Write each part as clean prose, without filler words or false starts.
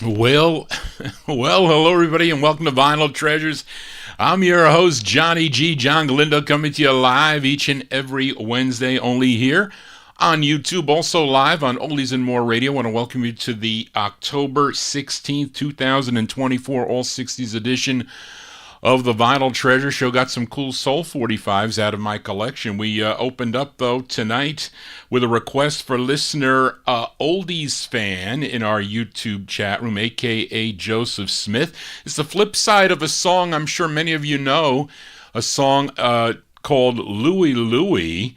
Well, hello everybody, and welcome to Vinyl Treasures. I'm your host, Johnny G. John Galindo, coming to you live each and every Wednesday, only here on YouTube, also live on Oldies and More Radio. I want to welcome you to the October 16th, 2024 All 60s edition of the Vinyl Treasure Show. Got some cool Soul 45's out of my collection. We opened up, though, tonight with a request for listener Oldies fan in our YouTube chat room, a.k.a. Joseph Smith. It's the flip side of a song I'm sure many of you know, a song called Louie Louie,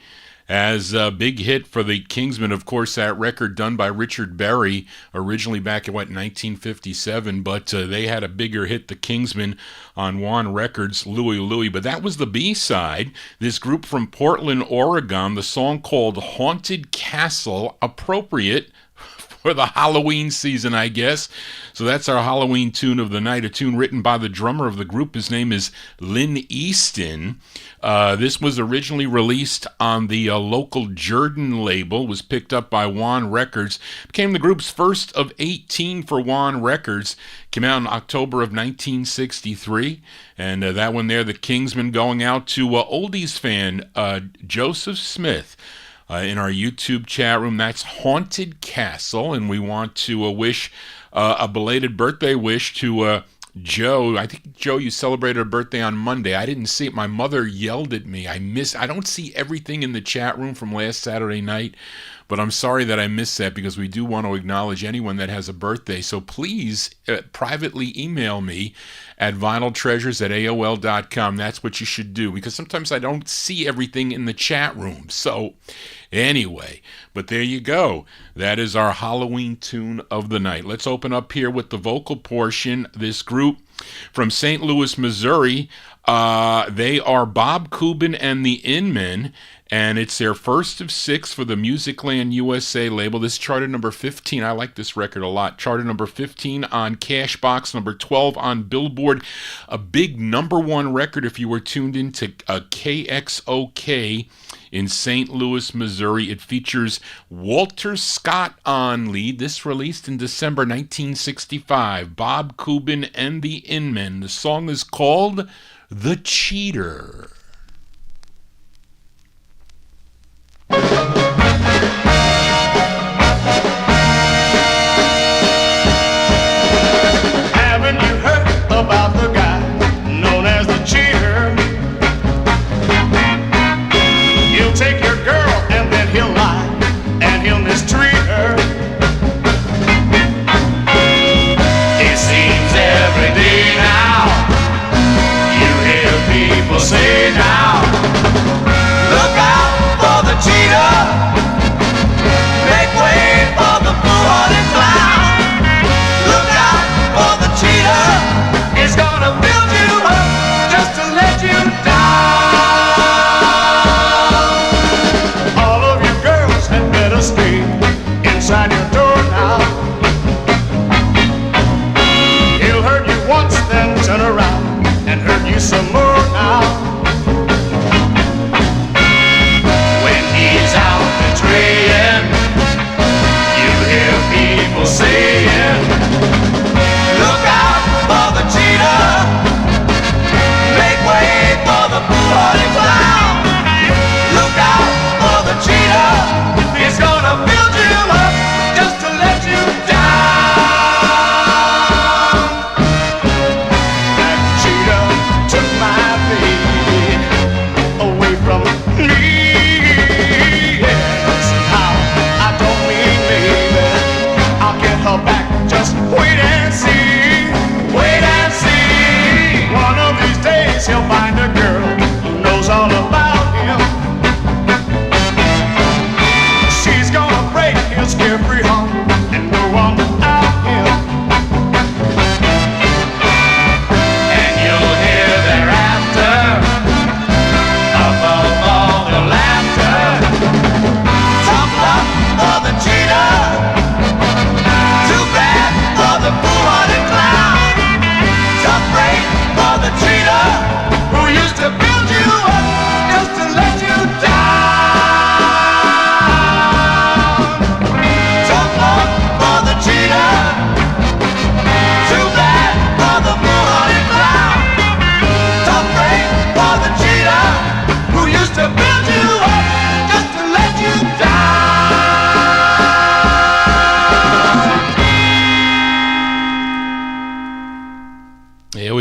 as a big hit for the Kingsmen. Of course, that record done by Richard Berry, originally back in, 1957, but they had a bigger hit, the Kingsmen, on One Records, Louie Louie. But that was the B-side. This group from Portland, Oregon, the song called Haunted Castle, appropriate for the Halloween season, I guess. So that's our Halloween tune of the night, a tune written by the drummer of the group. His name is Lynn Easton. This was originally released on the local Jordan label, was picked up by One Records, became the group's first of 18 for One Records, came out in October of 1963, and that one there, the Kingsmen, going out to Oldies fan Joseph Smith. In our YouTube chat room. That's Haunted Castle, and we want to wish a belated birthday wish to Joe. I think, Joe, you celebrated a birthday on Monday. I didn't see it. My mother yelled at me. I don't see everything in the chat room from last Saturday night, but I'm sorry that I missed that, because we do want to acknowledge anyone that has a birthday. So please privately email me at vinyltreasures@aol.com. That's what you should do, because sometimes I don't see everything in the chat room. So anyway, but there you go. That is our Halloween tune of the night. Let's open up here with the vocal portion. This group from St. Louis, Missouri, they are Bob Cuban and the Inmen, and it's their first of 6 for the Musicland USA label. This charted number 15. I like this record a lot. Charted number 15 on Cashbox, number 12 on Billboard. A big number 1 record if you were tuned into KXOK in St. Louis, Missouri. It features Walter Scott on lead. This released in December 1965. Bob Cuban and the Inmen. The song is called The Cheater. Haven't you heard about the guy known as the cheater? He'll take your girl and then he'll lie and he'll mistreat her. It seems every day now you hear people say now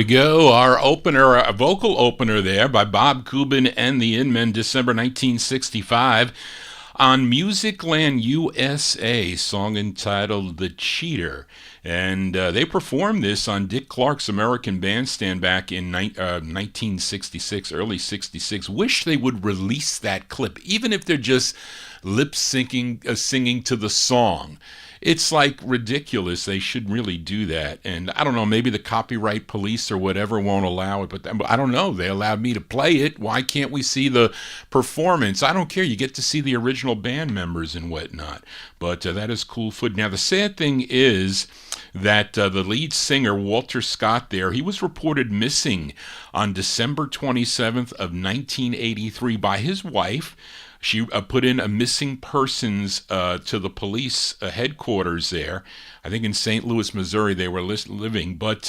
we go. Our opener, a vocal opener there by Bob Cuban and the Inmen, December 1965, on Musicland USA, song entitled The Cheater. And they performed this on Dick Clark's American Bandstand back in 1966, early 66. Wish they would release that clip, even if they're just lip-syncing, singing to the song. It's like ridiculous. They should really do that. And I don't know, maybe the copyright police or whatever won't allow it, but I don't know. They allowed me to play it. Why can't we see the performance? I don't care. You get to see the original band members and whatnot. But that is cool footage. Now, the sad thing is that the lead singer, Walter Scott there, he was reported missing on December 27th of 1983 by his wife. She put in a missing persons to the police headquarters there. I think in St. Louis, Missouri, they were living. But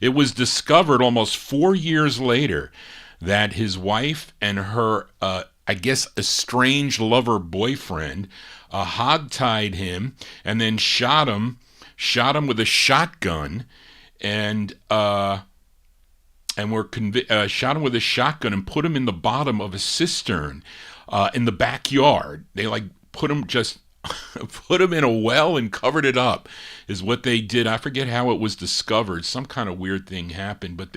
it was discovered almost 4 years later that his wife and her, I guess, estranged lover boyfriend hogtied him and then shot him with a shotgun, and shot him with a shotgun and put him in the bottom of a cistern in the backyard. They put him in a well and covered it up is what they did. I forget how it was discovered. Some kind of weird thing happened, but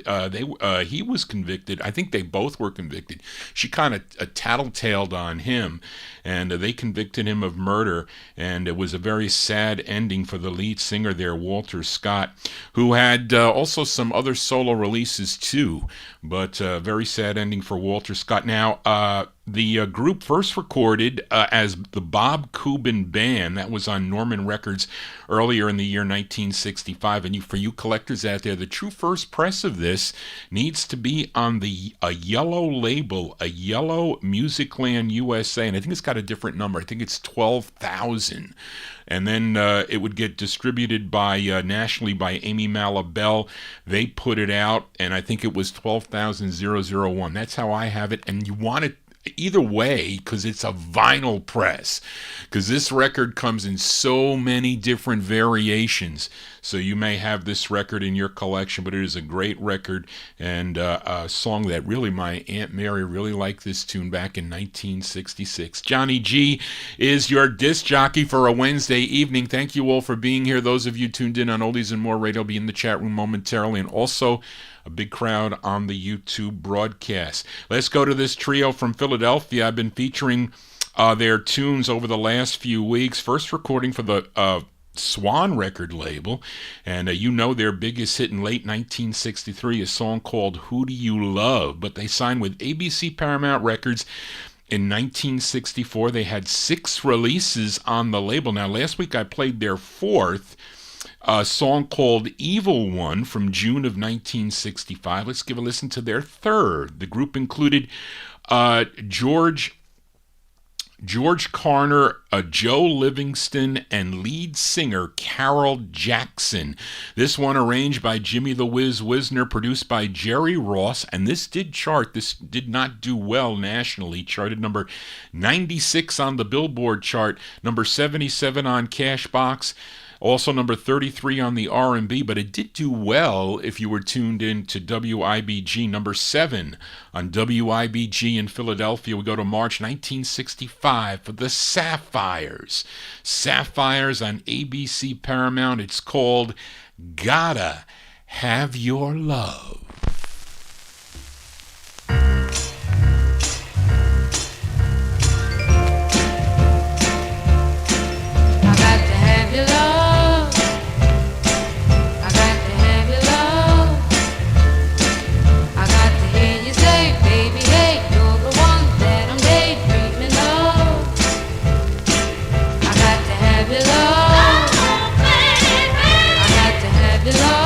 he was convicted. I think they both were convicted. She kind of tattletaled on him, and they convicted him of murder, and it was a very sad ending for the lead singer there, Walter Scott, who had also some other solo releases too, but very sad ending for Walter Scott. Now, the group first recorded as the Bob Cuban Band. That was on Norman Records earlier in the year 1965. And for you collectors out there, the true first press of this needs to be on a yellow label, a yellow Musicland USA. And I think it's got a different number. I think it's 12,000. And then it would get distributed by nationally by Amy LaBelle. They put it out, and I think it was 12,001. That's how I have it. And you want it either way, because it's a vinyl press, because this record comes in so many different variations. So you may have this record in your collection, but it is a great record, and a song that really my Aunt Mary really liked this tune back in 1966. Johnny G is your disc jockey for a Wednesday evening. Thank you all for being here. Those of you tuned in on Oldies and More Radio will be in the chat room momentarily, and also a big crowd on the YouTube broadcast. Let's go to this trio from Philadelphia. I've been featuring their tunes over the last few weeks. First recording for the Swan record label, and you know their biggest hit in late 1963, a song called Who Do You Love? But they signed with ABC Paramount Records in 1964. They had 6 releases on the label. Now, last week I played their fourth, a song called Evil One from June of 1965. Let's give a listen to their third. The group included George Carner, Joe Livingston, and lead singer Carol Jackson. This one arranged by Jimmy the Whiz Wisner, produced by Jerry Ross, and this did chart. This did not do well nationally. Charted number 96 on the Billboard chart, number 77 on Cashbox, also number 33 on the R&B, but it did do well if you were tuned in to WIBG, number 7 on WIBG in Philadelphia. We go to March 1965 for the Sapphires. Sapphires on ABC Paramount. It's called Gotta Have Your Love. Love.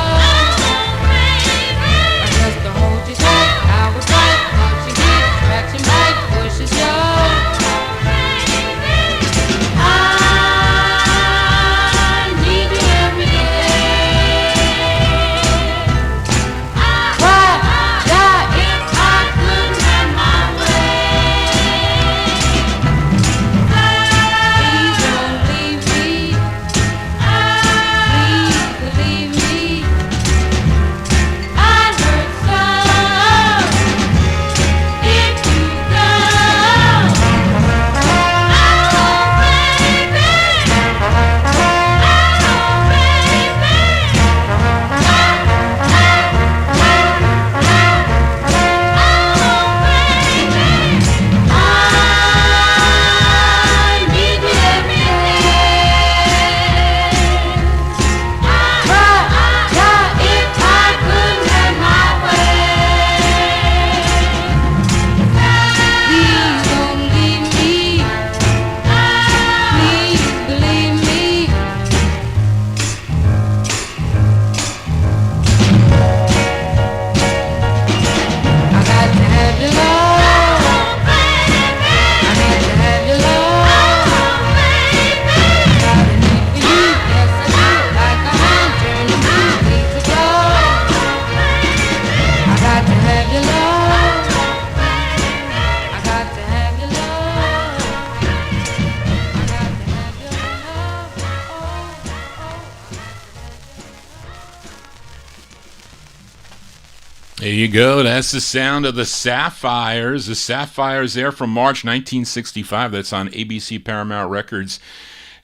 There you go. That's the sound of the Sapphires. The Sapphires there from March 1965. That's on ABC Paramount Records.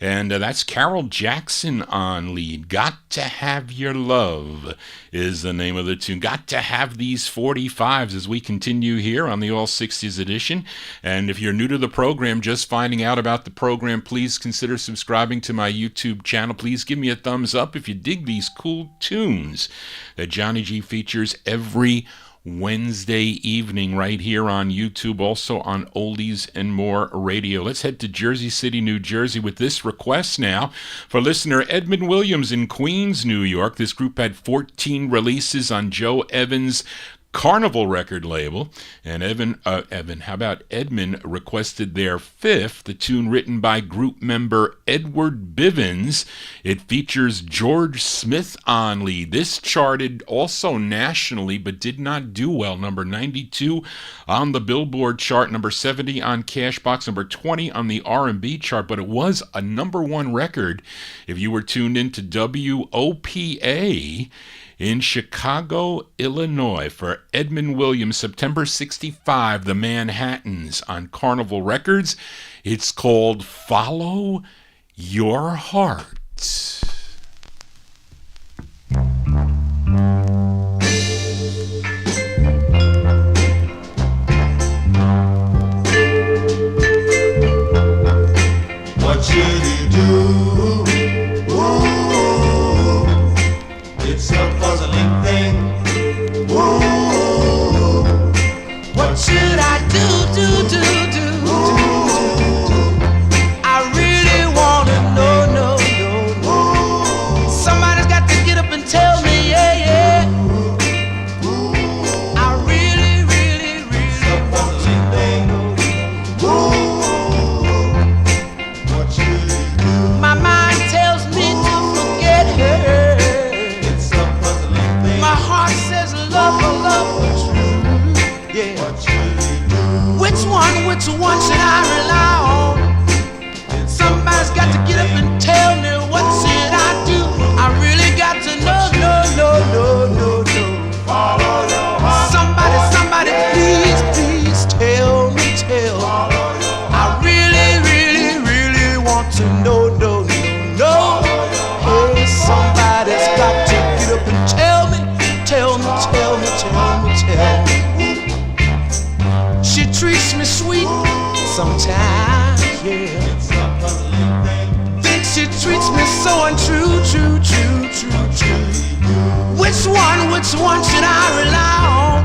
And that's Carol Jackson on lead. Got to Have Your Love is the name of the tune. Got to have these 45s as we continue here on the All 60s edition. And if you're new to the program, just finding out about the program, please consider subscribing to my YouTube channel. Please give me a thumbs up if you dig these cool tunes that Johnny G features every Wednesday evening right here on YouTube, also on Oldies and More Radio. Let's head to Jersey City, New Jersey with this request now for listener Edmund Williams in Queens, New York. This group had 14 releases on Joe Evans' Carnival record label, and Edmund requested their fifth, the tune written by group member Edward Bivens. It features George Smith on lead. This charted also nationally, but did not do well. Number 92 on the Billboard chart, number 70 on Cashbox, number 20 on the R&B chart, but it was a number one record if you were tuned into WOPA in Chicago, Illinois. For Edmund Williams, September 65, the Manhattans on Carnival Records. It's called Follow Your Heart. What should he do? It's a puzzling thing. Ooh, what should I do? I really wanna know. Somebody's got to get up and tell me, yeah. I really it's a puzzling thing. What should he do? My mind tells me to forget her. My heart says love true, yeah. What should he do? Which one should I rely on? Somebody's got to get up and tell me what should I do? I really got to know. Follow your heart. Somebody, please tell me. I really want to know. Hey, somebody's got to get up and tell me. She treats me sweet sometimes, yeah. Think she treats me so untrue. Which one should I rely on?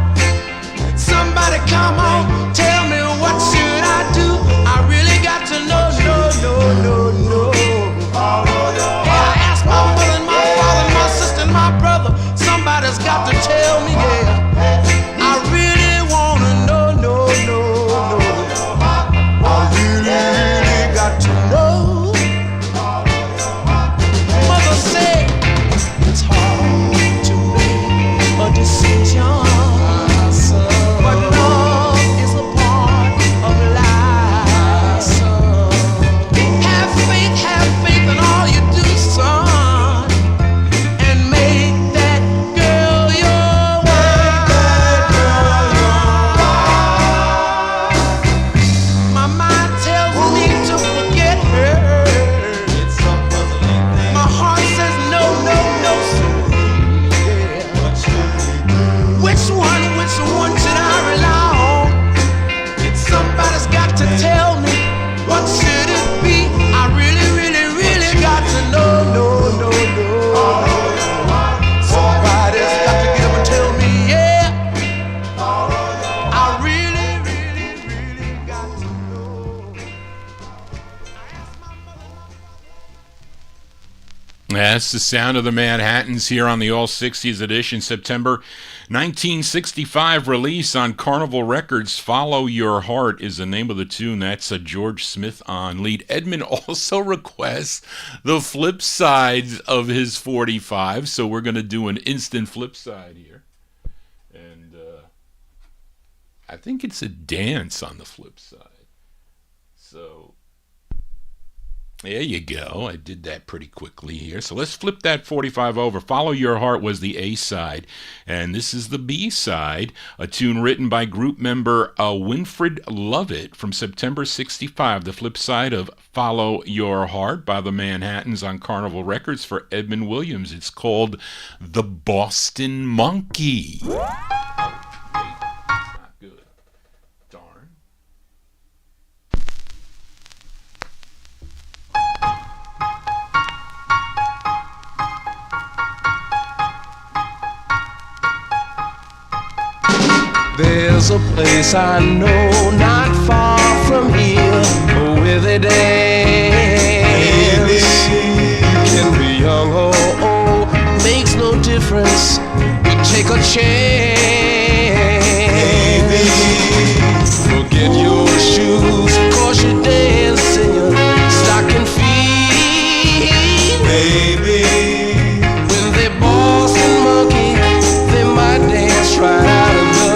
Somebody come on, tell me what should I do? I really got to know. Hey, I asked my mother and my father and my sister and my brother. Somebody's got to tell me, yeah. I really wanna know. I really got to know. Mother said it's hard to make a decision, but love is a part of life. Have faith in all you do, son. That's the sound of the Manhattans here on the All 60s edition. September 1965 release on Carnival Records. Follow Your Heart is the name of the tune. That's a George Smith on lead. Edmund also requests the flip sides of his 45, so we're going to do an instant flip side here. And I think it's a dance on the flip side. So There you go. I did that pretty quickly here. So let's flip that 45 over. Follow Your Heart was the A side, and this is the B side, a tune written by group member Winfred Lovett from September 65. The flip side of Follow Your Heart by the Manhattans on Carnival Records for Edmund Williams. It's called The Boston Monkey. Not good. Darn. There's a place I know not far from here where they dance. You can be young or old, makes no difference. You take a chance. Forget your shoes, 'cause you're dancing your stocking feet. Baby, when they Boston monkey, they might dance right out of the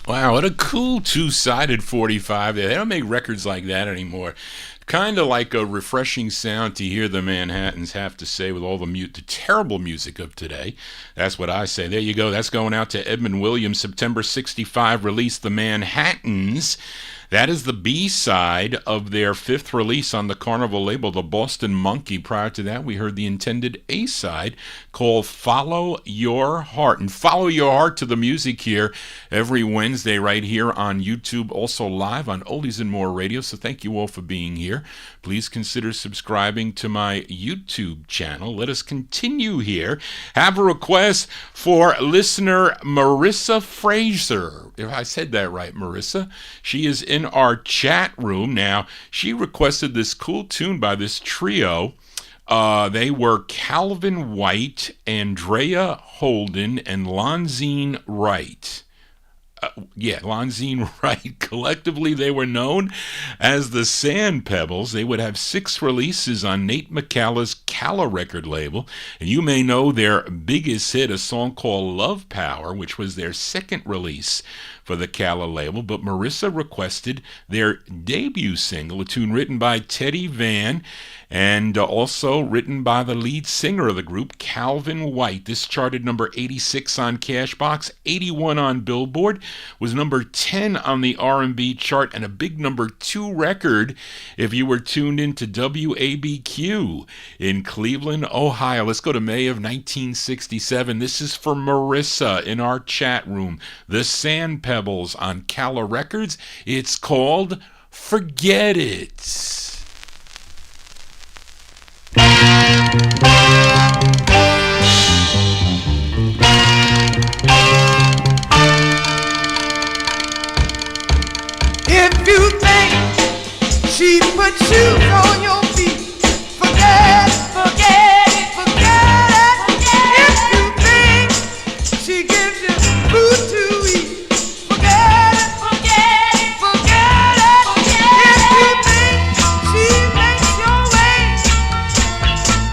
Wow, what a cool two-sided 45 there. They don't make records like that anymore. Kind of like a refreshing sound to hear the Manhattans have to say with all the terrible music of today. That's what I say. There you go. That's going out to Edmund Williams. September 65 released The Manhattans. That is the B-side of their fifth release on the Carnival label, The Boston Monkey. Prior to that, we heard the intended A-side called Follow Your Heart. And follow your heart to the music here every Wednesday right here on YouTube, also live on Oldies and More Radio. So thank you all for being here. Please consider subscribing to my YouTube channel. Let us continue here. Have a request for listener Marissa Fraser. If I said that right, Marissa. She is in our chat room now. She requested this cool tune by this trio. They were Calvin White, Andrea Holden, and Lonzine Wright. Lonzine Wright. Collectively, they were known as the Sand Pebbles. They would have 6 releases on Nate McCall's Calla record label. And you may know their biggest hit, a song called Love Power, which was their second release for the Calla label. But Marissa requested their debut single, a tune written by Teddy Van and also written by the lead singer of the group, Calvin White. This charted number 86 on Cashbox, 81 on Billboard, was number 10 on the R&B chart, and a big number 2 record if you were tuned into WABQ in Cleveland, Ohio. Let's go to May of 1967. This is for Marissa in our chat room. The Sand Pebbles on Calla Records. It's called Forget It. If you think she put shoes on your feet, forget it, forget it, forget it. If you think she gives you food to eat, forget it, forget it, forget it. If you think she makes your way,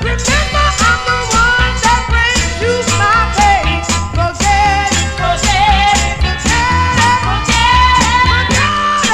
remember I'm the one that brings you my pay. Forget it, forget it, forget it,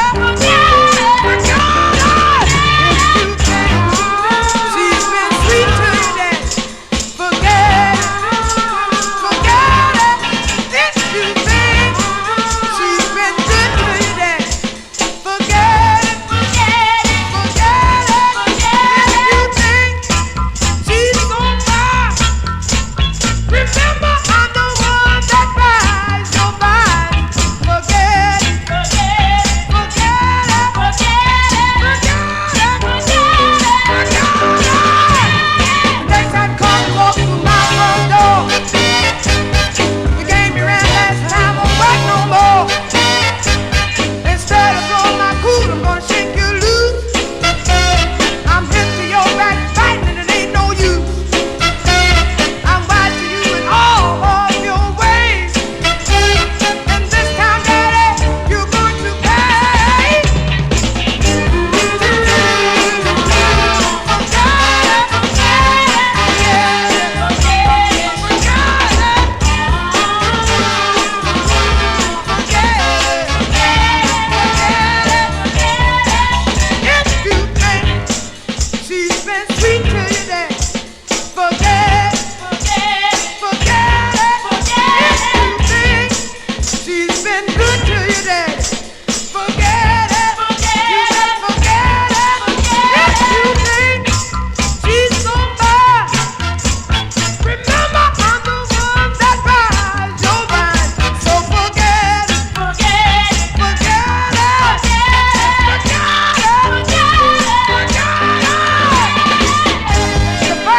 forget it, forget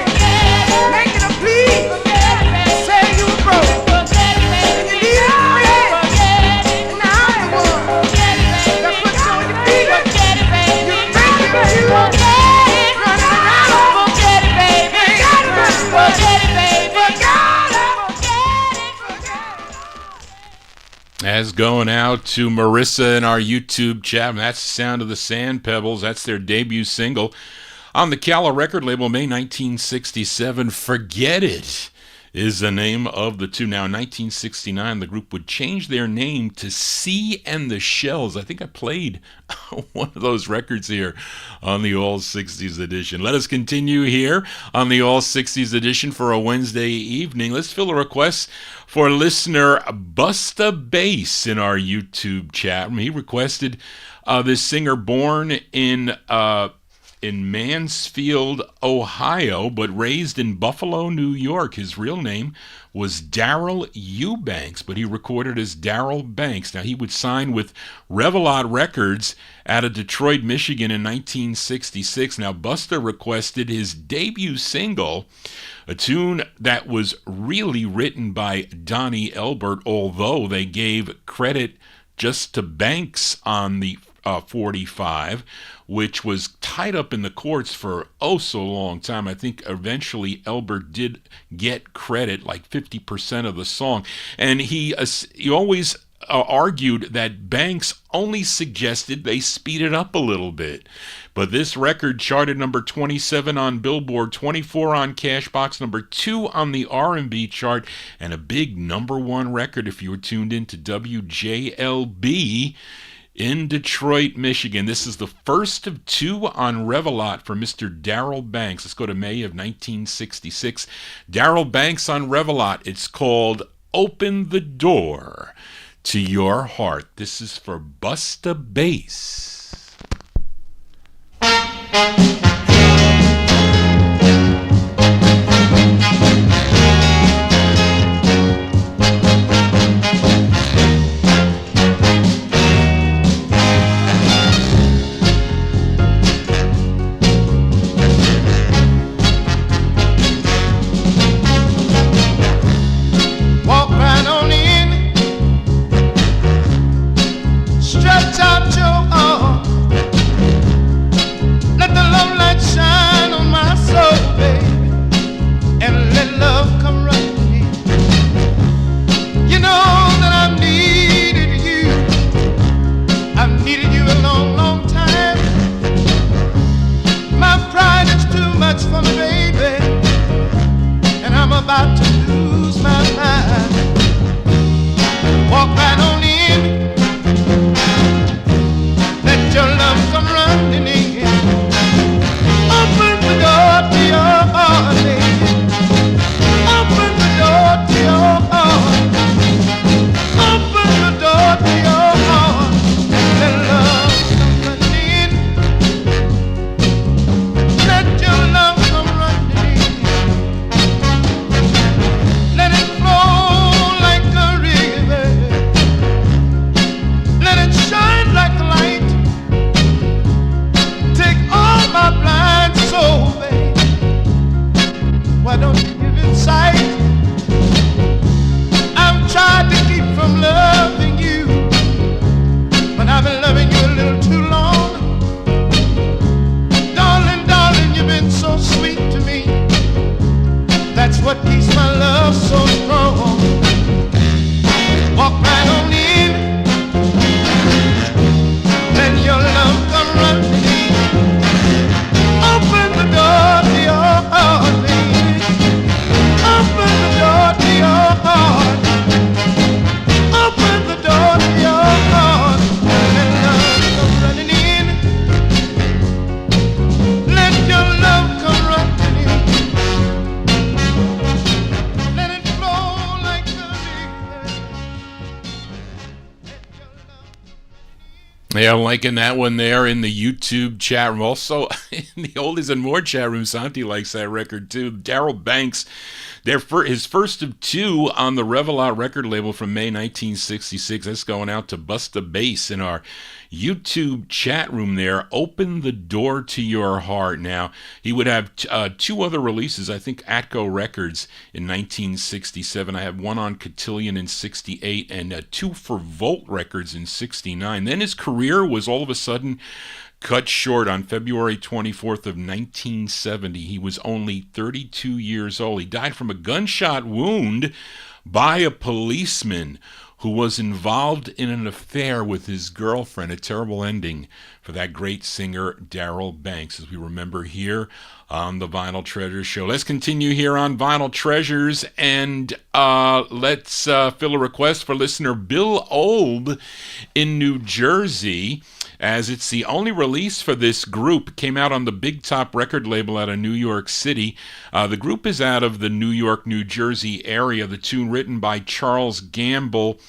it. As going out to Marissa in our YouTube chat. That's the sound of the Sand Pebbles. That's their debut single on the Calla record label, May 1967. Forget It is the name of the tune. Now, in 1969, the group would change their name to Sea and the Shells. I think I played one of those records here on the All 60s edition. Let us continue here on the All 60s edition for a Wednesday evening. Let's fill a request for listener Busta Bass in our YouTube chat room. He requested this singer born in Mansfield, Ohio, but raised in Buffalo, New York. His real name was Darrell Banks, but he recorded as Darrell Banks. Now, he would sign with Revelot Records out of Detroit, Michigan in 1966. Now, Busta requested his debut single, a tune that was really written by Donnie Elbert, although they gave credit just to Banks on the 45, which was tied up in the courts for so long time. I think eventually Elbert did get credit, like 50% of the song, and he always argued that Banks only suggested they speed it up a little bit. But this record charted number 27 on Billboard, 24 on Cashbox, number 2 on the R&B chart, and a big number 1 record if you were tuned in to WJLB in Detroit, Michigan. This is the first of 2 on Revelot for Mr. Darrell Banks. Let's go to May of 1966. Darrell Banks on Revelot. It's called Open the Door to Your Heart. This is for Busta Bass. Walk right on in, stretch out your arm. Let the love light shine on my soul, baby, and let love come right to me. You know that I've needed you a long, long time. My pride is too much for me, baby, and I'm about to lose my mind. Walk right on in, let your love come running in. Open the door to your heart, baby. Open the door to your heart. Open the door to your heart. Let love come running in. Let your love come running in. Let it flow like a river. Let it shine like a light. Take all my blind soul, baby. Why don't you give it sight? I've tried to keep from loving you, but I've been loving you a little too long. Darling, darling, you've been so sweet to me. That's what keeps my love so strong. Walk right on in, let your love come running in. Open the door to your heart, baby. Open the door to your heart. Open the door to your heart. Let love come running in. Let your love come running in. Let it flow like a river. Let your love. Yeah, I'm liking that one there in the YouTube chat room. Also, in the oldies and more chat room, Santi likes that record too. Darrell Banks, his first of 2 on the Revelot record label from May 1966. That's going out to Busta Bass in our YouTube chat room there. Open the Door to Your Heart. Now, he would have 2 other releases, I think Atco Records in 1967. I have one on Cotillion in 68 and 2 for Volt Records in 69. Then his career was all of a sudden cut short on February 24th of 1970. He was only 32 years old. He died from a gunshot wound by a policeman who was involved in an affair with his girlfriend. A terrible ending for that great singer, Darrell Banks, as we remember here on the Vinyl Treasures show. Let's continue here on Vinyl Treasures, and let's fill a request for listener Bill Olb in New Jersey, as it's the only release for this group. Came out on the Big Top record label out of New York City. The group is out of the New York, New Jersey area. The tune written by Charles Gamble,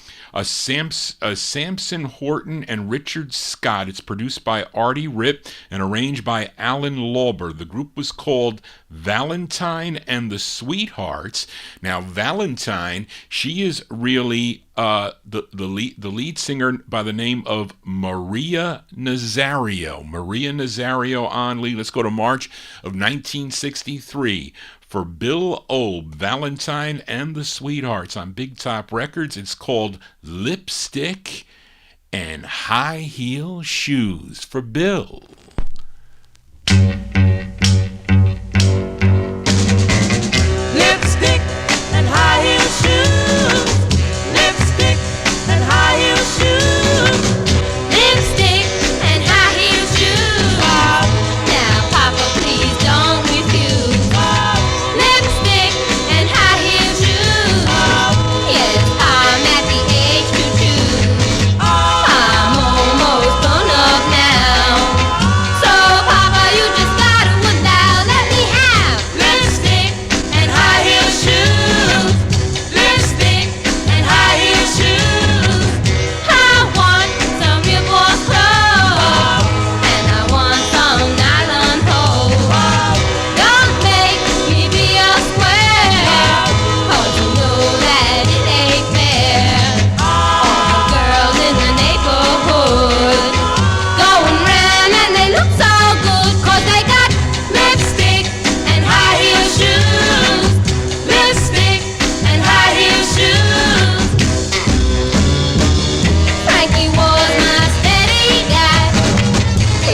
Samson Horton, and Richard Scott. It's produced by Artie Ripp and arranged by Alan Lauber. The group was called Valentine and the Sweethearts. Now, Valentine, she is really the lead singer by the name of Maria Nazario. Maria Nazario on lead. Let's go to March of 1963 for Bill Olb, Valentine and the Sweethearts on Big Top Records. It's called Lipstick and High Heel Shoes for Bill. Lipstick and high heel shoes. Lipstick and high heel shoes. Lipstick and high heel shoes. Now, Papa, please don't refuse. Lipstick and high heel shoes. Yes, I'm at the age to choose. I'm almost grown up now. So, Papa, you just gotta allow. Let me have Lipstick and high heel shoes. Lipstick and high heel shoes. I want some real boss clothes, and I want some nylon hose. Don't make me be a square, 'cause you know that it ain't fair. All the girls in the neighborhood going round and they look so good, 'cause they got Lipstick and high heel shoes. Lipstick and high heel shoes. Frankie was my steady guy.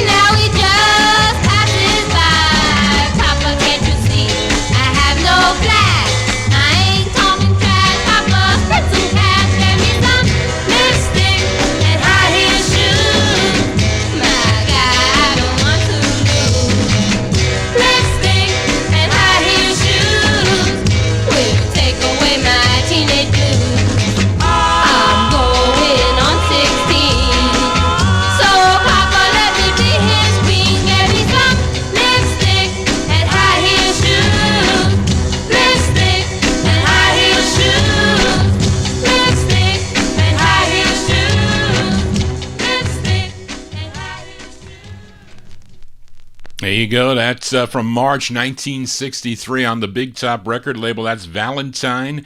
Now he just passes by. Papa, can't you see? I have no flash. I ain't talking trash. Papa, spend some cash. Get me some Lipstick and high heel shoes. my guy. I don't want to lose. Lipstick and high heel shoes. Will take away my teenage blues. I'm going on 16. So, Papa, let me be his queen. Get me some Lipstick and high heel shoes. Lipstick and high heel shoes. Lipstick and high heel shoes. Lipstick and high heel shoes. There you go. That's from March 1963 on the Big Top record label. That's Valentine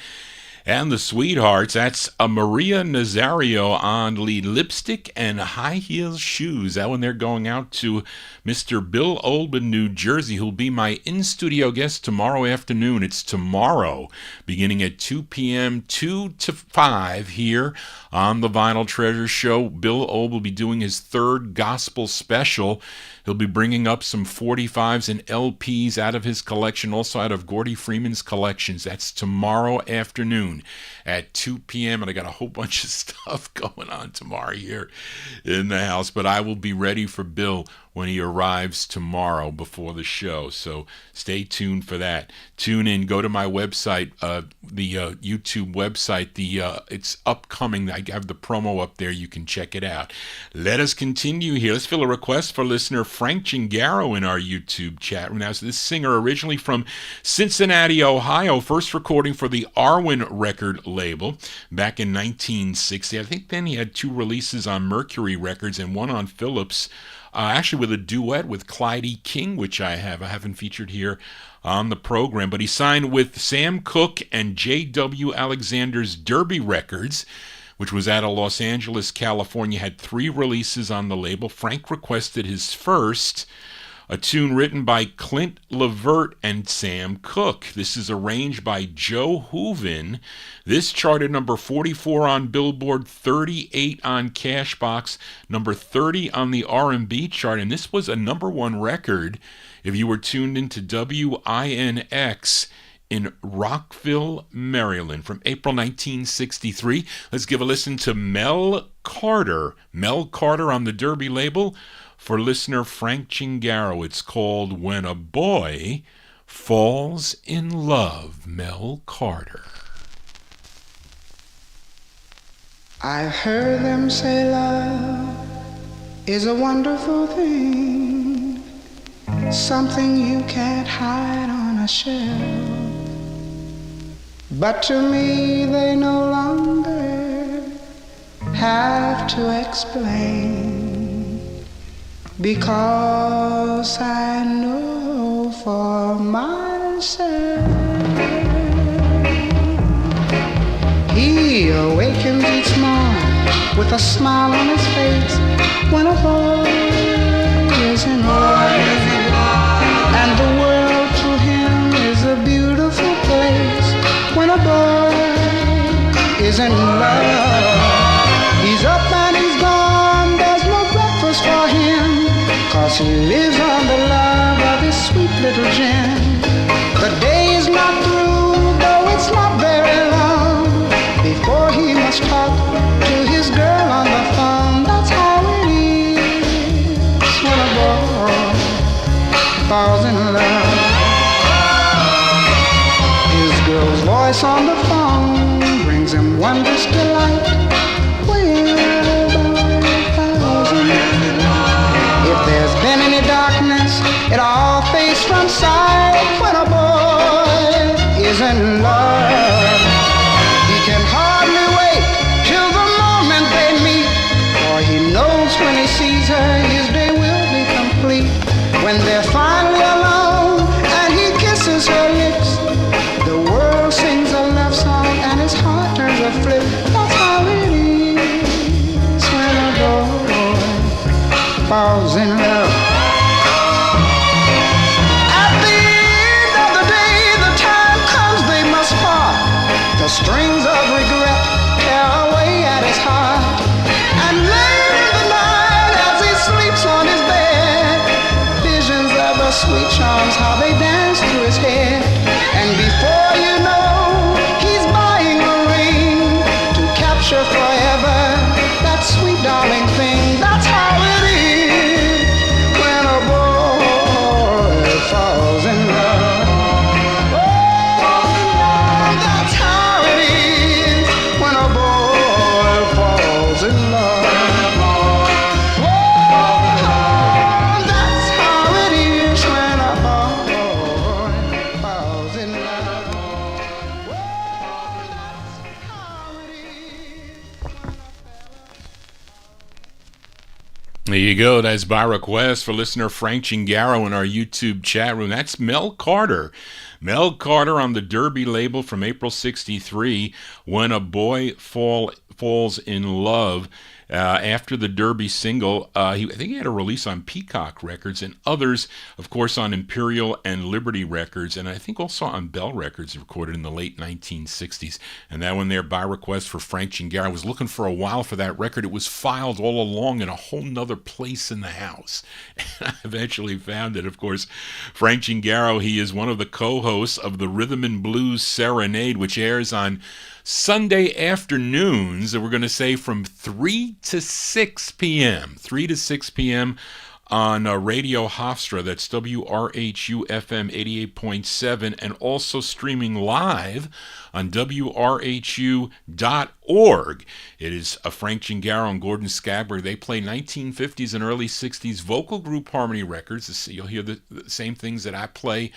and the Sweethearts. That's a Maria Nazario on lead Lipstick and High Heel Shoes. That one they're going out to Mr. Bill Oldman, New Jersey, who'll be my in-studio guest tomorrow afternoon. It's tomorrow, beginning at 2 p.m., 2 to 5 here on the Vinyl Treasure Show. Bill Old will be doing his third gospel special. He'll be bringing up some 45's and LPs out of his collection, also out of Gordy Freeman's collections. That's tomorrow afternoon at 2 p.m. And I got a whole bunch of stuff going on tomorrow here in the house. But I will be ready for Bill when he arrives tomorrow before the show. So stay tuned for that. Tune in. Go to my website, the YouTube website. It's upcoming. I have the promo up there. You can check it out. Let us continue here. Let's fill a request for listener Frank Gingaro in our YouTube chat room. Now, so this singer originally from Cincinnati, Ohio, first recording for the Arwen record label back in 1960. I think then he had 2 releases on Mercury Records and one on Philips. Actually with a duet with Clyde E. King, which I haven't featured here on the program, but he signed with Sam Cooke and J.W. Alexander's Derby Records, which was out of Los Angeles, California, had 3 releases on the label. Frank requested his first, a tune written by Clint Levert and Sam Cooke. This is arranged by Joe Hoovin. This charted number 44 on Billboard, 38 on Cashbox, number 30 on the R&B chart, and this was a number 1 record if you were tuned into WINX in Rockville, Maryland, from April 1963. Let's give a listen to Mel Carter. Mel Carter on the Derby label. For listener Frank Gingaro, it's called When a Boy Falls in Love. Mel Carter. I've heard them say love is a wonderful thing, something you can't hide on a shelf. But to me they no longer have to explain, because I know for myself. He awakens each morning with a smile on his face when a boy is in love, and the world to him is a beautiful place. When a boy is in love, he's up and he's gone. 'cause he lives on the love of his sweet little Jen. The day is not through, though it's not very long, before he must talk to his girl on the phone. That's how it is when a boy falls in love. His girl's voice on the phone brings him wondrous delight. If there's been any darkness, it all fades from sight when a boy is in love. He can hardly wait till the moment they meet, for he knows when he sees her, his day will be complete. When they're finally alone and he kisses her lips, the world sings a love song and his heart turns a flip. That's how it is when a boy falls in love. At the end of the day, the time comes they must part. The strings of regret tear away at his heart. And late in the night, as he sleeps on his bed, visions of the sweet charms, how they dance through his head. And before you know, he's buying a ring to capture forever that sweet darling thing. That's how it is when a boy falls in love. Oh, that's how it is when a boy falls in love. Oh, that's how it is when a boy falls in love. Oh, that's how it is. There you go. That's by request for listener Frank Chingaro in our YouTube chat room. That's Mel Carter. Mel Carter on the Derby label from April 63, When a Boy Falls in Love. After the Derby single, I think he had a release on Peacock Records and others, of course, on Imperial and Liberty Records, and I think also on Bell Records, recorded in the late 1960s. And that one there, by request for Frank Chingaro. I was looking for a while for that record. It was filed all along in a whole nother place in the house. And I eventually found it. Of course, Frank Chingaro, he is one of the co-hosts of the Rhythm and Blues Serenade, which airs on Sunday afternoons, we're going to say from 3 to 6 p.m. 3 to 6 p.m. on Radio Hofstra. That's WRHU FM 88.7, and also streaming live on WRHU.org. It is a Frank Chingaro and Gordon Skagberg. They play 1950s and early 60s vocal group harmony records. You'll hear the same things that I play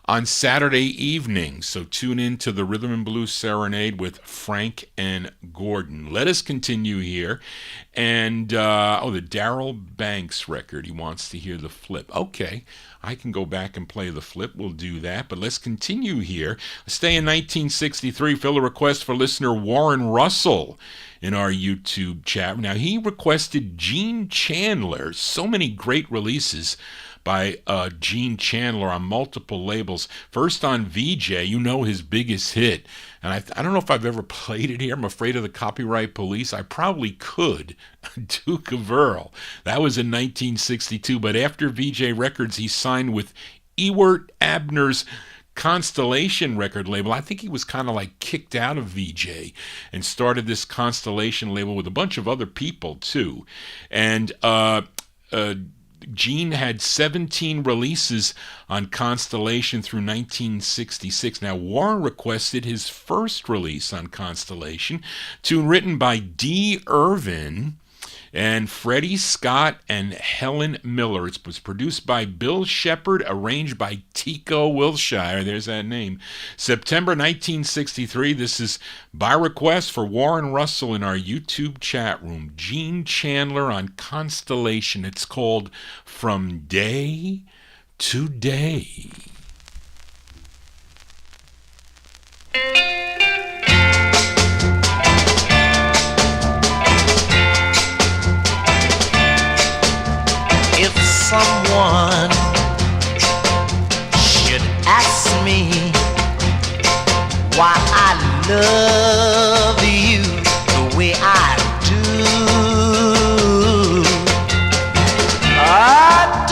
on Saturday evenings. So tune in to the Rhythm and Blues Serenade with Frank and Gordon. Let us continue here. And, the Darrell Banks record. He wants to hear the flip. Okay, I can go back and play the flip. We'll do that. But let's continue here. Stay in 1963. Fill a request for listener Warren Russell in our YouTube chat. Now, he requested Gene Chandler. So many great releases by Gene Chandler on multiple labels. First on VJ, you know, his biggest hit. And I don't know if I've ever played it here. I'm afraid of the copyright police. I probably could. Duke of Earl. That was in 1962. But after VJ Records, he signed with Ewart Abner's Constellation record label. I think he was kind of like kicked out of VJ and started this Constellation label with a bunch of other people too. And Gene had 17 releases on Constellation through 1966. Now, Warren requested his first release on Constellation, tune written by Dee Irvin and Freddie Scott and Helen Miller. It was produced by Bill Shepard, arranged by Tico Wilshire. There's that name. September 1963. This is by request for Warren Russell in our YouTube chat room. Gene Chandler on Constellation. It's called From Day to Day. If someone should ask me why I love you the way I do, I'd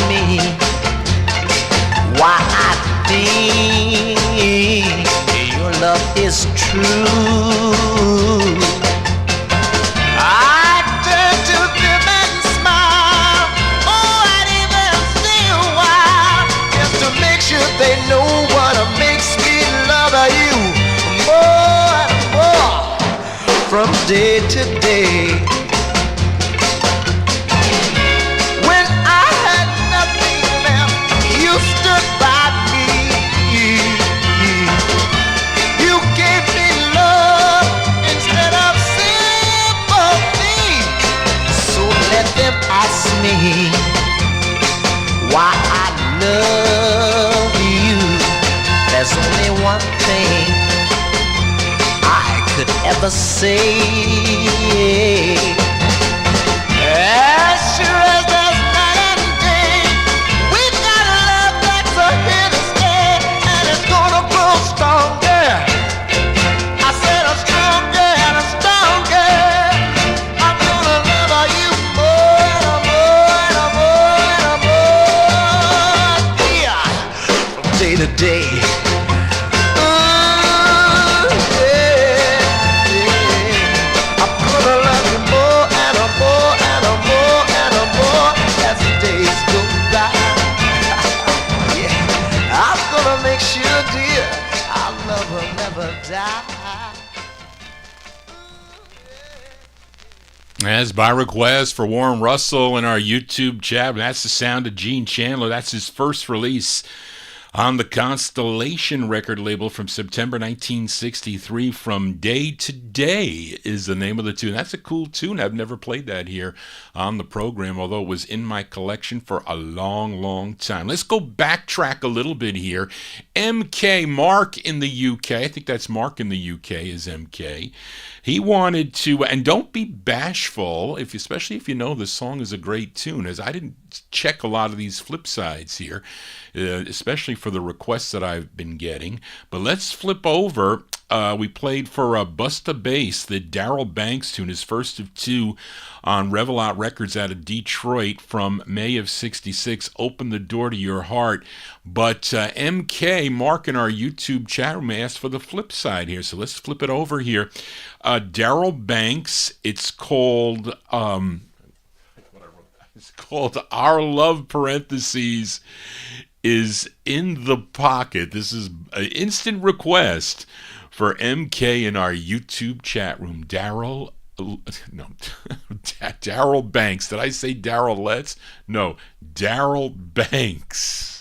me why I think your love is true, I turn to them and smile. Oh, I'd even stay a while just to make sure they know what makes me love you more and more from day to day. When I had nothing left, you stood by me. You gave me love instead of sympathy. So let them ask me why I love you. There's only one thing I could ever say. As sure as there's night and day, we've got a love that's here to stay, and it's gonna grow stronger. I said I'm stronger and stronger. I'm gonna love you more and more and more and more. Yeah, from day to day. As by request for Warren Russell in our YouTube chat, that's the sound of Gene Chandler. That's his first release on the Constellation record label from September 1963. From Day to Day is the name of the tune. That's a cool tune. I've never played that here on the program, although it was in my collection for a long, long time. Let's go backtrack a little bit here. MK, Mark in the UK, I think that's Mark in the UK is MK. He wanted to, and don't be bashful, especially if you know the song is a great tune, as I didn't check a lot of these flip sides here, especially for the requests that I've been getting. But let's flip over. We played for Busta Bass, the Darrell Banks tune, his first of two on Revelot Records out of Detroit from May of '66, Open the Door to Your Heart. But MK, Mark in our YouTube chat room, asked for the flip side here, so let's flip it over here. Darrell Banks, it's called Our Love, parentheses, is in the Pocket. This is an instant request for MK in our YouTube chat room. Darrell Banks. Did I say Darrell Letts? No, Darrell Banks.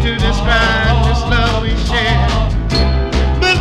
To describe this love we share, but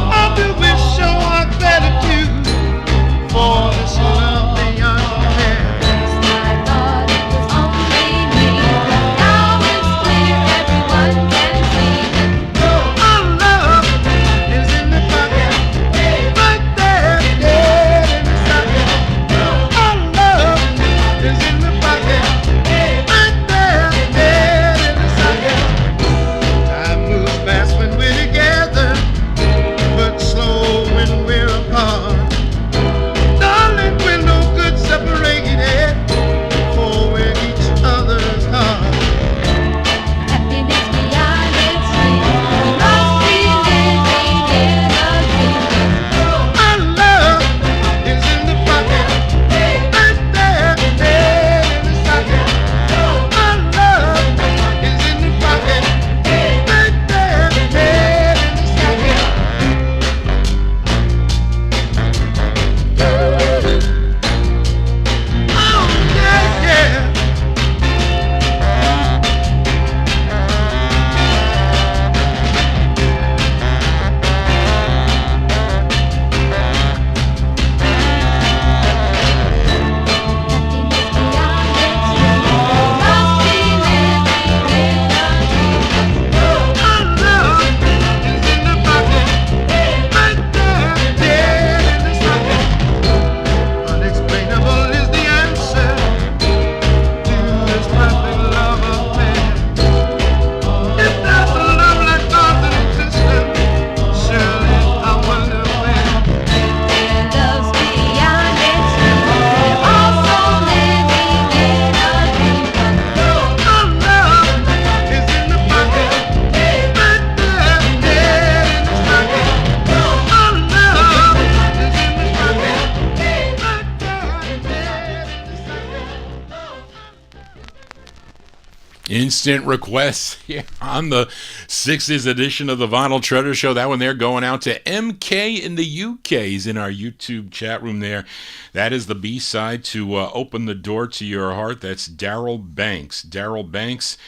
Instant requests on the 60s edition of the Vinyl Treasure Show. That one there going out to MK in the UK's in our YouTube chat room there. That is the B-side to Open the Door to Your Heart. That's Darrell Banks. Darrell Banks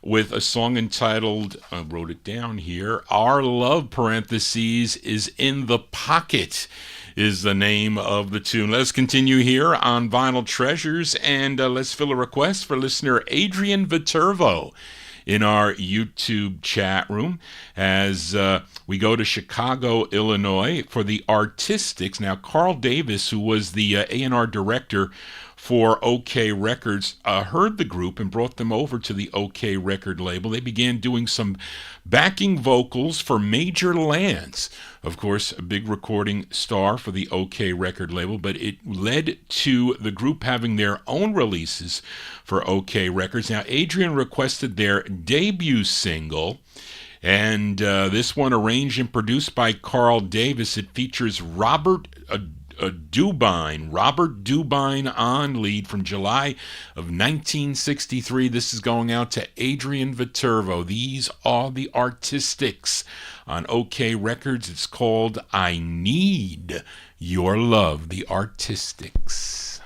with a song entitled, I wrote it down here, Our Love, parentheses, is in the Pocket, is the name of the tune. Let's continue here on Vinyl Treasures, and let's fill a request for listener Adrian Viterbo in our YouTube chat room as we go to Chicago, Illinois for the Artistics. Now, Carl Davis, who was the A&R director for OK Records, heard the group and brought them over to the OK record label. They began doing some backing vocals for Major Lance, of course, a big recording star for the OK record label, but it led to the group having their own releases for OK Records. Now, Adrian requested their debut single, and this one arranged and produced by Carl Davis. It features Robert Dubine on lead from July of 1963. This is going out to Adrian Viterbo. These are the Artistics on OK Records. It's called I Need Your Love. The Artistics.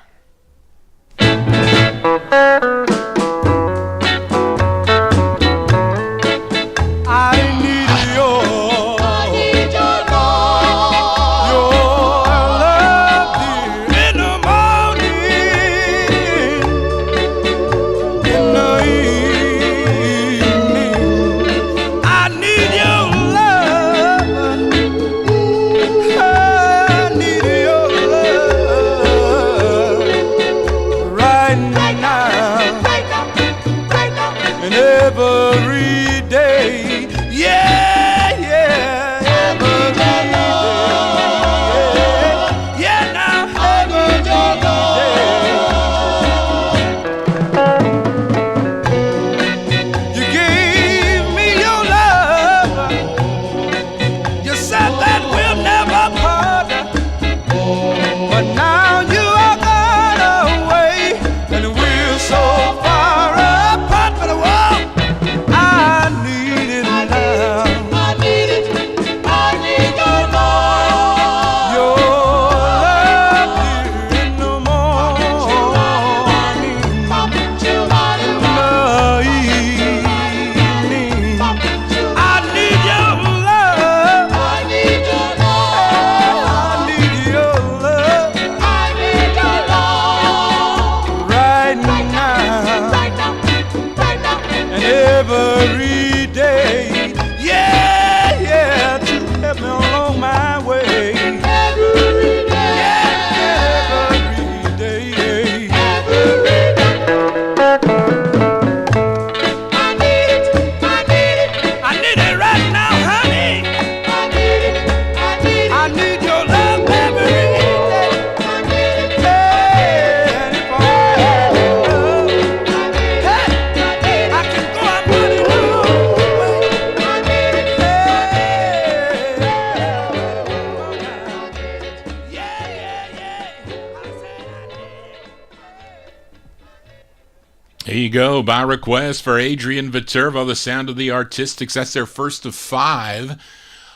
Go by request for Adrian Viterbo, the sound of the Artistics. That's their first of 5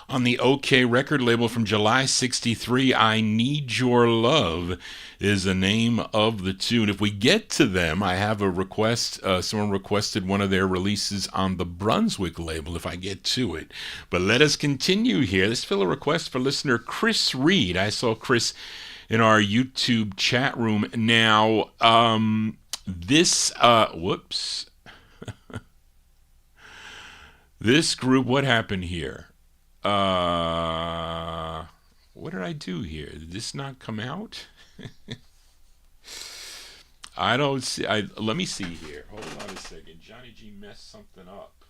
on the OK record label from July 63. I Need Your Love is the name of the tune. If we get to them, I have a request. Someone requested one of their releases on the Brunswick label, if I get to it. But let us continue here. Let's fill a request for listener Chris Reed. I saw Chris in our YouTube chat room. Now, this this group, what happened here? What did I do here? Did this not come out? I don't see. Let me see here. Hold on a second. Johnny G messed something up.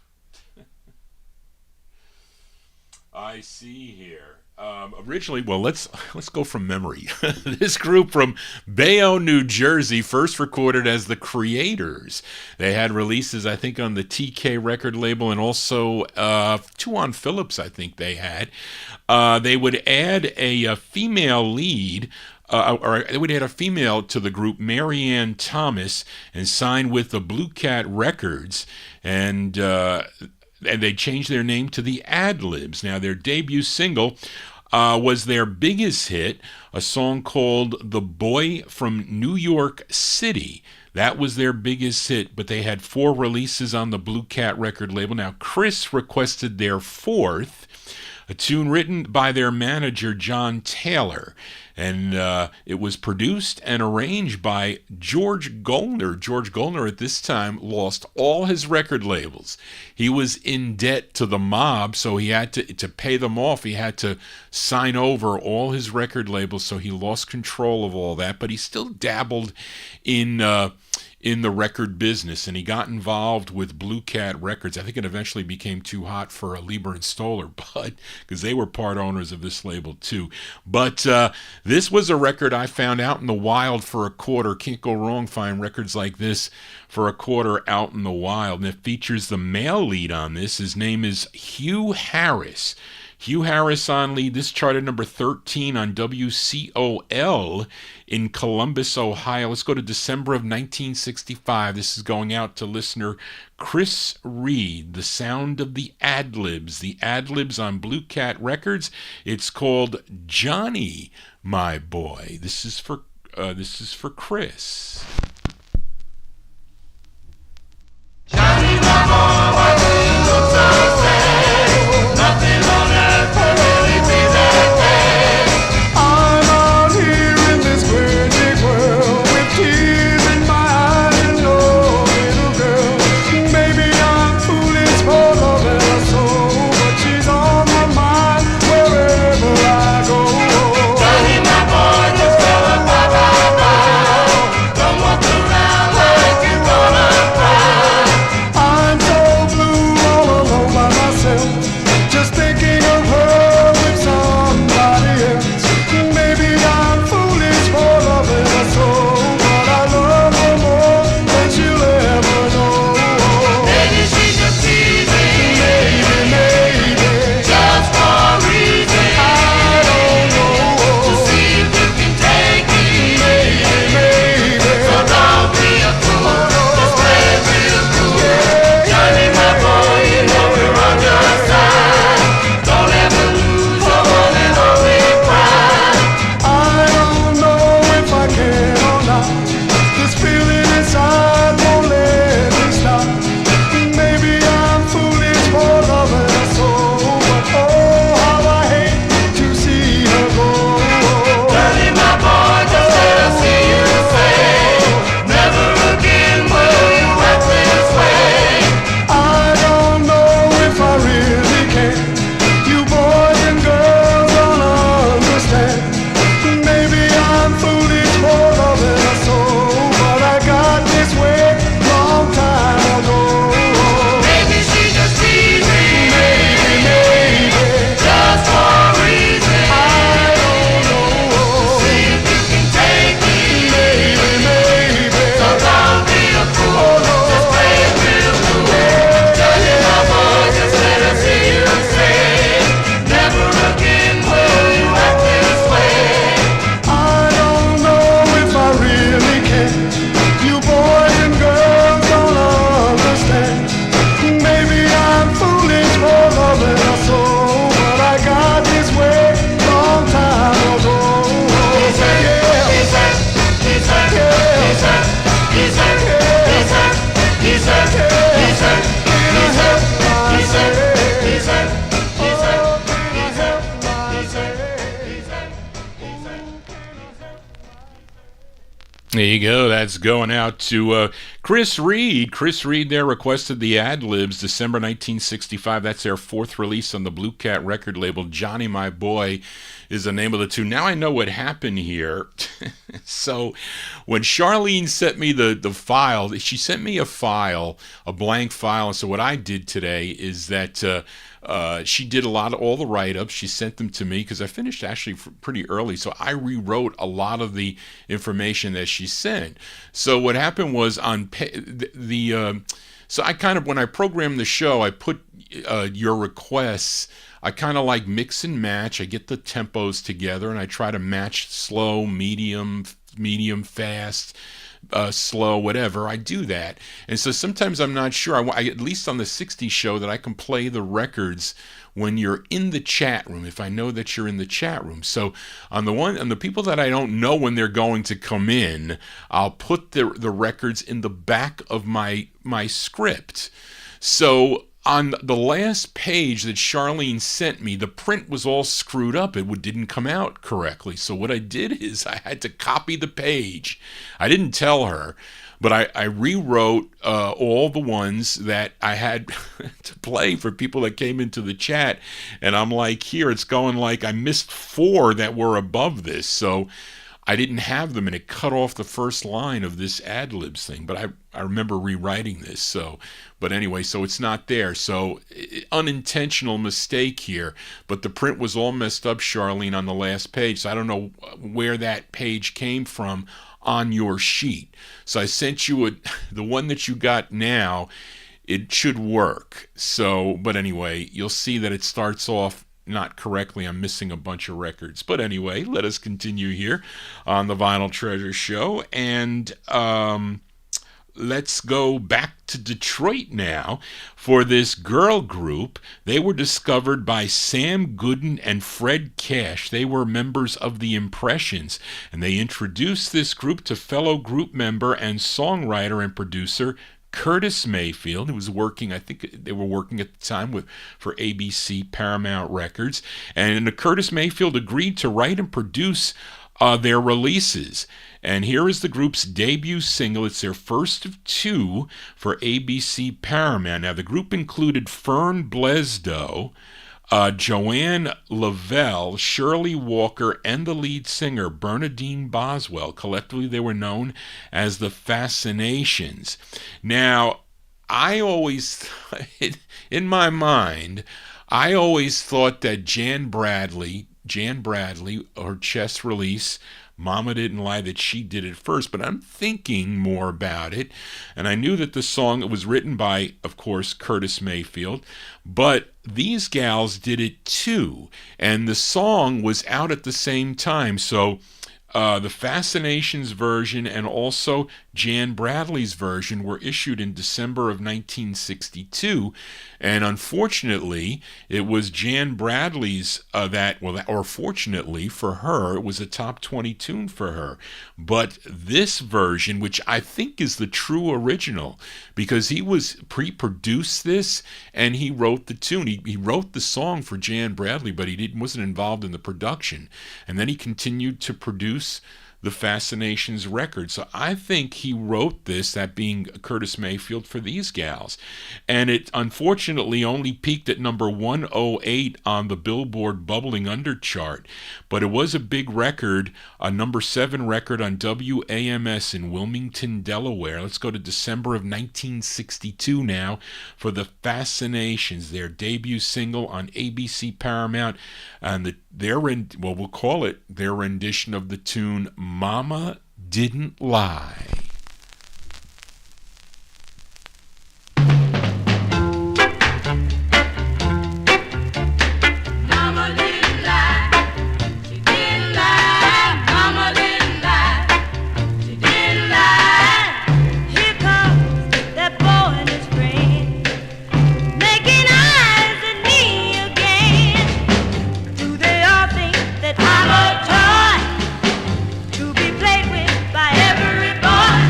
I see here. Originally, well, let's go from memory. This group from Bayonne, New Jersey, first recorded as the Creators. They had releases, I think, on the TK record label, and also 2 on Phillips, I think they had. They would add a female lead we had a female to the group, Marianne Thomas, and signed with the Blue Cat Records, and they changed their name to the Ad-Libs. Now, their debut single was their biggest hit, a song called The Boy from New York City. That was their biggest hit, but they had 4 releases on the Blue Cat record label. Now, Chris requested their 4th, a tune written by their manager, John Taylor. And it was produced and arranged by George Goldner. George Goldner at this time lost all his record labels. He was in debt to the mob, so he had to pay them off. He had to sign over all his record labels, so he lost control of all that. But he still dabbled in the record business, and he got involved with Blue Cat Records. I think it eventually became too hot for Lieber and Stoller, but because they were part owners of this label too. But this was a record I found out in the wild for a quarter. Can't go wrong finding records like this for a quarter out in the wild. And it features the male lead on this. His name is Hugh Harris. Hugh Harris on lead. This charted number 13 on WCOL in Columbus, Ohio. Let's go to December of 1965. This is going out to listener Chris Reed, The Sound of the Ad-Libs. The Ad-Libs on Blue Cat Records. It's called Johnny, My Boy. This is for Chris. Johnny, my boy, why do you look so sad? Nothing on earth can really be that bad. I'm out here in this great big world with tears in my eyes and no little girl. Maybe I'm foolish for loving her so, but she's on my mind wherever I go. Johnny, my boy, just tell her bye-bye-bye. Don't walk around like you're gonna cry. I'm so blue all alone by myself, just thinking of her with somebody else. Maybe I'm foolish for loving her so, but I love her more than she'll ever know. Maybe she's just teasing, maybe, just for a reason. I don't know. To see if you can take me, maybe. So don't be a fool, just play it real cool. Johnny, my boy, you know we're on your side. Don't ever lose your one and only pride. I don't know if I can or not. This feeling inside won't let me stop. Maybe I'm foolish for loving her so, but oh, how I hate to see her go. Johnny, my boy, just let her see you say, never again will you act this way. I don't know if I really can. You boys and girls don't understand. Maybe I'm foolish for loving her so, but I got this way long time ago. Maybe she just teasing, maybe, just for a reason. I don't know. See if you can take me, maybe. So don't be a fool, just play it real cool. Johnny, my boy, just let her see you say, never again will you act this way. I don't know if I really can. You boys and girls don't understand. Maybe I'm foolish for loving her so, but I got this way long time ago. He said, he said, he said, he said, he said, he said, he said, he said, he said, he said, he said, he said, he said, he said. There you go. That's going out to Chris Reed. Chris Reed there requested the Ad-Libs, December 1965. That's their 4th release on the Blue Cat record label. Johnny, My Boy is the name of the tune. Now I know what happened here. So when Charlene sent me the file, she sent me a file, a blank file. And so what I did today is that she did all the write-ups. She sent them to me because I finished actually pretty early. So I rewrote a lot of the information that she sent. So what happened was on so I kind of, when I programmed the show, I put your requests I kind of like mix and match. I get the tempos together and I try to match slow, medium, fast, slow, whatever. I do that. And so sometimes I'm not sure. I at least on the 60s show that I can play the records when you're in the chat room, if I know that you're in the chat room. So on the people that I don't know when they're going to come in, I'll put the records in the back of my script. So on the last page that Charlene sent me, the print was all screwed up. It didn't come out correctly. So what I did is I had to copy the page. I didn't tell her, but I rewrote all the ones that I had to play for people that came into the chat. And I'm like, here, it's going like I missed 4 that were above this. So I didn't have them, and it cut off the first line of this ad-libs thing. But I remember rewriting this. So, but anyway, so it's not there. So unintentional mistake here. But the print was all messed up, Charlene, on the last page. So I don't know where that page came from on your sheet. So I sent you the one that you got now. It should work. So, but anyway, you'll see that it starts off not correctly. I'm missing a bunch of records. But anyway, let us continue here on the Vinyl Treasure Show. And let's go back to Detroit now for this girl group. They were discovered by Sam Gooden and Fred Cash. They were members of the Impressions, and they introduced this group to fellow group member and songwriter and producer Curtis Mayfield, who was working, I think they were working at the time for ABC Paramount Records. And Curtis Mayfield agreed to write and produce their releases. And here is the group's debut single. It's their first of 2 for ABC Paramount. Now, the group included Fern Blesdo, Joanne LaBelle, Shirley Walker, and the lead singer, Bernadine Boswell. Collectively, they were known as the Fascinations. Now, I always, in my mind, I always thought that Jan Bradley, her chess release, Mama Didn't Lie, that she did it first, but I'm thinking more about it, and I knew that the song was written by, of course, Curtis Mayfield, but these gals did it too, and the song was out at the same time. So the Fascinations version and also Jan Bradley's version were issued in December of 1962, and unfortunately, it was Jan Bradley's or fortunately for her, it was a top 20 tune for her. But this version, which I think is the true original, because he pre-produced this and he wrote the tune. He wrote the song for Jan Bradley, but he wasn't involved in the production. And then he continued to produce the Fascinations record. So I think he wrote this, that being Curtis Mayfield, for these gals. And it unfortunately only peaked at number 108 on the Billboard Bubbling Under chart. But it was a big record, a number 7 record on WAMS in Wilmington, Delaware. Let's go to December of 1962 now for the Fascinations, their debut single on ABC Paramount, and we'll call it their rendition of the tune Mama Didn't Lie. I'm a toy to be played with by every boy.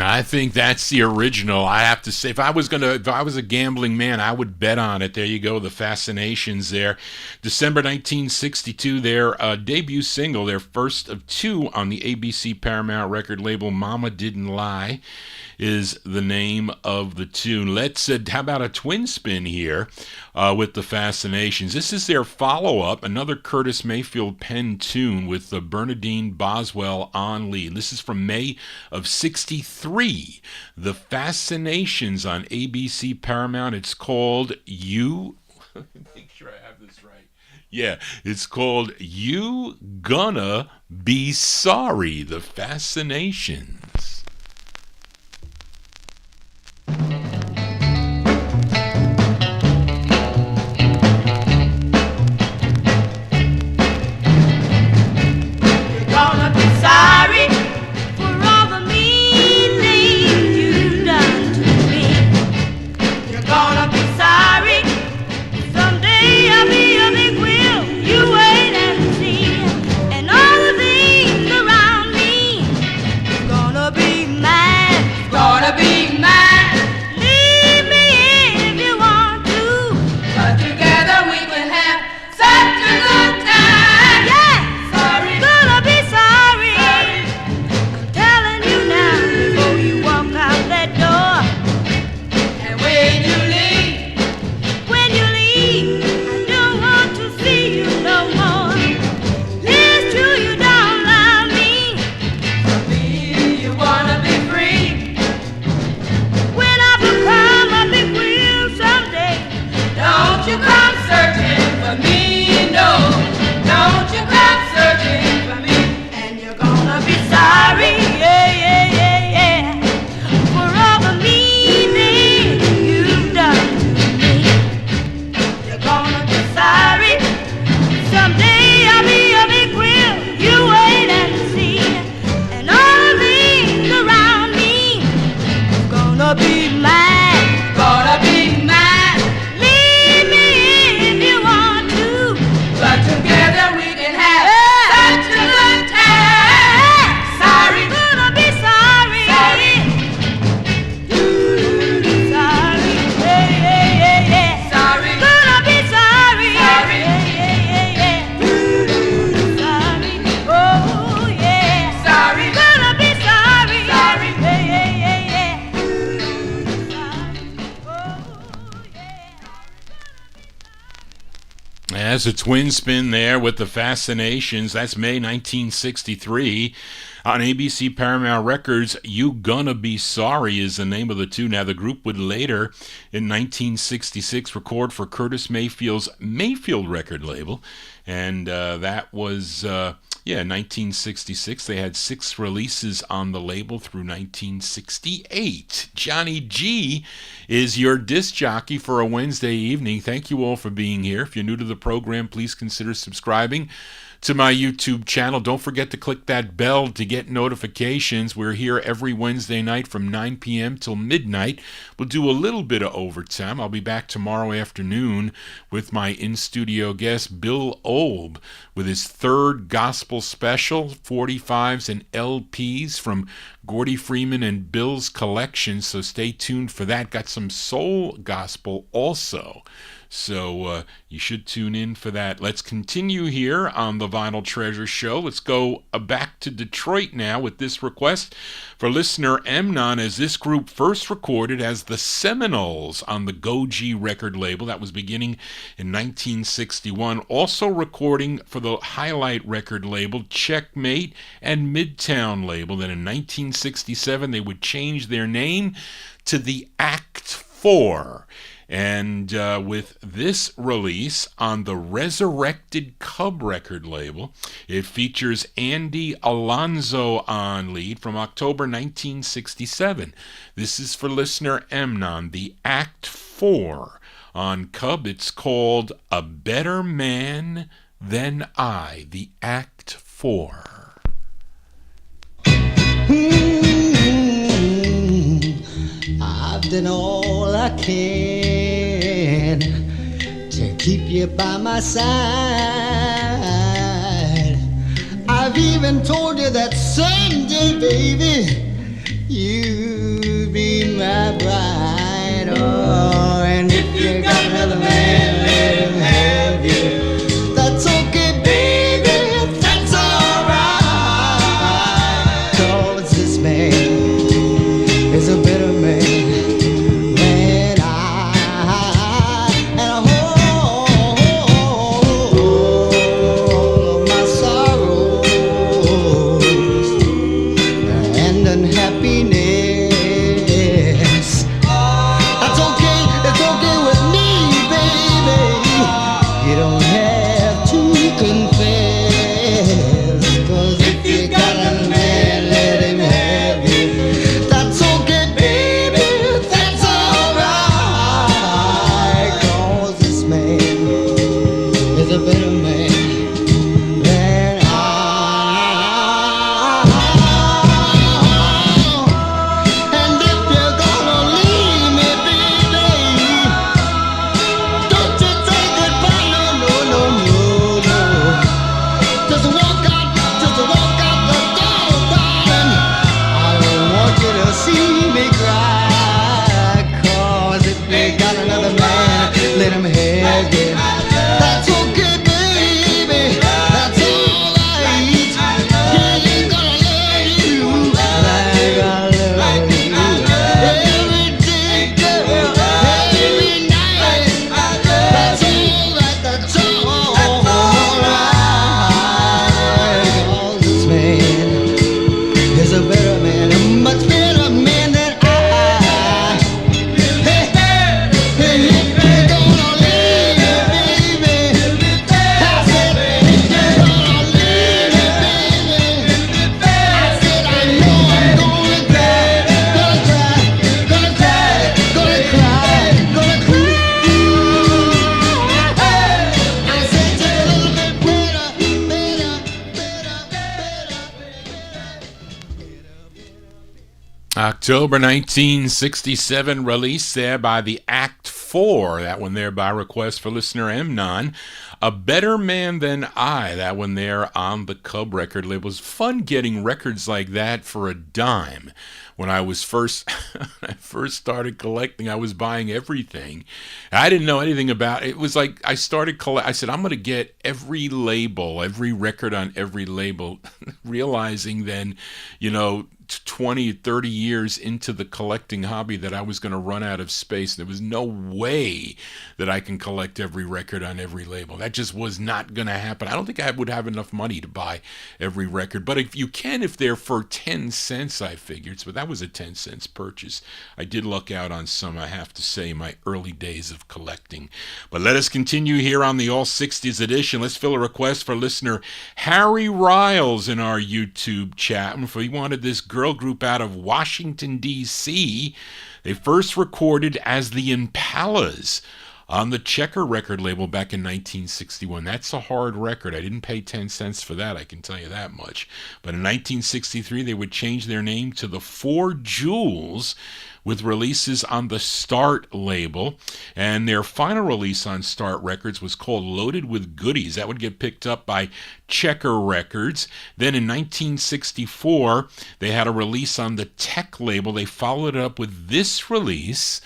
I think that's the original. I have to say, if I was a gambling man, I would bet on it. There you go, the Fascinations there. December 1962, their debut single, their first of two on the ABC Paramount record label, Mama Didn't Lie, is the name of the tune. Let's how about a twin spin here with the Fascinations. This is their follow-up, another Curtis Mayfield pen tune with Bernadine Boswell on lead. This is from May of 63. The Fascinations on ABC Paramount. It's called make sure I have this right. Yeah, it's called You Gonna Be Sorry. The Fascinations. As a twin spin there with the Fascinations. That's May 1963 on ABC Paramount Records. You Gonna Be Sorry is the name of the tune. Now, the group would later, in 1966, record for Curtis Mayfield's Mayfield record label, and that was 1966. They had 6 releases on the label through 1968. Johnny G is your disc jockey for a Wednesday evening. Thank you all for being here. If you're new to the program, please consider subscribing to my YouTube channel. Don't forget to click that bell to get notifications. We're here every Wednesday night from 9 p.m. till midnight. We'll do a little bit of overtime. I'll be back tomorrow afternoon with my in-studio guest, Bill Olb, with his third gospel special, 45's and LPs from Gordy Freeman and Bill's collection. So stay tuned for that. Got some soul gospel also. So you should tune in for that. Let's continue here on the Vinyl Treasure Show. Let's go back to Detroit now with this request for listener Emnon, as this group first recorded as the Seminoles on the Go-G record label. That was beginning in 1961. Also recording for the Highlight record label, Checkmate, and Midtown label. Then in 1967, they would change their name to the Act 4. And with this release on the Resurrected Cub record label, it features Andy Alonzo on lead from October 1967. This is for listener Emnon, the Act 4 on Cub. It's called A Better Man Than I, the Act 4. I've done all I can to keep you by my side. I've even told you that someday, baby, you be my bride. Oh, and if you got another man, let him have you. That's okay, baby, that's alright. 'Cause this man is a better man than I. And all of my sorrows and unhappiness. That's okay with me, baby. You don't have to confess. 'Cause if you got a man, let him have you. That's okay, baby, that's alright. 'Cause this man is a better man than I. And if you're gonna leave me, baby, don't you say goodbye, no, no, no, no, no. Just walk out the door, darling. I don't want you to see me cry. 'Cause if you got another man, let him have you. That's okay, baby, that's alright. He ain't gonna love you like I love you. Every day, girl, every night. That's alright, that's alright. 'Cause this man is a better man, a much better man than I. Hey, hey, if you're gonna leave me, baby, I said, if you're gonna leave me, baby, I said, I know I'm gonna cry, gonna cry, gonna cry, gonna cry, gonna cry. I said, just a little bit better, better, better, better. October 1967, released there by the Act 4, that one there by request for listener Mnon. A Better Man Than I, that one there on the Cub record label. It was fun getting records like that for a dime. When I was first started collecting, I was buying everything. I didn't know anything about it. It was like I said, I'm going to get every label, every record on every label, realizing then, 20, 30 years into the collecting hobby that I was going to run out of space. There was no way that I can collect every record on every label. That just was not going to happen. I don't think I would have enough money to buy every record. But if you can, if they're for 10 cents, I figured. So that was a 10 cents purchase. I did luck out on some, I have to say, my early days of collecting. But let us continue here on the All 60s edition. Let's fill a request for listener Harry Riles in our YouTube chat. He wanted this girl group out of Washington, D.C. They first recorded as the Impalas on the Checker record label back in 1961. That's a hard record. I didn't pay 10 cents for that, I can tell you that much. But in 1963, they would change their name to the Four Jewels, with releases on the Start label. And their final release on Start Records was called Loaded with Goodies. That would get picked up by Checker Records. Then in 1964, they had a release on the Tech label. They followed it up with this release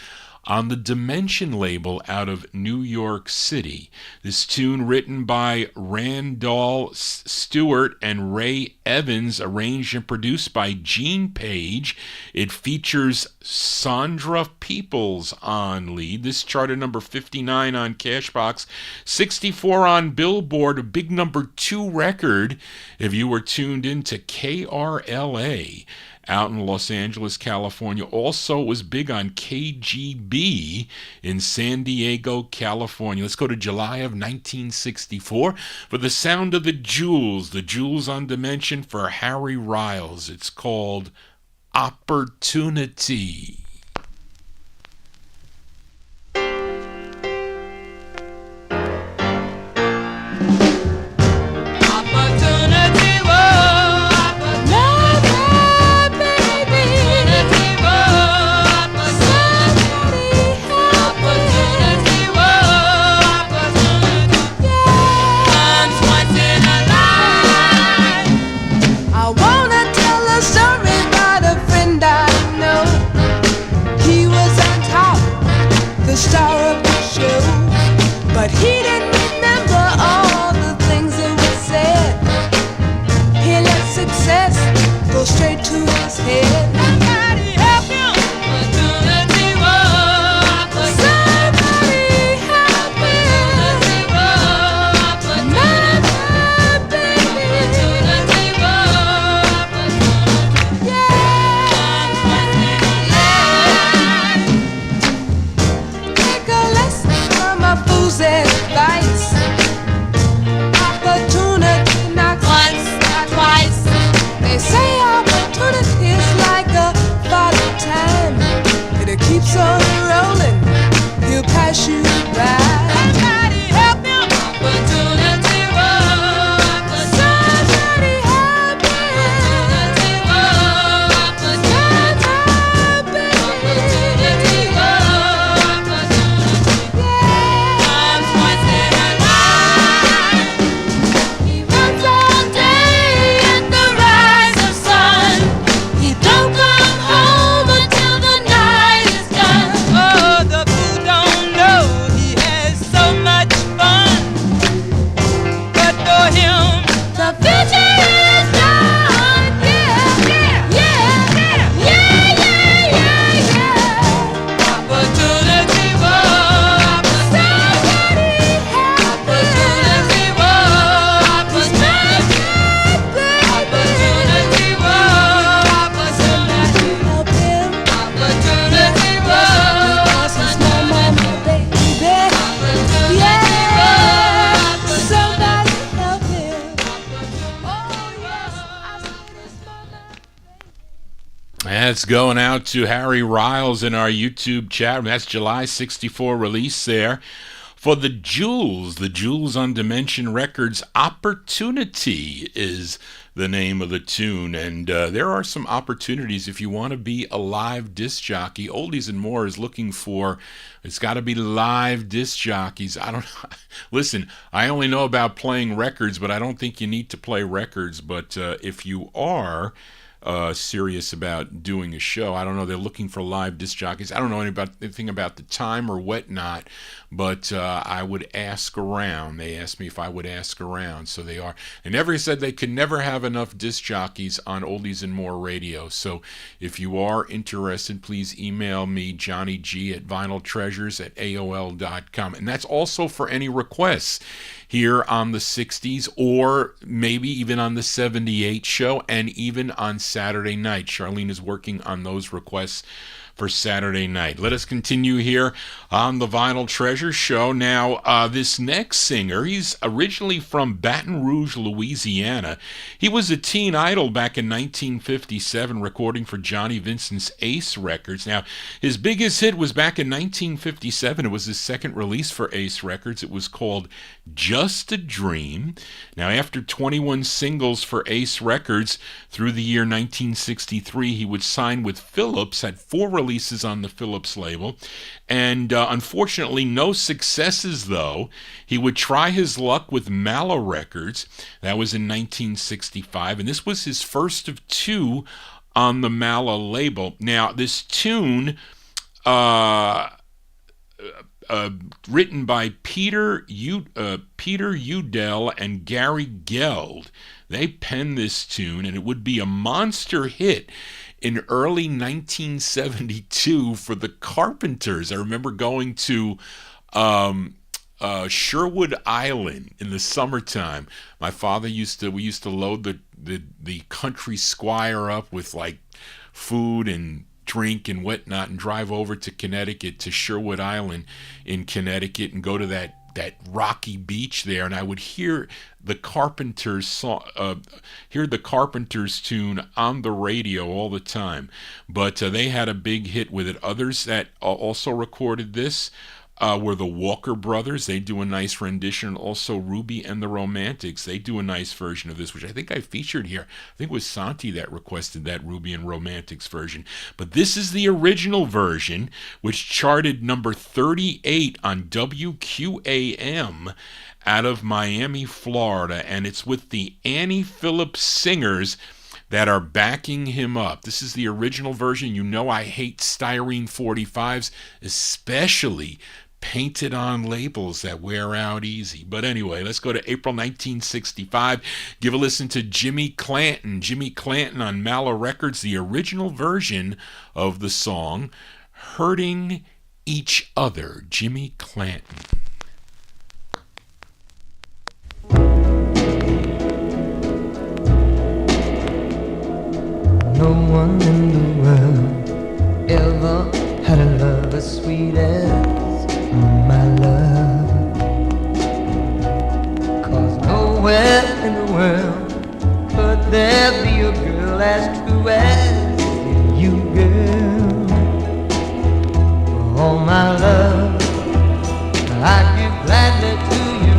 on the Dimension label out of New York City. This tune, written by Randall Stewart and Ray Evans, arranged and produced by Gene Page. It features Sandra Peoples on lead. This charted number 59 on Cashbox, 64 on Billboard, a big number 2 record if you were tuned in to KRLA out in Los Angeles, California. Also, it was big on KGB in San Diego, California. Let's go to July of 1964 for the sound of the Jewels on Dimension for Harry Riles. It's called Opportunity. I wanna tell a story about a friend I He didn't remember all the things that were said. He let success go straight to his head. Somebody help him. Opportunity was. Somebody help him. My baby. Opportunity was. Yeah. Take a lesson from a fool's advice. Opportunity knocks once, twice. They say opportunity is like a Valentine. It keeps on rolling, he'll pass you by. Somebody help him. Opportunity was. Somebody help him. Opportunity was. Opportunity was. Yeah. Once in a life. He runs all day in the rise of sun. He don't come home until the night is done. Oh, the fool don't know he has so much fun. But for him, the future is done. Yeah, yeah, yeah, yeah, yeah, yeah, yeah. Opportunity was. Somebody help him. Opportunity was. Opportunity was. Somebody help him. Opportunity was. It's my mama, baby. Yeah. Somebody help him. Oh yes, I said it's my mama, baby. That's going out to Harry Riles in our YouTube chat. That's July 64 release there. For the Jewels on Dimension Records, Opportunity is the name of the tune. And there are some opportunities if you want to be a live disc jockey. Oldies and More is looking for, it's got to be live disc jockeys. I don't know. Listen, I only know about playing records, but I don't think you need to play records. But if you are serious about doing a show, I don't know, they're looking for live disc jockeys. I don't know anything about the time or whatnot, but I would ask around. They asked me if I would ask around, so they are. And never said they could never have enough disc jockeys on Oldies and More radio. So if you are interested, please email me, JohnnyG at vinyltreasures@aol.com. And that's also for any requests here on the 60s, or maybe even on the 78 show, and even on Saturday night. Charlene is working on those requests for Saturday night. Let us continue here on the Vinyl Treasure Show. Now, this next singer, he's originally from Baton Rouge, Louisiana. He was a teen idol back in 1957, recording for Johnny Vincent's Ace Records. Now, his biggest hit was back in 1957. It was his second release for Ace Records. It was called Just a Dream. Now, after 21 singles for Ace Records through the year 1963, he would sign with Philips, had 4 releases on the Philips label, and unfortunately no successes though. He would try his luck with Mallow Records. That was in 1965, and this was his first of 2 on the Mallow label. Now, this tune, written by Peter Udell and Gary Geld, they penned this tune, and it would be a monster hit in early 1972 for the Carpenters. I remember going to Sherwood Island in the summertime. My father we used to load the country squire up with like food and drink and whatnot, and drive over to Connecticut, to Sherwood Island in Connecticut, and go to that rocky beach there, and I would hear the Carpenters tune on the radio all the time. But they had a big hit with it. Others that also recorded this were the Walker Brothers. They do a nice rendition. Also, Ruby and the Romantics, they do a nice version of this, which I think I featured here. I think it was Santi that requested that Ruby and Romantics version. But this is the original version, which charted number 38 on WQAM out of Miami, Florida, and it's with the Annie Phillips Singers that are backing him up. This is the original version. You know I hate styrene 45s, especially painted on labels that wear out easy. But anyway, let's go to April 1965. Give a listen to Jimmy Clanton. Jimmy Clanton on Mala Records, the original version of the song Hurting Each Other. Jimmy Clanton. No one in the world ever had a love as sweet as my love. 'Cause nowhere in the world could there be a girl as true as you, girl. For all my love, I'd give gladly to you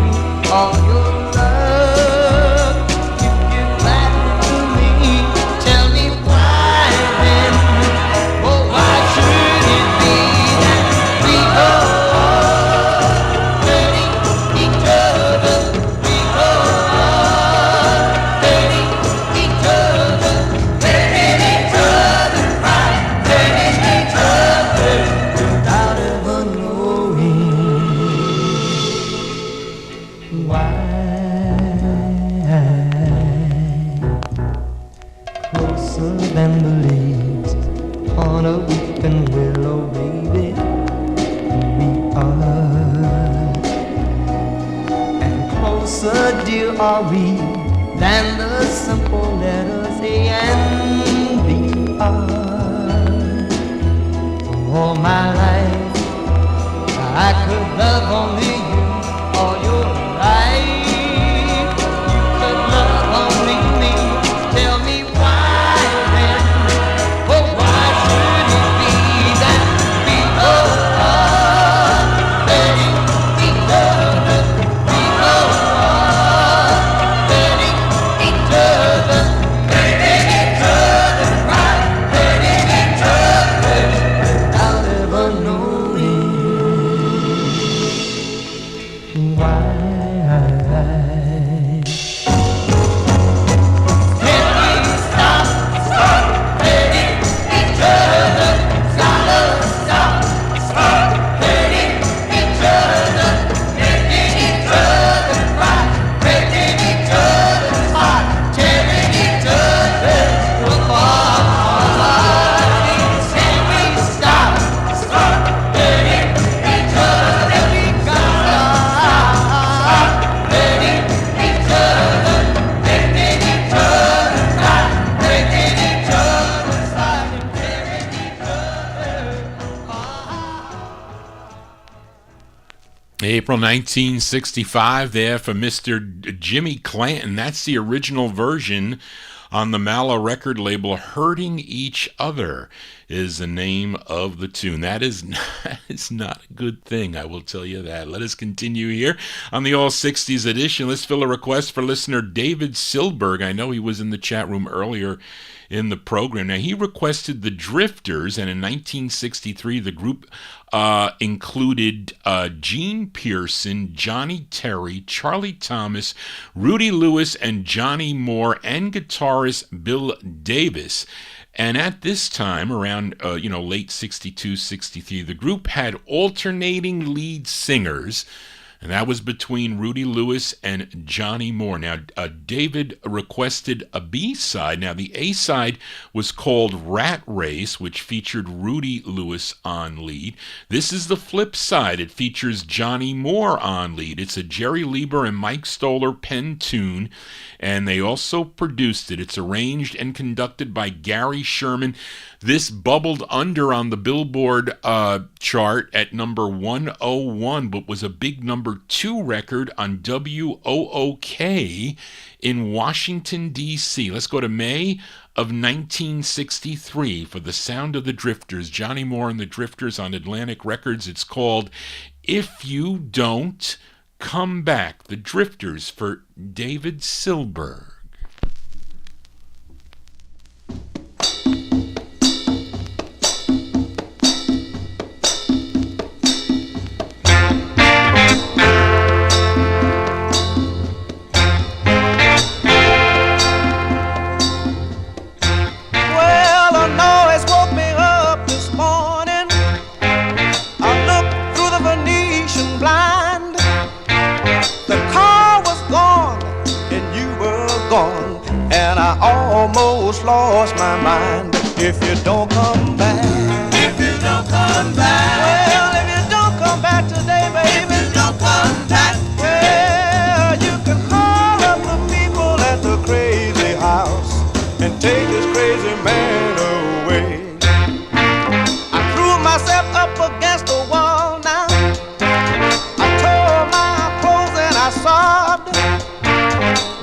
all your love. You give gladly to me. Tell me why then, oh why should it be that we go on hurting each other? We go on hurting each other, making each other cry, hurting each other without ever knowing why. Closer than the leaves on a weeping willow, baby, we are. And closer, dear, are we than the simple letters A and B are. All my life I could love only you all your life. You could love only me. Tell me why then, oh why should it be that we go on hurting each other? We go on hurting each other, making each other cry, hurting each other without ever knowing why. Can we stop hurting each other? Stop hurting each other, making each other cry, breaking each other's heart, tearing each other apart. Can we stop hurting each other? We gotta stop hurting each other, making each other cry, breaking each other's heart, and tearing each other apart. April 1965 there for Mr. Jimmy Clanton. That's the original version on the Mala record label. Hurting Each Other is the name of the tune. That is not a good thing, I will tell you that. Let us continue here on the All 60s edition. Let's fill a request for listener David Silberg. I know he was in the chat room earlier in the program. Now, he requested the Drifters, and in 1963, the group included Gene Pearson, Johnny Terry, Charlie Thomas, Rudy Lewis, and Johnny Moore, and guitarist Bill Davis. And at this time, around late 62, 63, the group had alternating lead singers, and that was between Rudy Lewis and Johnny Moore. Now, David requested a B-side. Now, the A-side was called Rat Race, which featured Rudy Lewis on lead. This is the flip side. It features Johnny Moore on lead. It's a Jerry Lieber and Mike Stoller pen tune, and they also produced it. It's arranged and conducted by Gary Sherman. This bubbled under on the Billboard chart at number 101, but was a big number 2 record on WOOK in Washington, D.C. Let's go to May of 1963 for the sound of the Drifters. Johnny Moore and the Drifters on Atlantic Records. It's called If You Don't Come Back. The Drifters for David Silberg. Well, a noise woke me up this morning. I looked through the veneer. almost lost my mind. If you don't come back, if you don't come back, well, if you don't come back today, baby, if you don't come back, well, you can call up the people at the crazy house and take this crazy man away. I threw myself up against the wall now. I tore my clothes and I sobbed.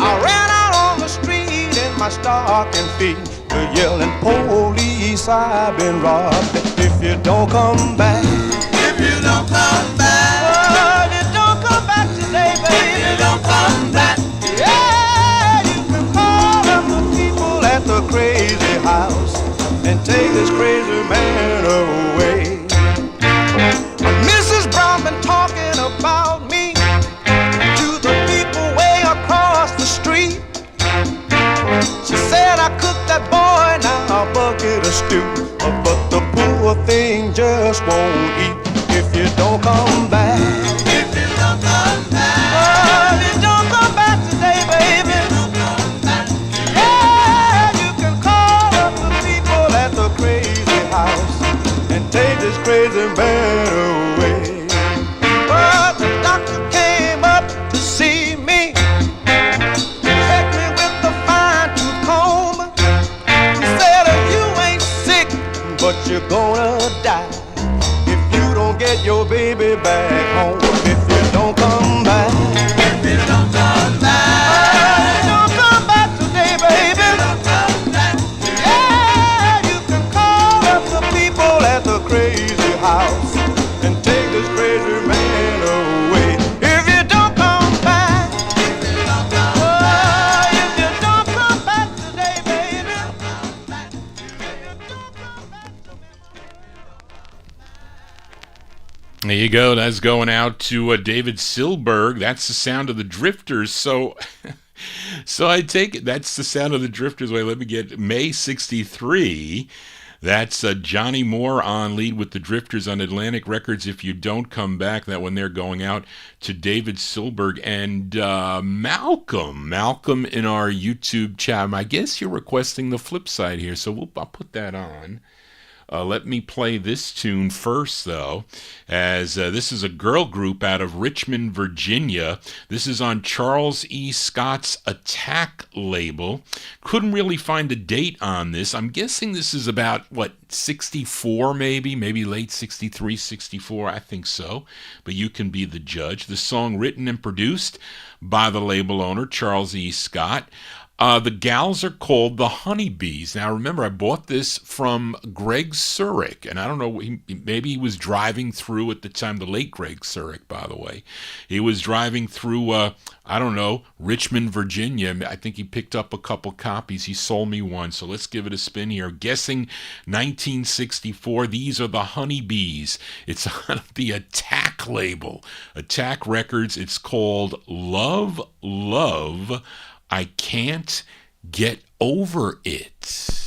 I ran out on the street in my stocking feet, yelling, police, I've been robbed. If you don't come back, if you don't come back, oh, if you don't come back today, baby, if you don't come back, yeah, you can call up the people at the crazy house and take this crazy man away. Mrs. Brown been talking about me to the people way across the street. She said I cooked that boy now a bucket of stew, but the poor thing just won't eat. If you don't come back, if you don't come back, oh, if you don't come back today, baby, if you don't come back, yeah, you can call up the people at the crazy house and take this crazy man away. But the doctor came up to see me, checked me with the fine-tooth comb. He said, you ain't sick, but you're gonna die if you don't get your baby back home. If you don't come back, if you don't come back, if you don't come back today, baby, if you don't come back, yeah, you can call up the people at the crazy house and take this crazy man away. If you don't come back, if you don't come back, if you don't come back today, baby, if you don't come back to me. There you go. That's going out to David Silberg. That's the sound of the Drifters. So I take it that's the sound of the Drifters. Wait, let me get May 63. That's Johnny Moore on lead with the Drifters on Atlantic Records. If you don't come back, that one they're going out to David Silberg and Malcolm in our YouTube chat. I guess you're requesting the flip side here, so I'll put that on. Let me play this tune first, though, as this is a girl group out of Richmond, Virginia. This is on Charles E. Scott's Attack label. Couldn't really find a date on this. I'm guessing this is about, 64 maybe late 63, 64, I think so. But you can be the judge. The song written and produced by the label owner, Charles E. Scott. The gals are called the Honeybees. Now, remember, I bought this from Greg Surik, and I don't know, maybe he was driving through at the time, the late Greg Surik, by the way. He was driving through, Richmond, Virginia. I think he picked up a couple copies. He sold me one, so let's give it a spin here. Guessing 1964, these are the Honeybees. It's on the Attack label, Attack Records. It's called Love, Love, I Can't Get Over It.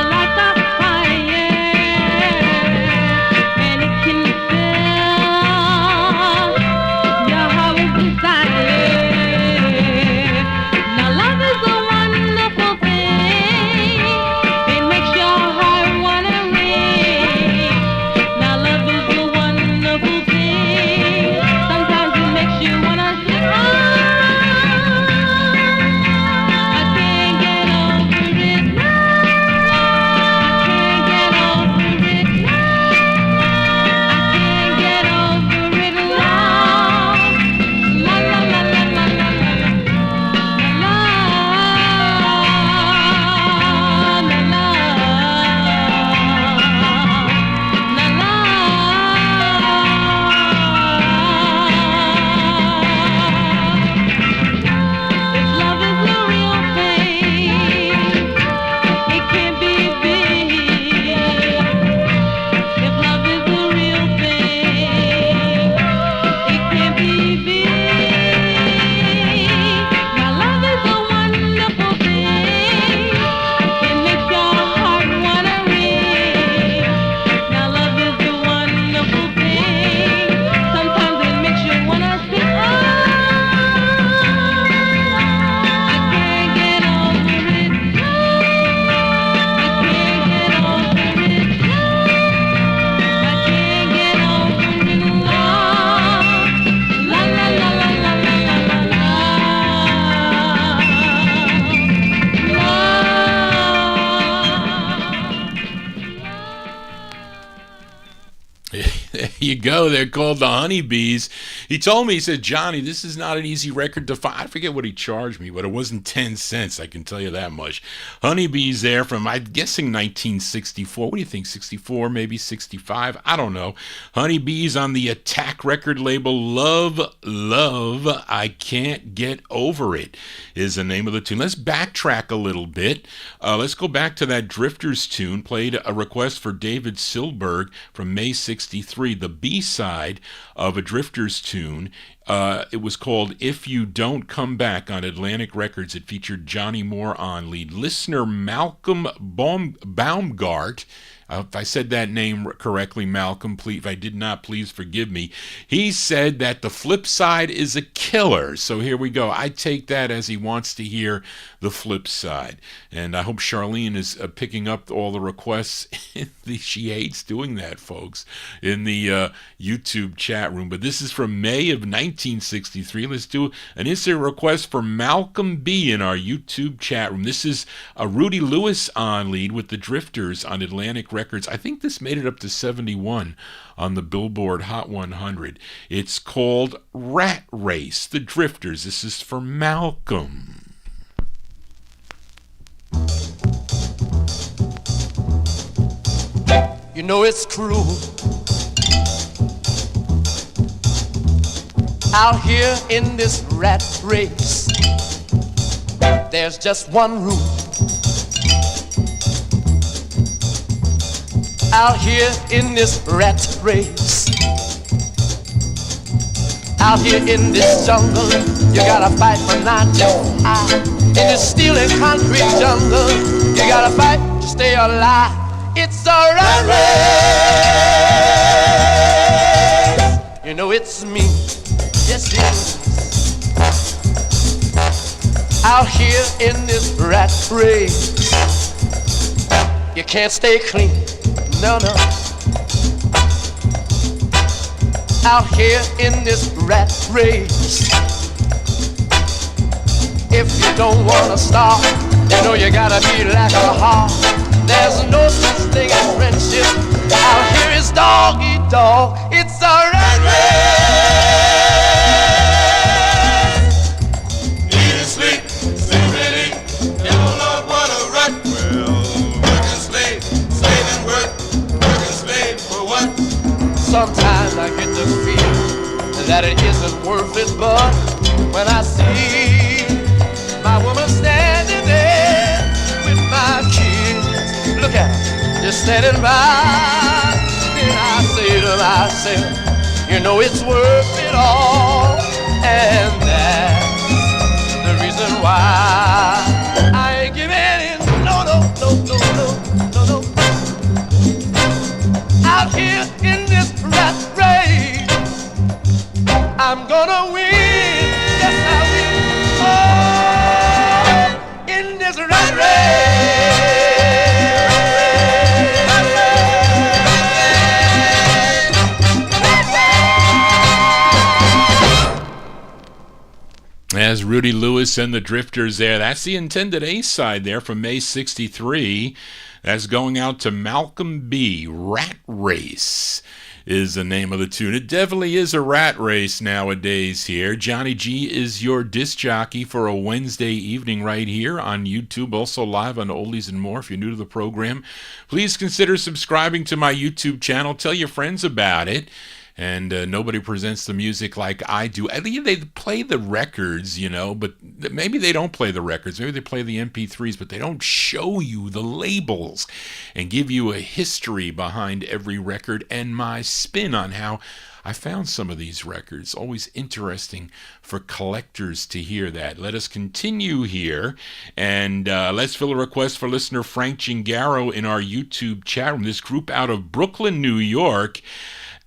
Like the you go. They're called the Honeybees. He told me, he said, Johnny, this is not an easy record to find. I forget what he charged me, but it wasn't 10 cents, I can tell you that much. Honeybees there from, I'm guessing 1964. What do you think, 64, maybe 65? I don't know. Honeybees on the Attack record label. Love, Love, I Can't Get Over It is the name of the tune. Let's backtrack a little bit. Let's go back to that Drifters tune. Played a request for David Silberg from May 63, the B-side of a Drifters tune. It was called If You Don't Come Back on Atlantic Records. It featured Johnny Moore on lead. Listener Malcolm Baumgart, if I said that name correctly, Malcolm, please, if I did not, please forgive me. He said that the flip side is a killer. So here we go. I take that as he wants to hear the flip side. And I hope Charlene is picking up all the requests. She hates doing that, folks, in the YouTube chat room. But this is from May of 1963. Let's do an instant request for Malcolm B in our YouTube chat room. This is Rudy Lewis on lead with the Drifters on Atlantic Records. I think this made it up to 71 on the Billboard Hot 100. It's called Rat Race, the Drifters. This is for Malcolm. You know it's cruel out here in this rat race. There's just one rule. Out here in this rat race, out here in this jungle, you gotta fight for 9 to 5. In this steel and concrete jungle, you gotta fight to stay alive. It's a rat race. You know it's me, yes it is. Out here in this rat race, you can't stay clean. No, no. Out here in this rat race, if you don't wanna starve, you know you gotta be like a hog. There's no such thing as friendship. Out here is dog eat dog. It's a rat race. Need to sleep, sleep and eat. You don't know what a rat will. Work and slave, slave and work. For what? Sometimes I get the feeling that it isn't worth it, but when I see my woman standing there with my kids, look at her, just standing by, then I say to myself, you know it's worth it all, and that's the reason why I ain't giving in. No, no, no, no, no, no, no. Out here in this rat race, I'm gonna win, yes I will. Oh, in this rat race. As Rudy Lewis and the Drifters there, that's the intended A-side there from May 63. That's going out to Malcolm B. Rat Race is the name of the tune. It definitely is a rat race nowadays here. Johnny G is your disc jockey for a Wednesday evening right here on YouTube, also live on Oldies and More. If you're new to the program, please consider subscribing to my YouTube channel. Tell your friends about it. And nobody presents the music like I do. I think they play the records, you know, but maybe they don't play the records. Maybe they play the MP3s, but they don't show you the labels and give you a history behind every record and my spin on how I found some of these records. Always interesting for collectors to hear that. Let us continue here, and let's fill a request for listener Frank Gingaro in our YouTube chat room. This group out of Brooklyn, New York.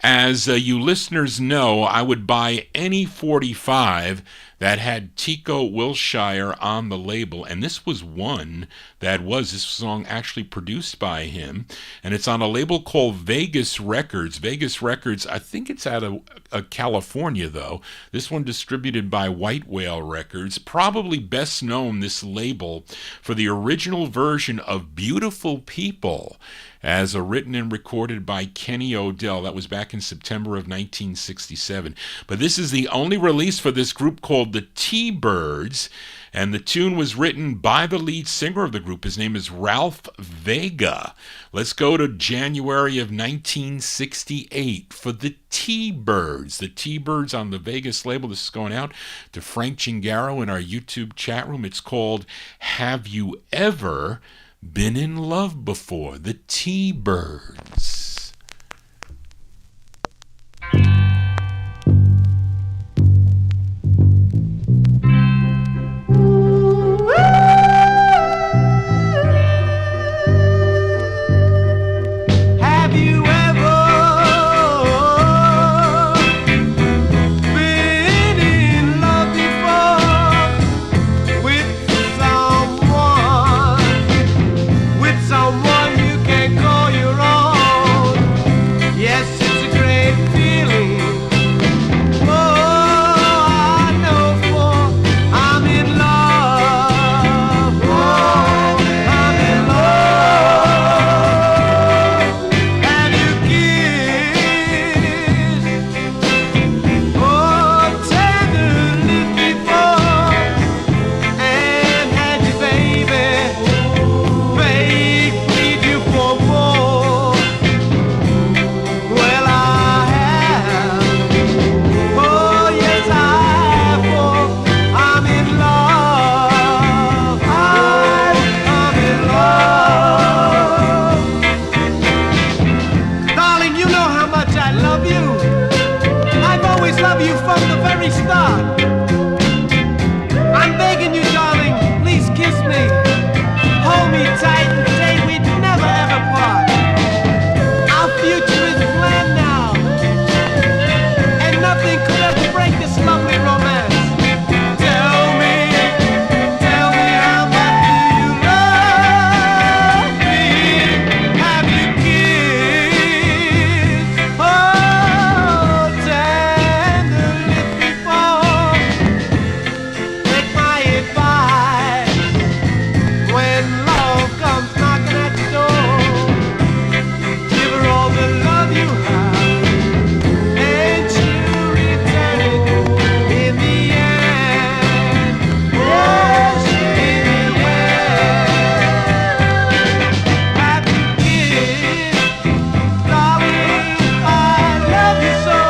As you listeners know, I would buy any 45 that had Tico Wilshire on the label, and this song actually produced by him, and it's on a label called Vegas Records. Vegas Records, I think it's out of California, though. This one distributed by White Whale Records. Probably best known, this label, for the original version of Beautiful People, as written and recorded by Kenny Odell. That was back in September of 1967. But this is the only release for this group called the T-Birds, and the tune was written by the lead singer of the group. His name is Ralph Vega. Let's go to January of 1968 for the T-Birds. The T-Birds on the Vegas label. This is going out to Frank Chingaro in our YouTube chat room. It's called Have You Ever Been in Love Before? The T-Birds. Have you ever been in love before with someone you can call your own? Yes, it's a great feeling. Oh, I know, for I'm in love. Oh, I'm in love. Have you kissed? Oh, tenderly before, and had you, baby, need you for more? Well, I have. Oh, yes, I have. For I'm in love. I'm in love. Darling, you know how much I love you. I've always loved you from the very start. I'm begging you, darling, please kiss me. Hold me tight and say we'd never ever part. Our future is planned now, and nothing could ever break this lovely romance. Tell me how much do you love me? Have you kissed? Oh, tenderly before. Take my advice. When love comes knocking at the door, give her all the love you have, and she'll return it in the end. Oh, she will. Have you kissed? Darling, I love you so.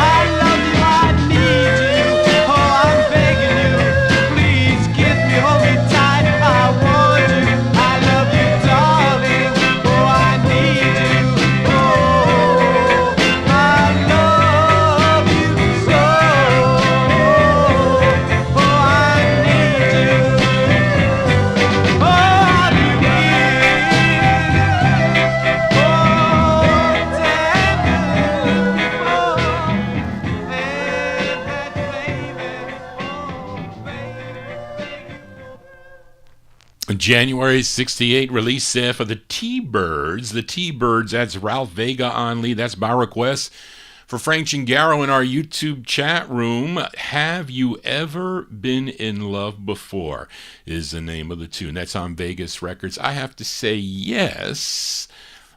I love you, I need you. Oh, I'm begging you, please kiss me, hold me tight. I want you, I love you, darling. Oh, I need you. Oh, I love you so. Oh, I need you. Oh, have you kissed? Oh, tenderly before, and that baby, oh, baby. January 68 release there for the T-Birds. The T-Birds, that's Ralph Vega on lead. That's by request for Frank Chingaro in our YouTube chat room. Have You Ever Been in Love Before is the name of the tune. That's on Vegas Records. I have to say yes,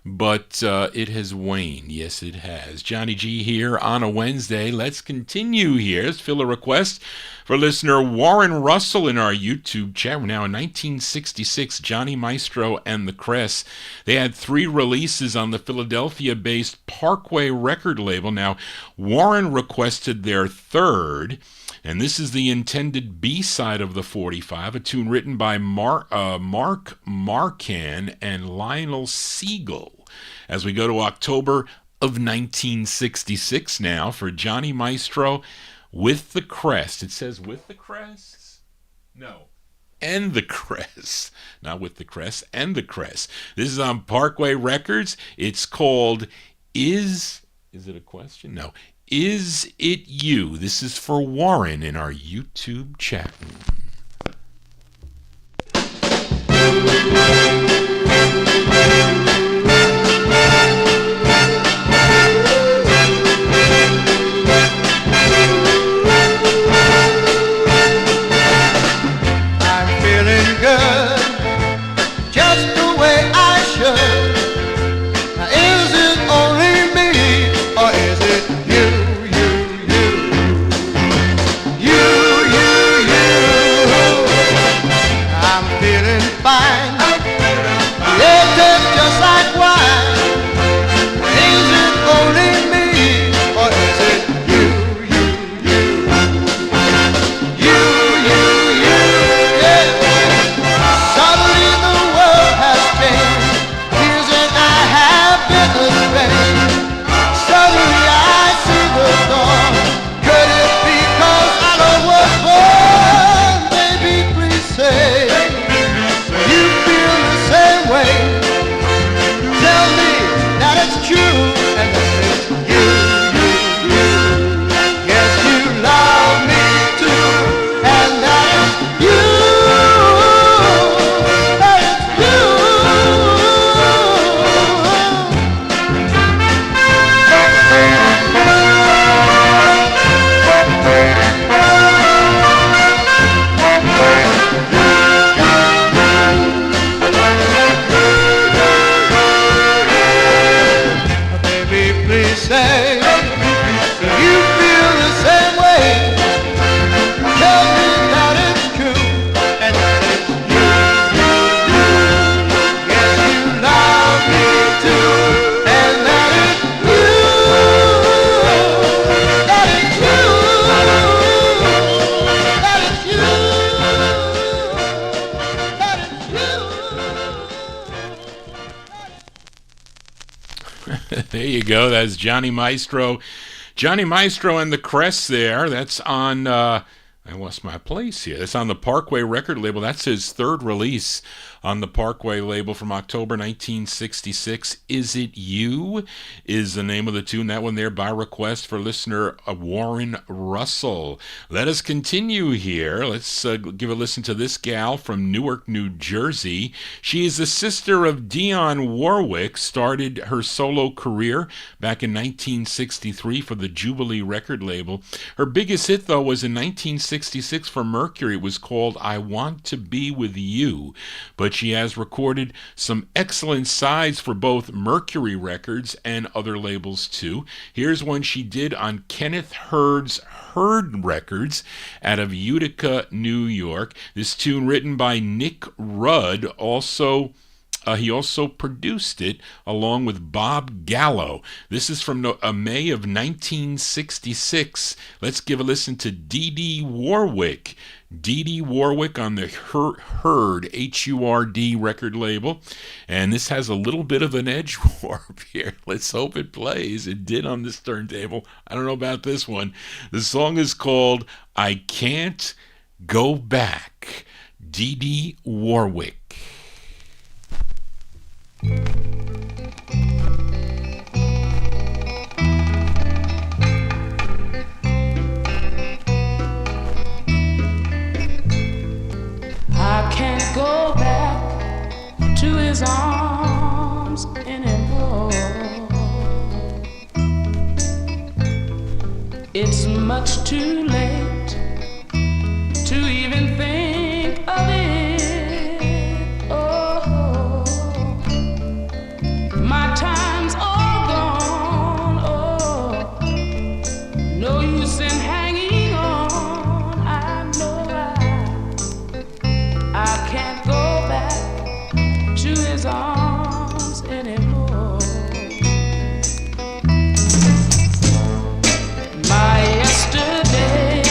but it has waned. Yes, it has. Johnny G here on a Wednesday. Let's continue here. Let's fill a request for listener Warren Russell in our YouTube chat. We're now in 1966, Johnny Maestro and the Crests. They had 3 releases on the Philadelphia-based Parkway record label. Now, Warren requested their third, and this is the intended B-side of the 45, a tune written by Mark Marcan and Lionel Siegel. As we go to October of 1966 now for Johnny Maestro with the Crests. It says with the Crests? No. And the Crests. Not with the Crests, and the Crests. This is on Parkway Records. It's called Is it a question? No. Is It You? This is for Warren in our YouTube chat room. I'm feeling good, just the way I should. Now, is it only me, or is it you, you, you? You, you, you. I'm feeling fine. It tastes just like wine. Is it only me, or is it you, you, you? You, you, you, yeah. Suddenly the world has changed. Years and I have been estranged. Suddenly I see the dawn. Could it be 'cause I was born? Baby, please say you feel the same way. Tell me that it's true and that it's you, you, you. Yes, you love me too, and that it's you, that it's you. Baby, please say you feel the same way. Tell me that it's true and that it's you, you, you. Yes, you love me too, and that it's you, that it's you, that it's you, that it's you. There you go. That's Johnny Maestro. Johnny Maestro and the Crests there. That's on, I lost my place here. That's on the Parkway record label. That's his third release on the Parkway label from October 1966. Is It You is the name of the tune. That one there by request for listener Warren Russell. Let us continue here. Let's give a listen to this gal from Newark, New Jersey. She is the sister of Dee Warwick, started her solo career back in 1963 for the Jubilee record label. Her biggest hit, though, was in 1966 for Mercury. It was called I Want to Be With You. But she has recorded some excellent sides for both Mercury Records and other labels too. Here's one she did on Kenneth Hurd's Hurd Records out of Utica, New York. This tune written by Nick Rudd. He also produced it along with Bob Gallo. This is from May of 1966. Let's give a listen to Dee Dee Warwick. Dee Dee Warwick on the Hurd, H-U-R-D record label. And this has a little bit of an edge warp here. Let's hope it plays. It did on this turntable. I don't know about this one. The song is called I Can't Go Back. Dee Dee Warwick. I can't go back to his arms anymore. It's much too late to even think of it. Oh, my time's all gone. Oh, no use in hanging on. I know I can't go back to his arms anymore. My yesterday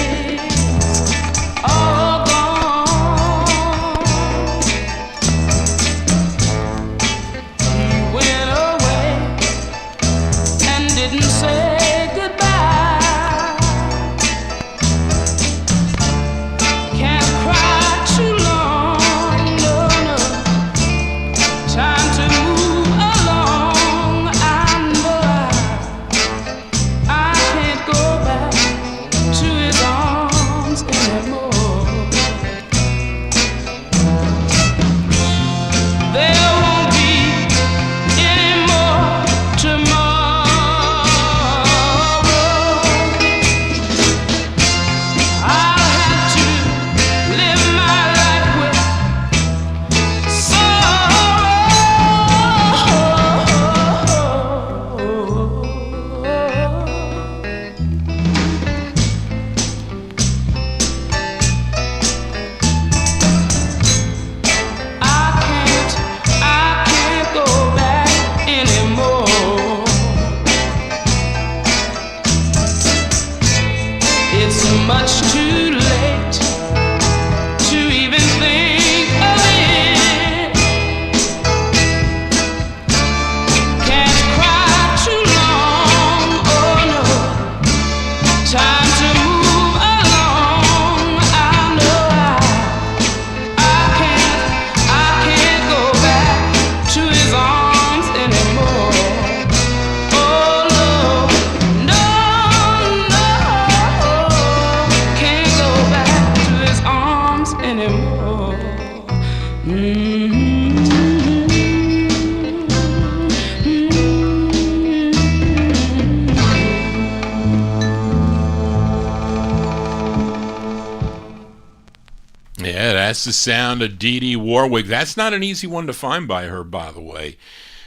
That's the sound of Dee Dee Warwick. That's not an easy one to find by her, by the way.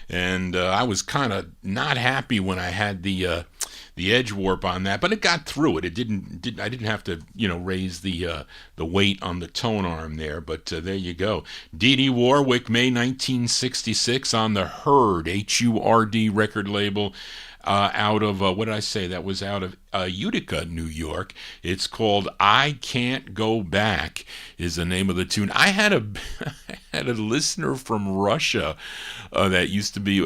And I was kind of not happy when I had the edge warp on that, but it got through it. I didn't have to raise the weight on the tone arm there. But there you go. Dee Dee Warwick, May 1966 on the Hurd HURD record label. Out of, what did I say? That was out of Utica, New York. It's called I Can't Go Back is the name of the tune. I had a listener from Russia that used to be,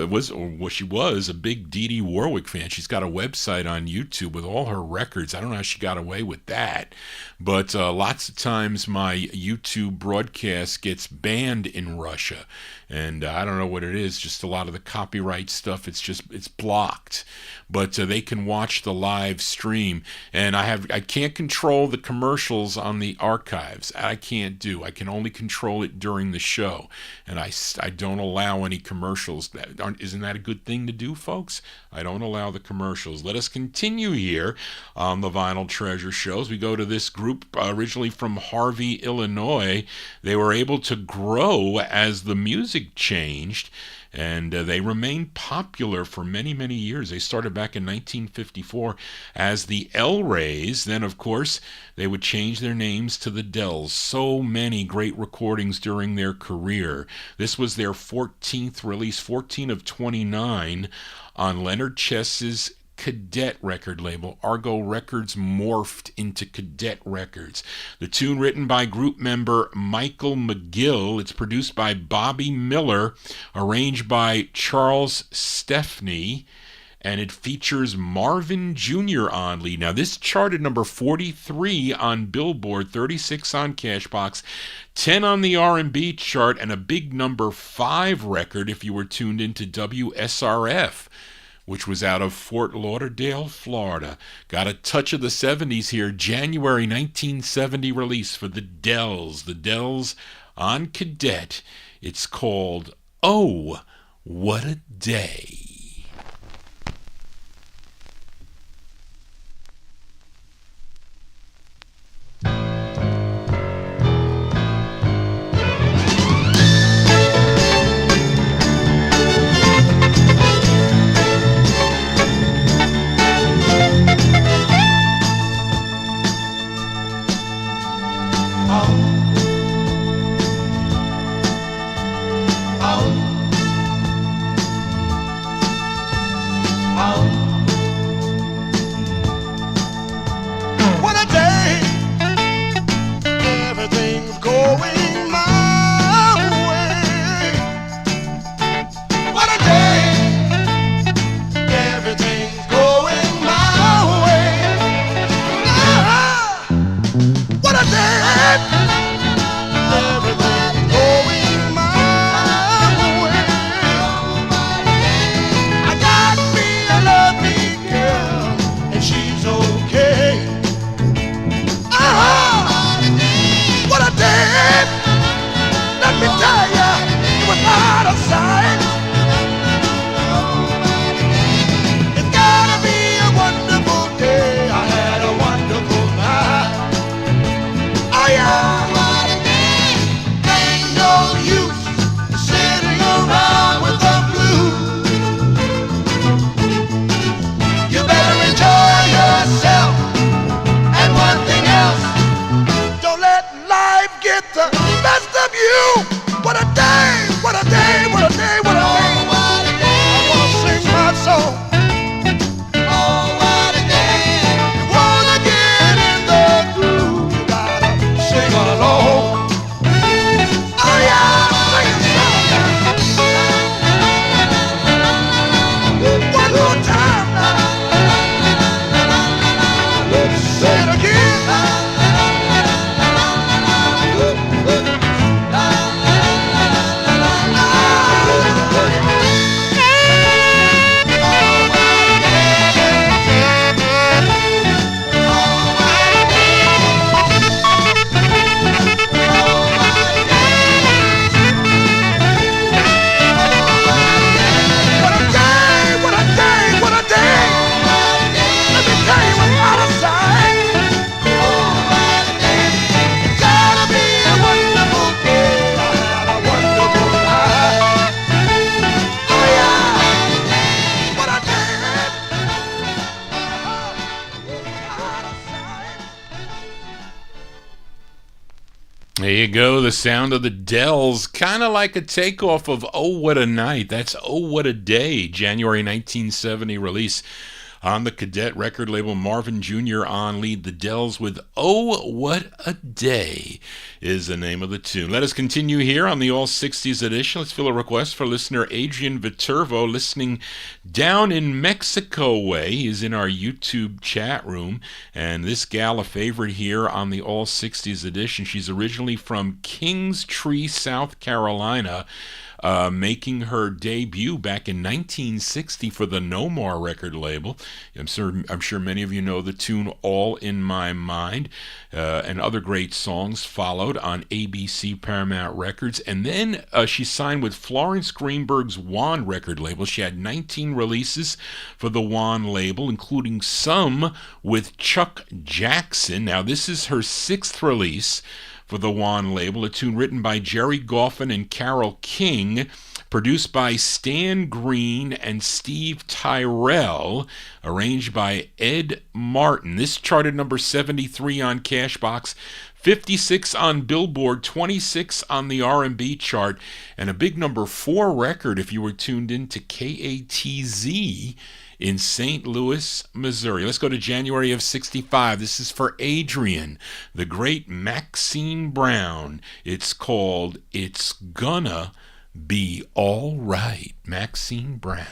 she was a big Dee Dee Warwick fan. She's got a website on YouTube with all her records. I don't know how she got away with that. But lots of times my YouTube broadcast gets banned in Russia. And I don't know what it is, just a lot of the copyright stuff, it's blocked. But they can watch the live stream. And I can't control the commercials on the archives. I can't. I can only control it during the show. And I don't allow any commercials. Isn't that a good thing to do, folks? I don't allow the commercials. Let us continue here on the Vinyl Treasure shows. We go to this group originally from Harvey, Illinois. They were able to grow as the music changed, and they remained popular for many, many years. They started back in 1954 as the El Rays. Then, of course, they would change their names to the Dells. So many great recordings during their career. This was their 14th release, 14 of 29 on Leonard Chess's Cadet record label. Argo Records morphed into Cadet Records. The tune written by group member Michael McGill. It's produced by Bobby Miller, arranged by Charles Stepney, and it features Marvin Jr. on lead. Now, this charted number 43 on Billboard, 36 on Cashbox, 10 on the R&B chart, and a big number 5 record if you were tuned into WSRF, which was out of Fort Lauderdale, Florida. Got a touch of the 70s here. January 1970 release for the Dells. The Dells on Cadet. It's called Oh, What a Day. There you go, the sound of the Dells, kind of like a takeoff of Oh What a Night. That's Oh What a Day, January 1970 release on the Cadet record label. Marvin Jr. on lead, the Dells with Oh What a Day is the name of the tune. Let us continue here on the All 60s edition. Let's fill a request for listener Adrian Viterbo, listening down in Mexico way. He's in our YouTube chat room, and this gal a favorite here on the All 60s edition. She's originally from Kingstree, South Carolina, making her debut back in 1960 for the No More record label. I'm sure many of you know the tune All in My Mind, and other great songs followed on ABC Paramount Records. And then she signed with Florence Greenberg's Wand record label. She had 19 releases for the Wand label, including some with Chuck Jackson. Now, this is her 6th release for the Wand label, a tune written by Jerry Goffin and Carole King, produced by Stan Green and Steve Tyrell, arranged by Ed Martin. This charted number 73 on Cashbox, 56 on Billboard, 26 on the R&B chart, and a big number 4 record if you were tuned in to KATZ in St. Louis, Missouri. Let's go to January of 65. This is for Adrian, the great Maxine Brown. It's called It's Gonna Be All Right. Maxine Brown.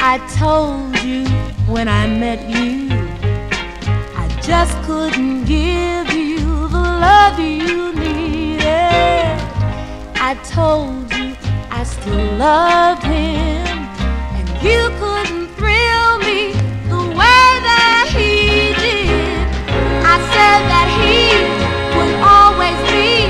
I told you when I met you, I just couldn't give you the love you needed. I told you I still loved him, and you couldn't thrill me the way that he did. I said that he would always be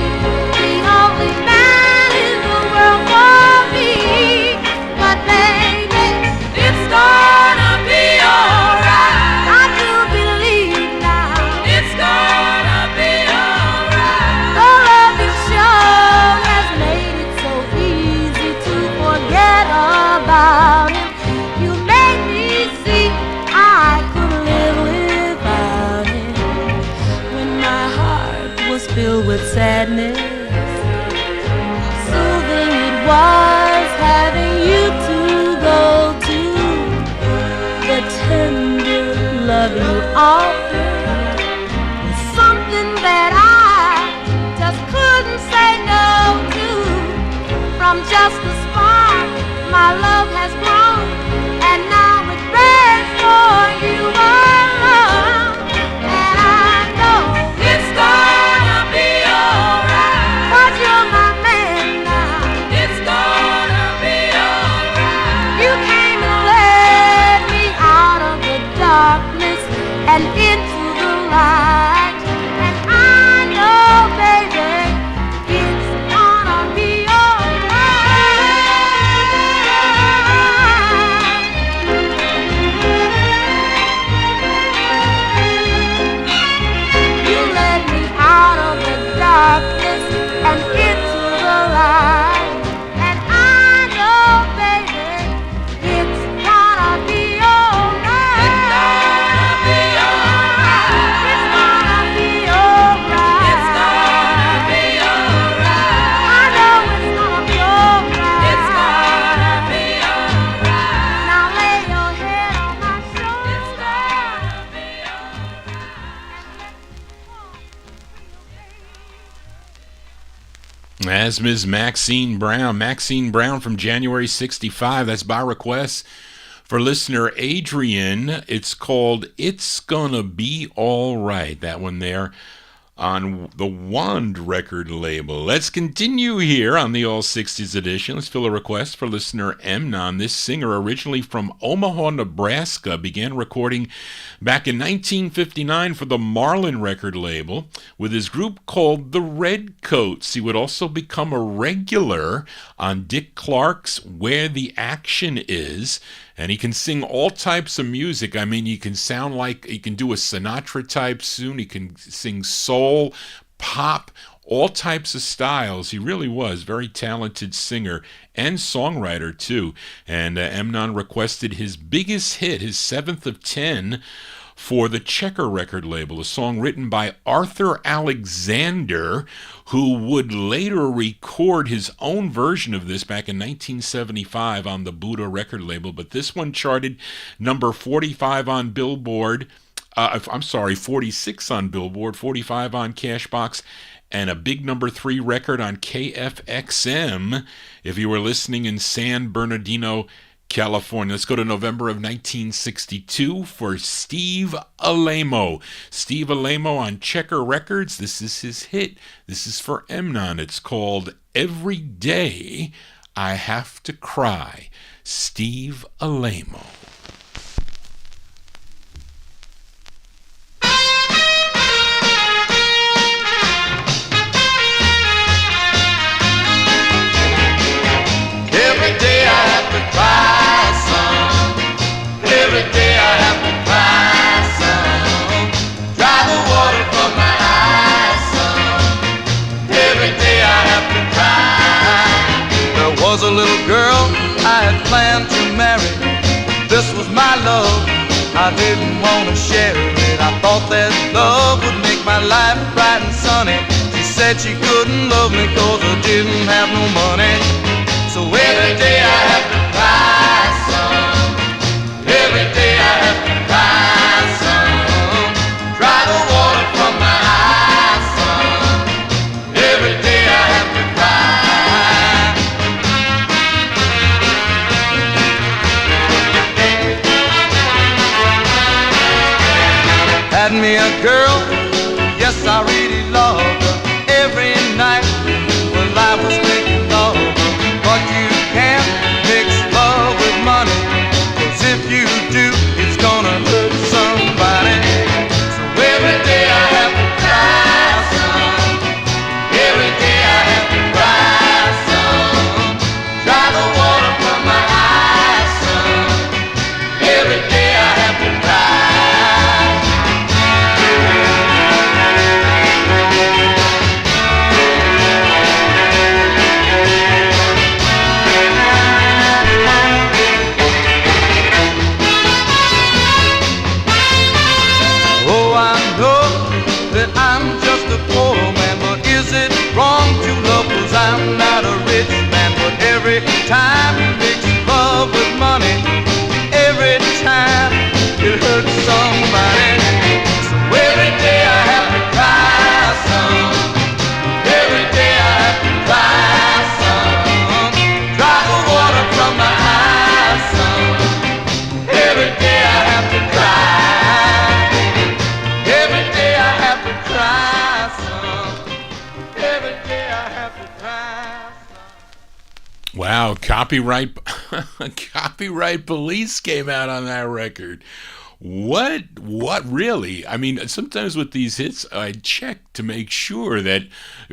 the only man in the world for me, but baby, it's gonna be alright. I do believe now it's gonna be alright. The love you show has made it so easy to forget about him. You made me see I could live without him. When my heart was filled with sadness, soothing it was having you to go to. The tender love you offered was something that I just couldn't say no to. From just a spark, my love has grown, and now it begs for you alone. And I know it's gonna be alright, 'cause you're my man now. It's gonna be alright. You came and led me out of the darkness and into the light. And I know, baby, it's gonna be alright. You led me out of the darkness and into the light. And I know, baby, it's gonna be alright. It's gonna be alright. It's gonna be alright. It's gonna be alright. I know it's gonna be alright. It's gonna be alright. Now lay your head on my shoulder. It's gonna be As Ms. Maxine Brown from January 65. That's by request for listener Adrian. It's called It's Gonna Be All Right. That one there on the Wand record label. Let's continue here on the All 60s edition. Let's fill a request for listener Emnon. This singer, originally from Omaha, Nebraska, began recording back in 1959 for the Marlin record label with his group called the Redcoats. He would also become a regular on Dick Clark's Where the Action Is, and he can sing all types of music. I mean, he can sound like he can do a Sinatra type tune. He can sing soul, pop, all types of styles. He really was very talented singer and songwriter too. And Emnon requested his biggest hit, his 7th of 10, for the Checker record label, a song written by Arthur Alexander, who would later record his own version of this back in 1975 on the Buddha record label. But this one charted number 45 on Billboard. 46 on Billboard, 45 on Cashbox, and a big number 3 record on KFXM if you were listening in San Bernardino, California. Let's go to November of 1962 for Steve Alaimo. Steve Alaimo on Checker Records. This is his hit. This is for Emnon. It's called Every Day I Have to Cry. Steve Alaimo. Every day I have to cry some. Every day I have to cry some. Dry the water from my eyes some. Every day I have to cry. There was a little girl I had planned to marry. This was my love, I didn't want to share it. I thought that love would make my life bright and sunny. She said she couldn't love me 'cause I didn't have no money. So every day I have to cry some. Every day I have to cry some. Dry the water from my eyes some. Every day I have to cry. Had me a girl, yes I really loved her. Every night when I was making love. But you can't mix love with money, 'cause if you do, it's gonna hurt somebody. So every day I have to cry some. Every day I have to cry some. Dry the water from my eyes some. Every day I have to cry. I'm not a rich man, but every time you mix love with money, every time it hurts somebody. So every day I have to cry some. Every day I have to cry some. Dry the water from my eyes some. Every day I have to cry. Every day I have to cry some. Every day I have to cry. Wow, copyright police came out on that record. What really? I mean, sometimes with these hits, I check to make sure that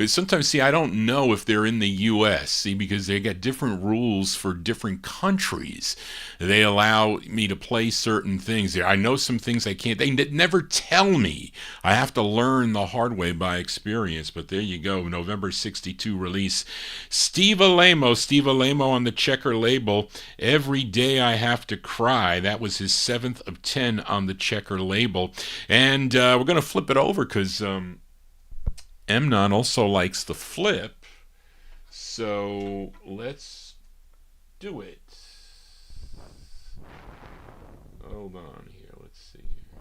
sometimes, see, I don't know if they're in the U.S., see, because they got different rules for different countries. They allow me to play certain things there. I know some things I can't. They never tell me. I have to learn the hard way by experience. But there you go, November 62 release. Steve Alaimo on the Checker label. Every Day I Have to Cry. That was his 7th of 10 on the Checker label. And we're going to flip it over because Emnon also likes the flip. So let's do it. Hold on here. Let's see here.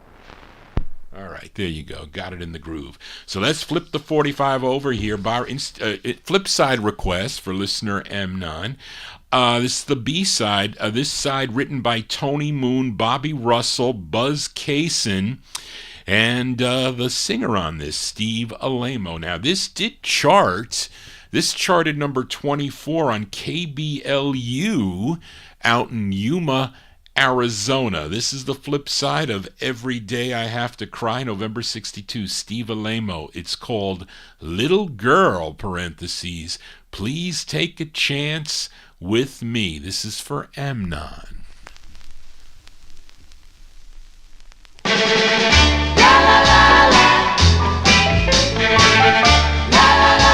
All right, there you go. Got it in the groove. So let's flip the 45 over here. Flip side request for listener Emnon. This is the B-side. This side written by Tony Moon, Bobby Russell, Buzz Kaysen, and the singer on this, Steve Alaimo. Now, this did chart. This charted number 24 on KBLU out in Yuma, Arizona. This is the flip side of Every Day I Have to Cry, November 62, Steve Alaimo. It's called Little Girl, parentheses, Please Take a Chance with Me. This is for Emnon. La la la la. La la la.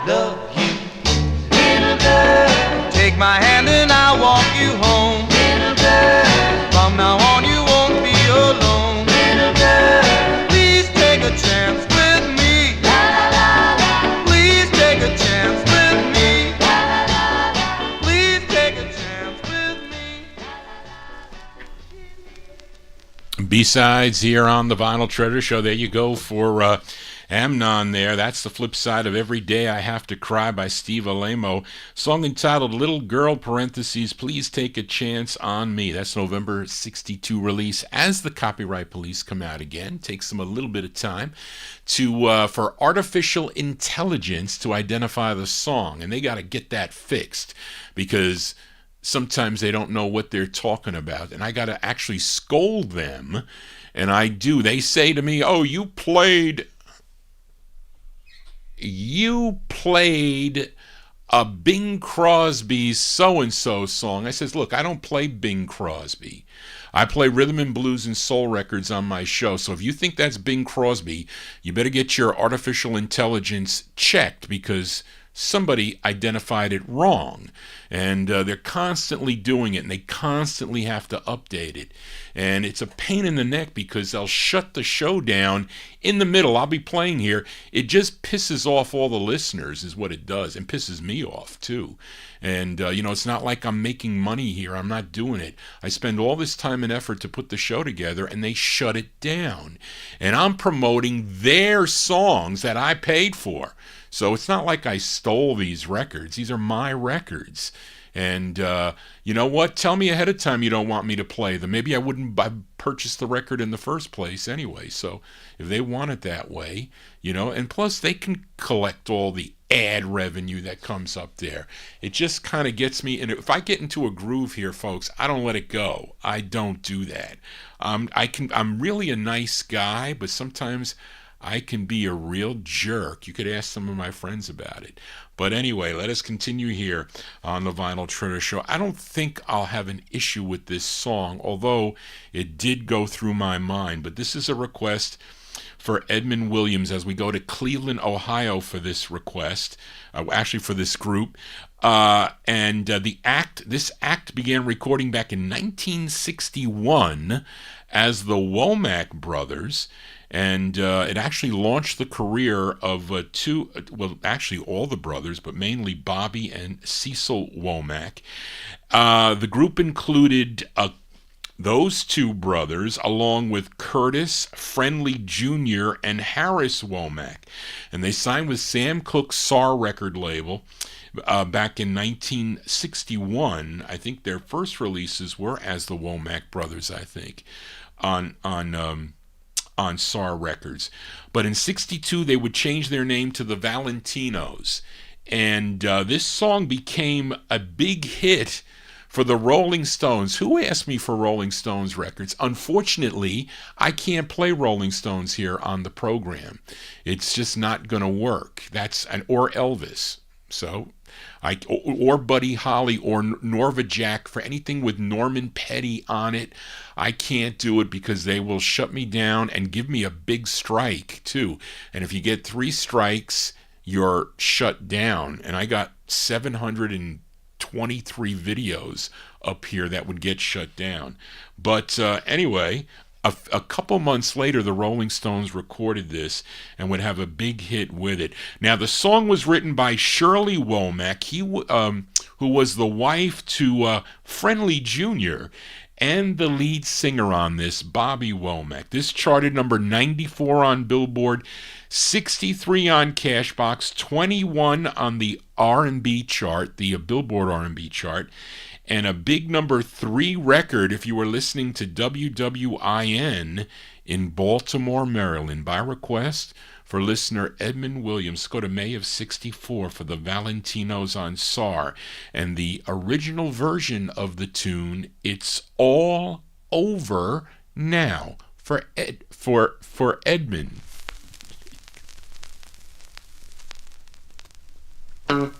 love you. Little girl, take my hand and I'll walk you home. Little girl, from now on you won't be alone. Little girl, please take a chance with me. La la la la. Please take a chance with me. La la la la. Please take a chance with me. B-sides here on the Vinyl Treasure Show. There you go for Amnon there. That's the flip side of Every Day I Have to Cry by Steve Alaimo. Song entitled Little Girl, parentheses, Please Take a Chance on Me. That's November 62 release. As the Copyright Police come out again, takes them a little bit of time to for artificial intelligence to identify the song. And they got to get that fixed because sometimes they don't know what they're talking about. And I got to actually scold them. And I do. They say to me, oh, you played a Bing Crosby's so-and-so song. I says, look, I don't play Bing Crosby. I play rhythm and blues and soul records on my show. So if you think that's Bing Crosby, you better get your artificial intelligence checked because somebody identified it wrong. And they're constantly doing it, and they constantly have to update it. And it's a pain in the neck because they'll shut the show down in the middle. I'll be playing here. It just pisses off all the listeners is what it does, and pisses me off too. And, it's not like I'm making money here. I'm not doing it. I spend all this time and effort to put the show together, and they shut it down. And I'm promoting their songs that I paid for. So it's not like I stole these records. These are my records. And you know what? Tell me ahead of time you don't want me to play them. Maybe I wouldn't purchase the record in the first place anyway. So if they want it that way, and plus they can collect all the ad revenue that comes up there. It just kind of gets me. And if I get into a groove here, folks, I don't let it go. I don't do that. I'm really a nice guy, but sometimes I can be a real jerk. You could ask some of my friends about it. But anyway, let us continue here on the Vinyl Treasure Show. I don't think I'll have an issue with this song, although it did go through my mind. But this is a request for Edmund Williams as we go to Cleveland, Ohio for this request, actually for this group. This act began recording back in 1961 as the Womack Brothers. And it actually launched the career of all the brothers, but mainly Bobby and Cecil Womack. The group included those two brothers, along with Curtis, Friendly Jr., and Harris Womack. And they signed with Sam Cooke's SAR record label back in 1961. I think their first releases were as the Womack Brothers, I think, on SAR Records. But in 62, they would change their name to the Valentinos. And this song became a big hit for the Rolling Stones. Who asked me for Rolling Stones records? Unfortunately, I can't play Rolling Stones here on the program. It's just not going to work. Or Elvis. So, or Buddy Holly or Norva Jack, for anything with Norman Petty on it, I can't do it because they will shut me down and give me a big strike too. And if you get 3 strikes, you're shut down. And I got 723 videos up here that would get shut down. But anyway, a couple months later, the Rolling Stones recorded this and would have a big hit with it. Now, the song was written by Shirley Womack, who was the wife to Friendly Jr., and the lead singer on this, Bobby Womack. This charted number 94 on Billboard, 63 on Cashbox, 21 on the R&B chart, the Billboard R&B chart, and a big number 3 record if you were listening to WWIN in Baltimore, Maryland. By request for listener Edmund Williams, go to May of 64 for the Valentinos on SAR. And the original version of the tune, It's All Over Now, for Edmund. Well,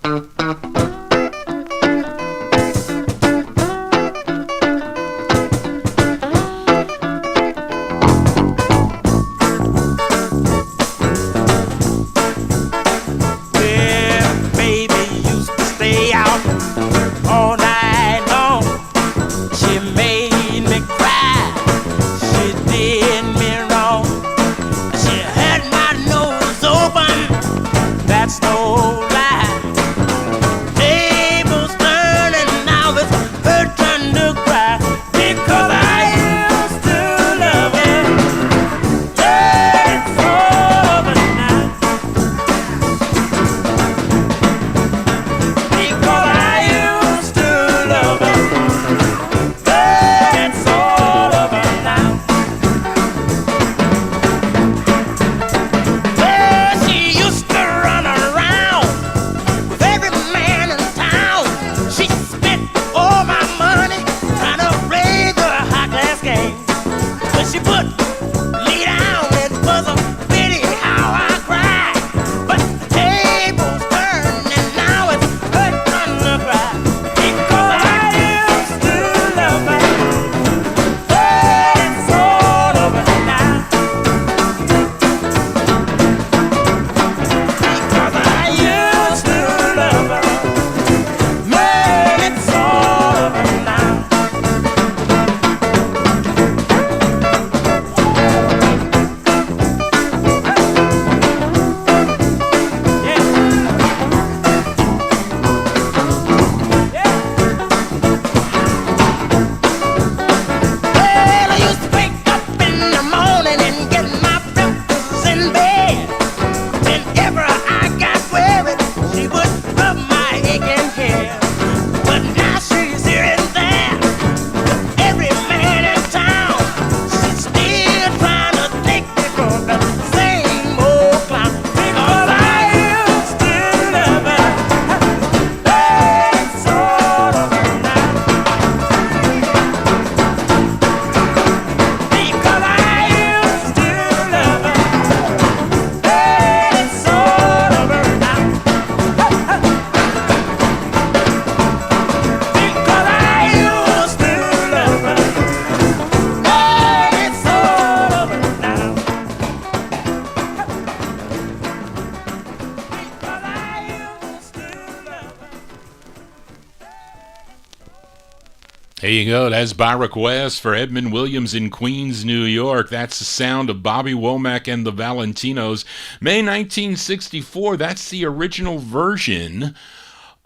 There you go. That's by request for Edmund Williams in Queens, New York. That's the sound of Bobby Womack and the Valentinos. May 1964. That's the original version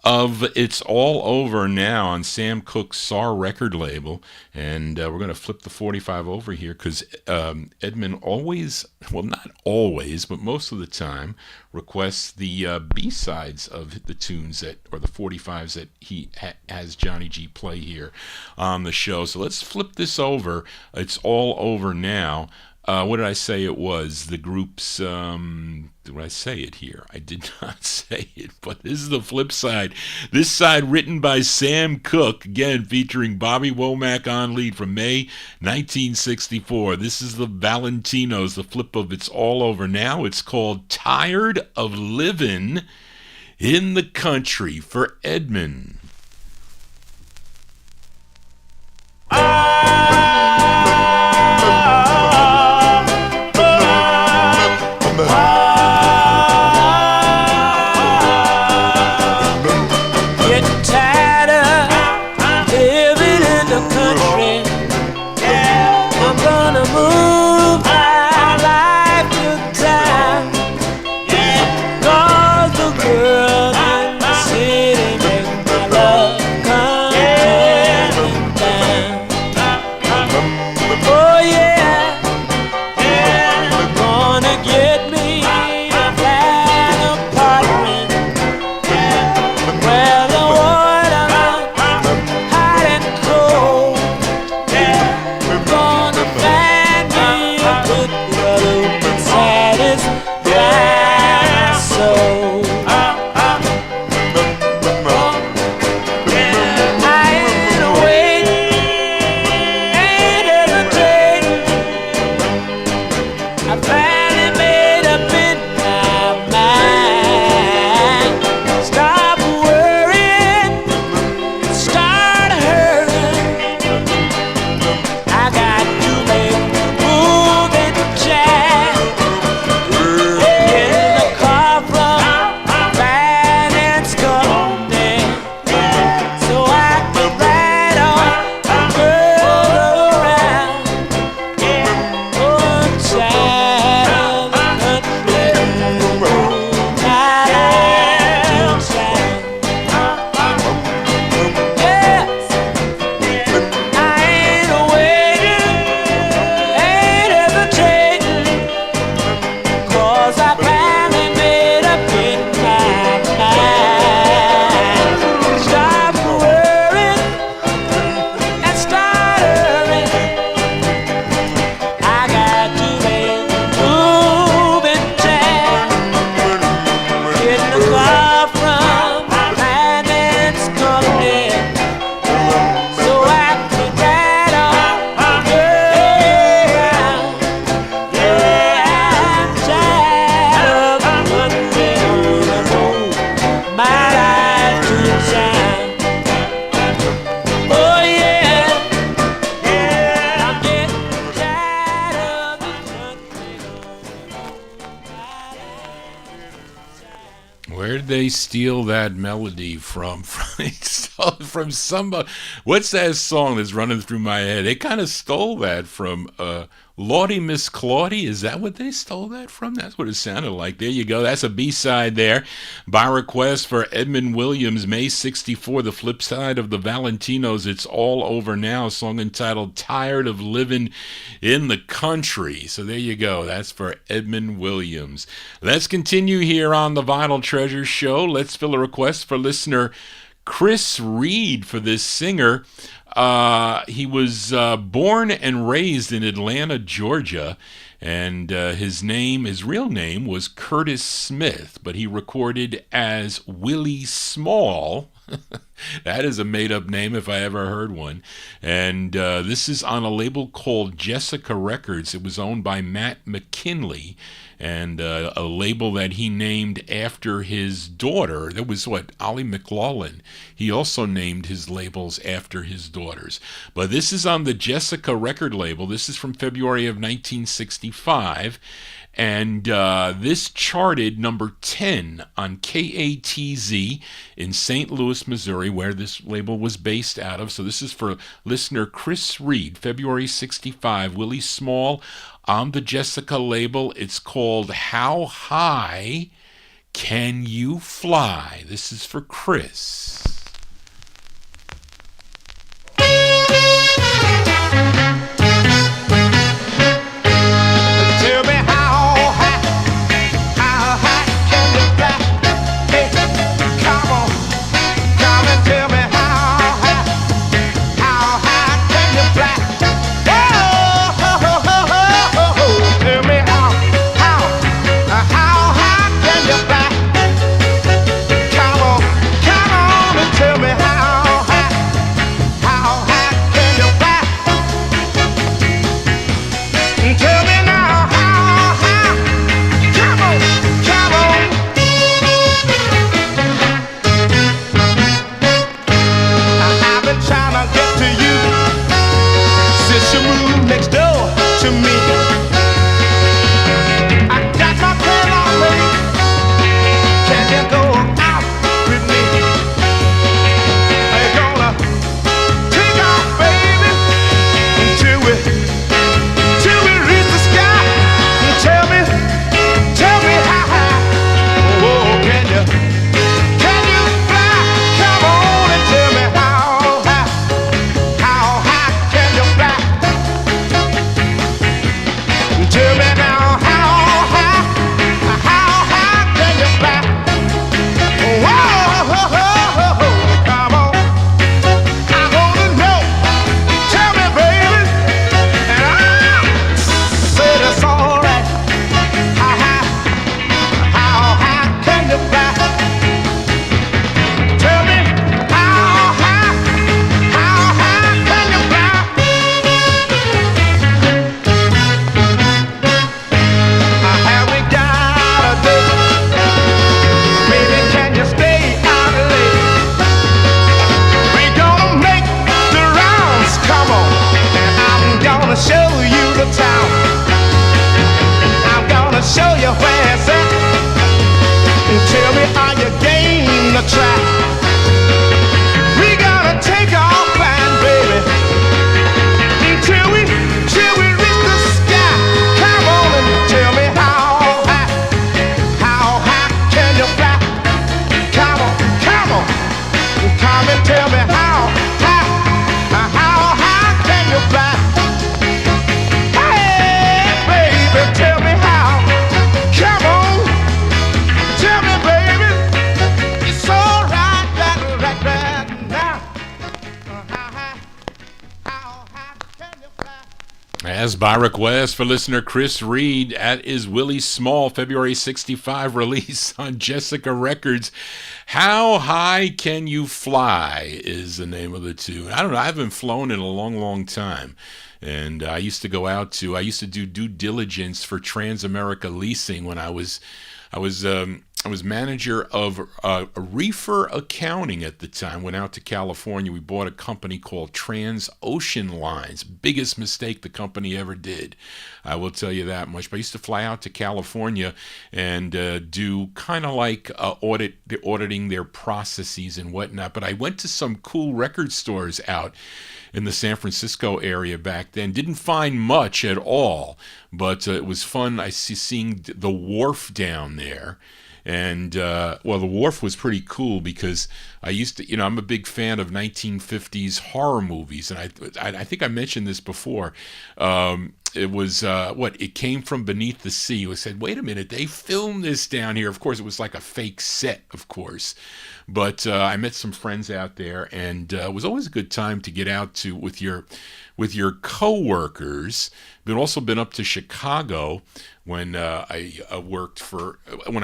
of It's All Over Now on Sam Cooke's SAR record label. And we're going to flip the 45 over here because Edmund always, well, not always, but most of the time, requests the B-sides of the tunes that, or the 45s that he has Johnny G play here on the show. So let's flip this over. It's All Over Now. What did I say it was? The group's, did I say it here? I did not say it, but this is the flip side. This side written by Sam Cooke, again featuring Bobby Womack on lead from May 1964. This is the Valentinos, the flip of It's All Over Now. It's called Tired of Livin' in the Country for Edmund. Steal that melody from somebody. What's that song that's running through my head? They kind of stole that from Lordy Miss Claudie. Is that what they stole that from? That's what it sounded like. There you go. That's a B-side there by request for Edmund Williams, May 64. The flip side of the Valentinos, It's All Over Now, a song entitled Tired of Living in the Country. So there you go. That's for Edmund Williams. Let's continue here on the Vinyl Treasure Show. Let's fill a request for listener Chris Reed for this singer. He was born and raised in Atlanta, Georgia, and his real name was Curtis Smith, but he recorded as Willie Small. That is a made-up name if I ever heard one. And this is on a label called Jessica Records. It was owned by Matt McKinley, and a label that he named after his daughter. That was Ollie McLaughlin. He also named his labels after his daughters. But this is on the Jessica record label. This is from February of 1965. And this charted number 10 on KATZ in St. Louis, Missouri, where this label was based out of. So this is for listener Chris Reed, February 65, Willie Small on the Jessica label. It's called How High Can You Fly? This is for Chris. Tell me how high can you fly? Hey, come on, come and tell me how high can you fly? Oh, tell me how high can you fly? Come on and tell me how high can you fly? Tell me now how high. Come on. I've been trying to get to you since you moved next door to me. I got my plan on me. Can you go out with me? Are you gonna take off, baby, until we reach the sky? Tell me how high. Oh, can you fly? Come on and tell me how high can you fly? Tell me now how high can you fly? Whoa, come on. I wanna know. Tell me, baby, and I'll say that's all right. How high can you fly? Tell me how high can you fly? Have we got a date? Baby, can you stay out late? We gonna make the rounds, come on, and I'm gonna show you the town. I'm gonna show you where it's at. And tell me, are you game to try? We gotta take off flying, baby, until we reach the sky. Come on and tell me how high can you fly? Come on, come and tell me how high can you fly? Hey, baby, tell me how. Come on, tell me, baby, it's all right now. How high can you fly? As by request for listener Chris Reed, that is Willie Small, February 65 release on Jessica Records. How High Can You Fly is the name of the tune. I don't know, I haven't flown in a long time. And I used to do due diligence for Transamerica Leasing when I was manager of reefer accounting at the time. Went out to California. We bought a company called Transocean Lines. Biggest mistake the company ever did. I will tell you that much. But I used to fly out to California and do kind of like auditing their processes and whatnot. But I went to some cool record stores out in the San Francisco area back then. Didn't find much at all, but it was fun. Seeing the wharf down there. And, the wharf was pretty cool because I used to, I'm a big fan of 1950s horror movies. And I think I mentioned this before. It was, It Came From Beneath the Sea. I said, wait a minute, they filmed this down here. Of course, it was like a fake set, of course. But I met some friends out there, and it was always a good time to get out to with your coworkers. But also been up to Chicago when I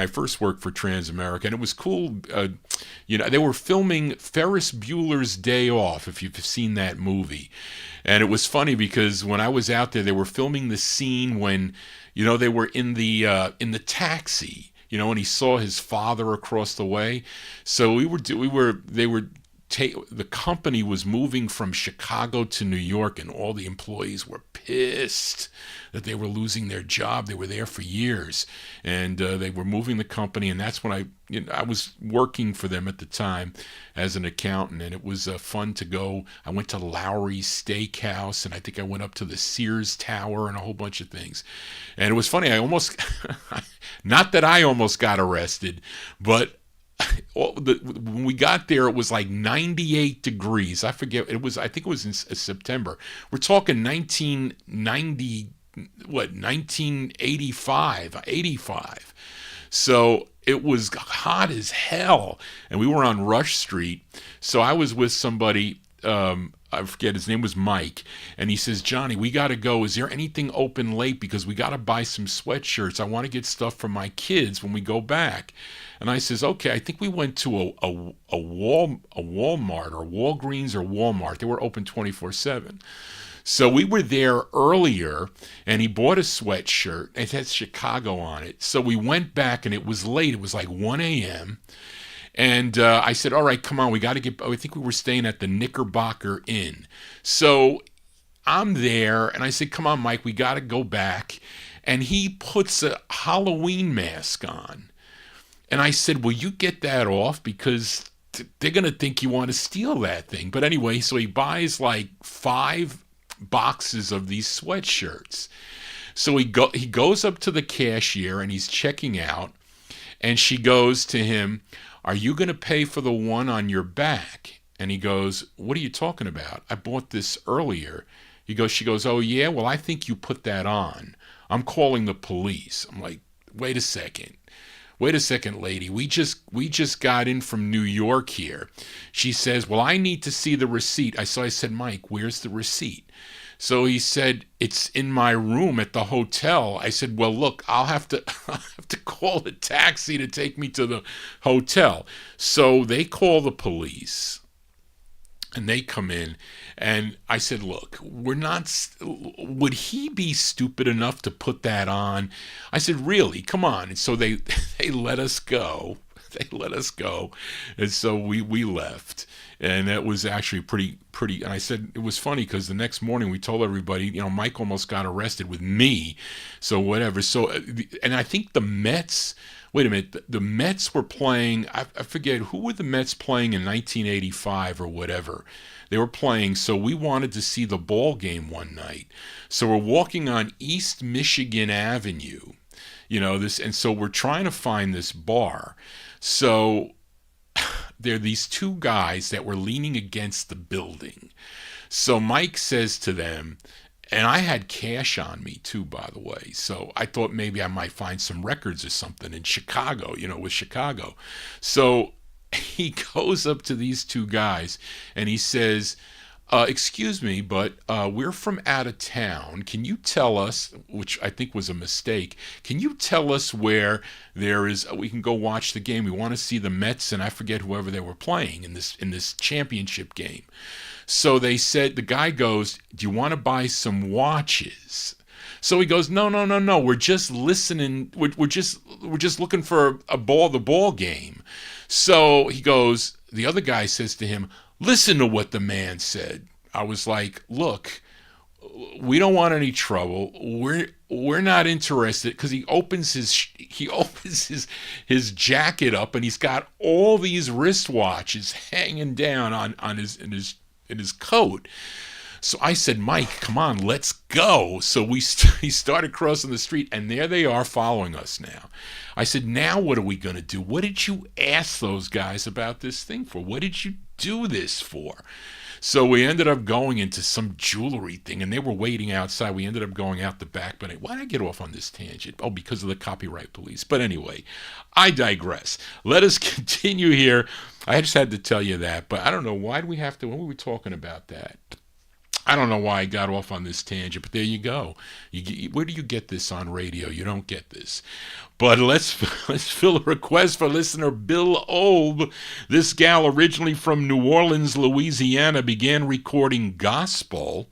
first worked for Transamerica, and it was cool. They were filming Ferris Bueller's Day Off, if you've seen that movie. And it was funny because when I was out there, they were filming the scene when, they were in the taxi, and he saw his father across the way. So they were the company was moving from Chicago to New York, and all the employees were pissed that they were losing their job. They were there for years, and they were moving the company, and that's when I was working for them at the time as an accountant, and it was fun to go. I went to Lowry's Steakhouse, and I think I went up to the Sears Tower and a whole bunch of things. And it was funny, I almost, not that I almost got arrested, but when we got there, it was like 98 degrees. I forget. I think it was in September. We're talking 1985, 85. So it was hot as hell. And we were on Rush Street. So I was with somebody, I forget, his name was Mike, and he says, Johnny, we got to go. Is there anything open late? Because we got to buy some sweatshirts. I want to get stuff for my kids when we go back. And I says, okay. I think we went to a Walmart or Walgreens or Walmart. They were open 24/7. So we were there earlier, and he bought a sweatshirt. It had Chicago on it. So we went back, and it was late. It was like 1 a.m., and I said, all right, come on, we got to get, I think we were staying at the Knickerbocker Inn. So I'm there, and I said, come on, Mike, we got to go back. And he puts a Halloween mask on. And I said, will you get that off? Because they're going to think you want to steal that thing. But anyway, so he buys like 5 boxes of these sweatshirts. So he goes up to the cashier, and he's checking out. And she goes to him, are you going to pay for the one on your back? And he goes, what are you talking about? I bought this earlier. She goes, oh yeah, well I think you put that on. I'm calling the police. I'm like, wait a second, lady. We just got in from New York here. She says, well, I need to see the receipt. So I said, Mike, where's the receipt? So he said, it's in my room at the hotel. I said, well, look, I'll have to call a taxi to take me to the hotel. So they call the police, and they come in, and I said, look, would he be stupid enough to put that on? I said, really? Come on. And so they let us go. And so we left. And that was actually pretty. And I said, it was funny because the next morning we told everybody, Mike almost got arrested with me. So whatever. So, and I think the Mets, wait a minute, the Mets were playing, I forget, who were the Mets playing in 1985 or whatever. They were playing, so we wanted to see the ball game one night. So we're walking on East Michigan Avenue, and so we're trying to find this bar. So there are these 2 guys that were leaning against the building. So Mike says to them, and I had cash on me too, by the way. So I thought maybe I might find some records or something in Chicago, with Chicago. So he goes up to these 2 guys and he says, excuse me, but we're from out of town. Can you tell us, which I think was a mistake, can you tell us where we can go watch the game? We want to see the Mets and I forget whoever they were playing in this championship game. So they said, the guy goes, do you want to buy some watches? So he goes, no, we're just listening. We're just looking for the ball game. So he goes, the other guy says to him, listen to what the man said. I was like, look, we don't want any trouble. We're not interested, because he opens his jacket up and he's got all these wristwatches hanging down in his coat. So I said, Mike, come on, let's go. So he started crossing the street, and there they are following us now. I said, now what are we going to do? What did you ask those guys about this thing for? What did you do this for? So we ended up going into some jewelry thing, and they were waiting outside. We ended up going out the back. But why did I get off on this tangent? Oh, because of the copyright police. But anyway, I digress. Let us continue here. I just had to tell you that, but I don't know. Why do we have to? When were we talking about that? I don't know why I got off on this tangent, but there you go. Where do you get this on radio? You don't get this. But let's fill a request for listener Bill Olb. This gal, originally from New Orleans, Louisiana, began recording gospel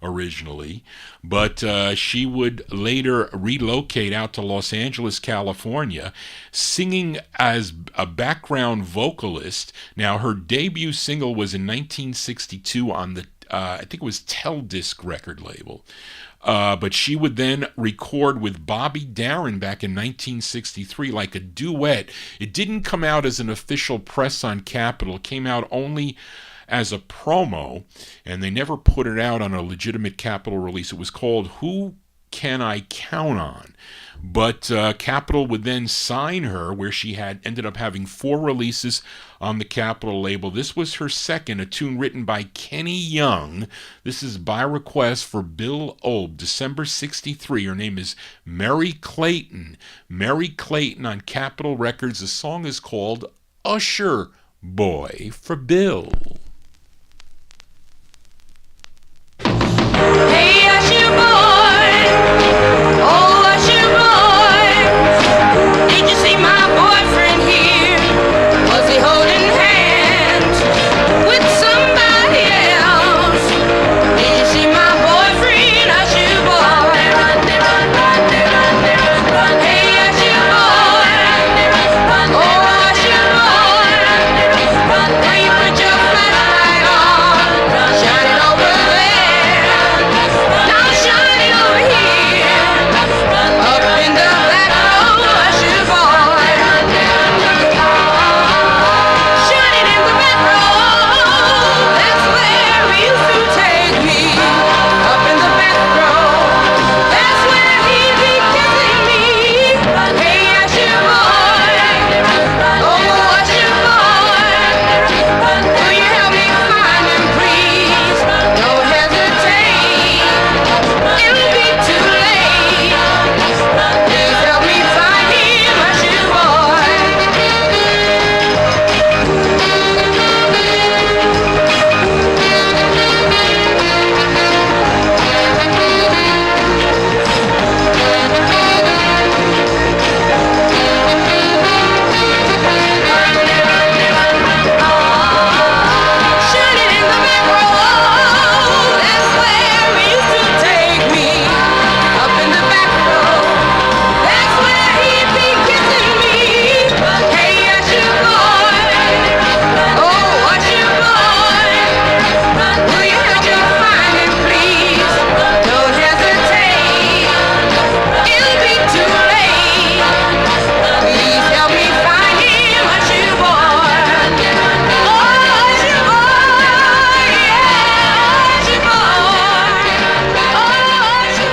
originally, but she would later relocate out to Los Angeles, California, singing as a background vocalist. Now, her debut single was in 1962 on the, I think it was Tell Disc record label. But she would then record with Bobby Darin back in 1963 like a duet. It didn't come out as an official press on Capitol. It came out only as a promo, and they never put it out on a legitimate Capitol release. It was called Who Can I Count On? But Capitol would then sign her, where she had ended up having 4 releases on the Capitol label. This was her second, a tune written by Kenny Young. This is by request for Bill Olb, December 63. Her name is Mary Clayton. Mary Clayton on Capitol Records. The song is called Usher Boy for Bill. Hey, Usher boy, oh Usher boy, did you see my boyfriend here? Was he holding hands with somebody else? Did you see my boyfriend, Usher boy? Run, run, run, run, run, run. Hey, Usher boy, oh Usher boy, will you put your flashlight on? Shine it over there. Now shine it over here. Up in the back row, Usher boy. Shine it in the back row. That's where he used to take me. Up in the back row. That's where he'd be kissing me. Hey, Usher boy. Oh, Usher boy. Will you help me find him, please? Don't hesitate. It'll be too late. Please help me find him, Usher boy. Shine it in the back row. That's where he used to take me. Up in the back row. That's where he'd be kissing me. Hey, Usher boy. Oh, Usher boy. Will you help me find him, please? Don't hesitate. It'll be too late. Please help me find him, Usher boy. Oh, Usher boy. Yeah, Usher boy. Oh, Usher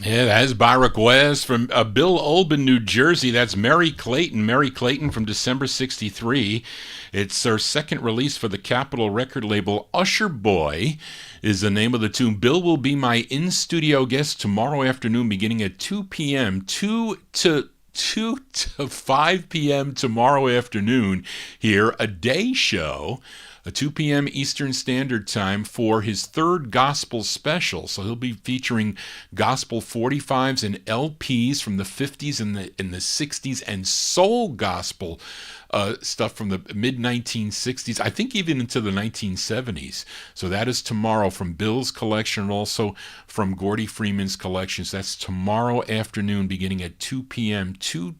Yeah, that's by request from Bill Olben, New Jersey. That's Mary Clayton. Mary Clayton from December 63. It's her second release for the Capitol record label. Usher Boy is the name of the tune. Bill will be my in-studio guest tomorrow afternoon beginning at 2 p.m. 2 to 5 p.m. tomorrow afternoon here, a day show, a 2 p.m. Eastern Standard Time for his third gospel special. So he'll be featuring gospel 45's and LPs from the 50s and the 60s and soul gospel stuff from the mid-1960s, I think even into the 1970s. So that is tomorrow from Bill's collection and also from Gordy Freeman's collections. That's tomorrow afternoon beginning at 2 p.m., 2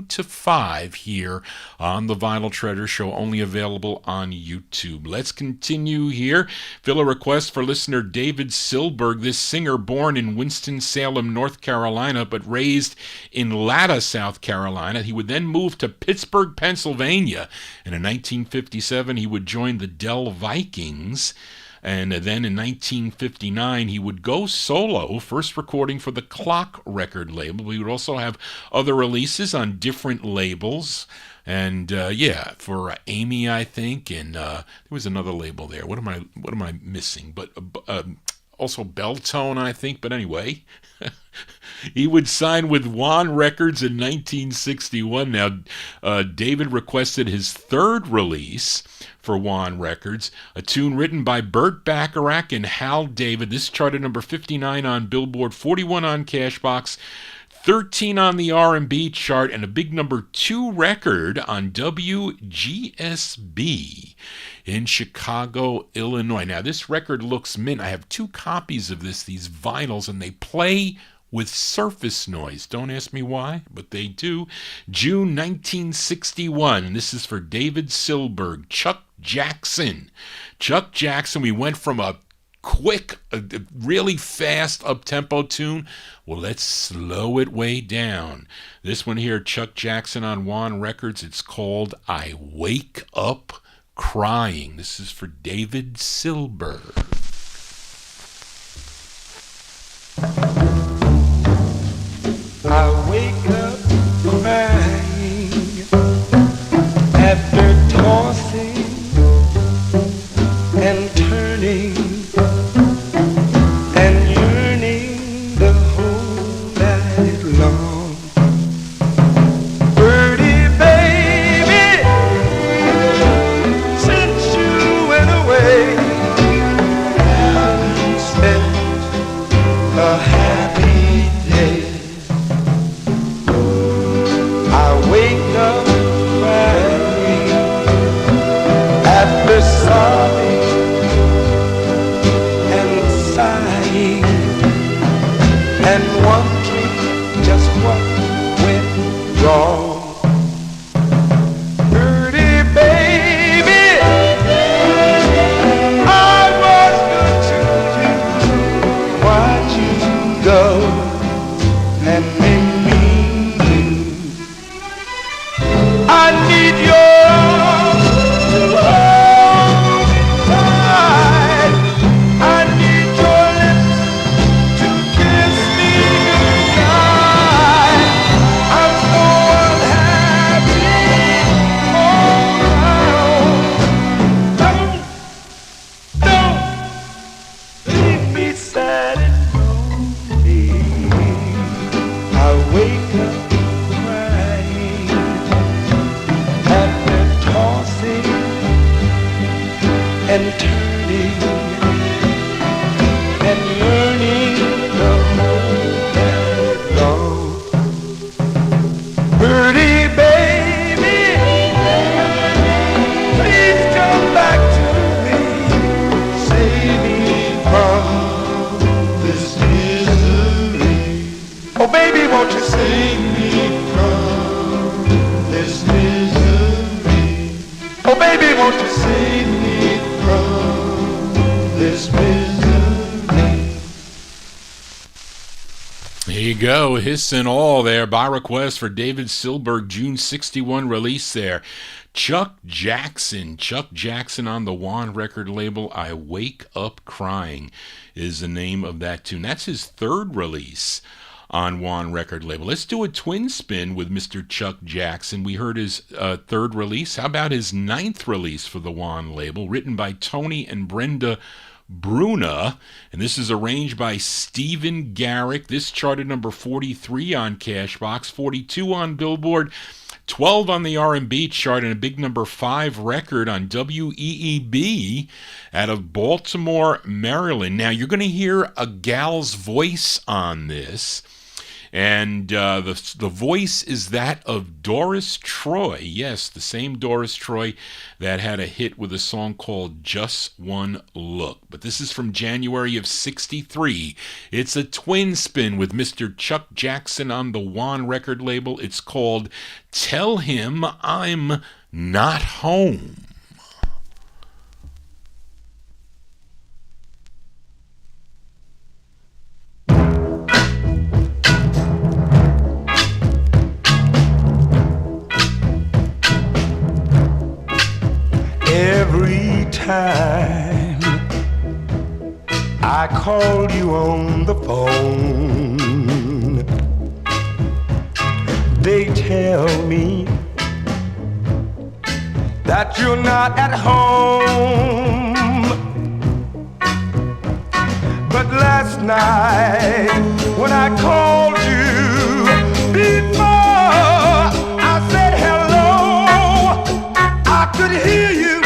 to 5 here on the Vinyl Treasure Show, only available on YouTube. Let's continue here. Fill a request for listener David Silberg, this singer born in Winston-Salem, North Carolina, but raised in Latta, South Carolina. He would then move to Pittsburgh, Pennsylvania, and in 1957 he would join the Dell Vikings. And then in 1959, he would go solo, first recording for the Clock record label. He would also have other releases on different labels. And for Amy, I think, and there was another label there. What am I missing? But also Belltone, I think. But anyway, he would sign with Juan Records in 1961. Now, David requested his third release for Juan Records, a tune written by Burt Bacharach and Hal David. This charted number 59 on Billboard, 41 on Cashbox, 13 on the R&B chart, and a big number 2 record on WGSB in Chicago, Illinois. Now, this record looks mint. I have 2 copies of these vinyls, and they play with surface noise. Don't ask me why, but they do. June 1961, and this is for David Silberg, Chuck Jackson. Chuck Jackson, we went from a quick, really fast up-tempo tune. Well, let's slow it way down. This one here, Chuck Jackson on Juan Records, it's called I Wake Up Crying. This is for David Silberg. I wake up crying after tossing and turning and yearning the whole night long. Birdie baby, since you went away, haven't spent a happy day. I wake up crying after sobbing and sighing and wondering just what went wrong. Birdie baby, I was good to you. Why'd you go and make me blue? I need your arms to hold me tight. I need your lips to kiss me goodnight. I'm so unhappy all around. Don't leave me sad and lonely. I wake up crying after tossing and turning and yearning the whole night long. Birdie baby, please come back to me. Save me from this misery. Oh baby, won't you save me from this misery? Oh baby, won't you save me from this misery? There you go, Hiss and All there, by request for David Silberg, June 61 release there. Chuck Jackson on the Juan record label, I Wake Up Crying is the name of that tune. That's his 3rd release on Juan record label. Let's do a twin spin with Mr. Chuck Jackson. We heard his 3rd release. How about his 9th release for the Juan label, written by Tony and Brenda Bruna, and this is arranged by Stephen Garrick. This charted number 43 on Cashbox, 42 on Billboard, 12 on the R&B chart, and a big number 5 record on WEEB out of Baltimore, Maryland. Now, you're going to hear a gal's voice on this, and the voice is that of Doris Troy. Yes, the same Doris Troy that had a hit with a song called Just One Look. But this is from January of 63. It's a twin spin with Mr. Chuck Jackson on the Juan record label. It's called Tell Him I'm Not Home. Every time I call you on the phone, they tell me that you're not at home. But last night when I called you before I said hello, I could hear you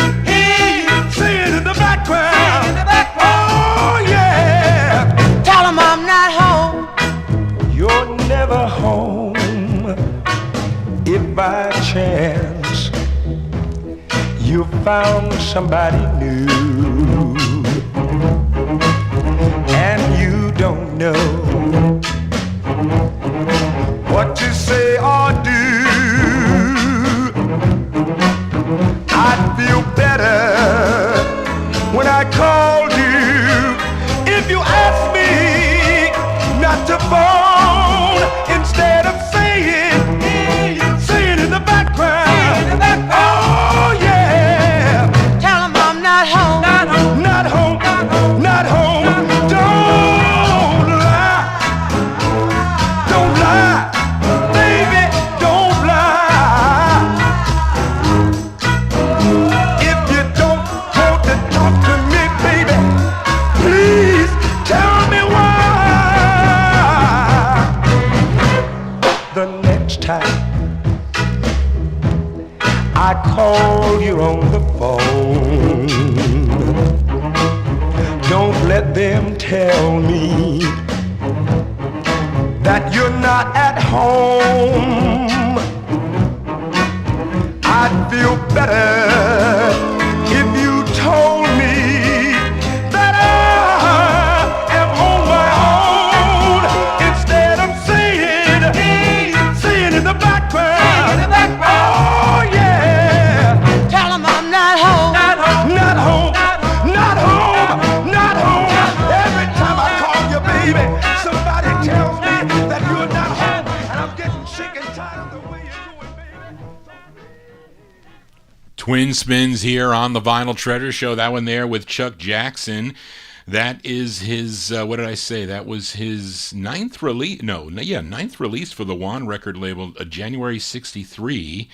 singing in the background. Oh yeah. Tell him I'm not home. You're never home. found somebody new, and you don't know what to say or do. I'd feel better when I called you if you asked me not to phone instead of saying in the background. Oh yeah. Tell 'em I'm not home. Not home. Not home. Not home. Don't lie. Don't lie. Baby, don't lie. If you don't want to talk to me, baby, please tell me why. The next time I call you on the phone, don't let them tell me that you're not at home. I'd feel better if you told me that I am on my own instead of saying in the background. Oh yeah. Tell 'em I'm not home. Not home. Not home. Not home. Not home. Every time I call you, baby, somebody tells me that you're not home, and I'm getting sick and tired of the way you're doing, baby. Twin spins here on the Vinyl Treasure Show. That one there with Chuck Jackson. That is his, what did I say? That was his ninth release for the Juan record label, January 63.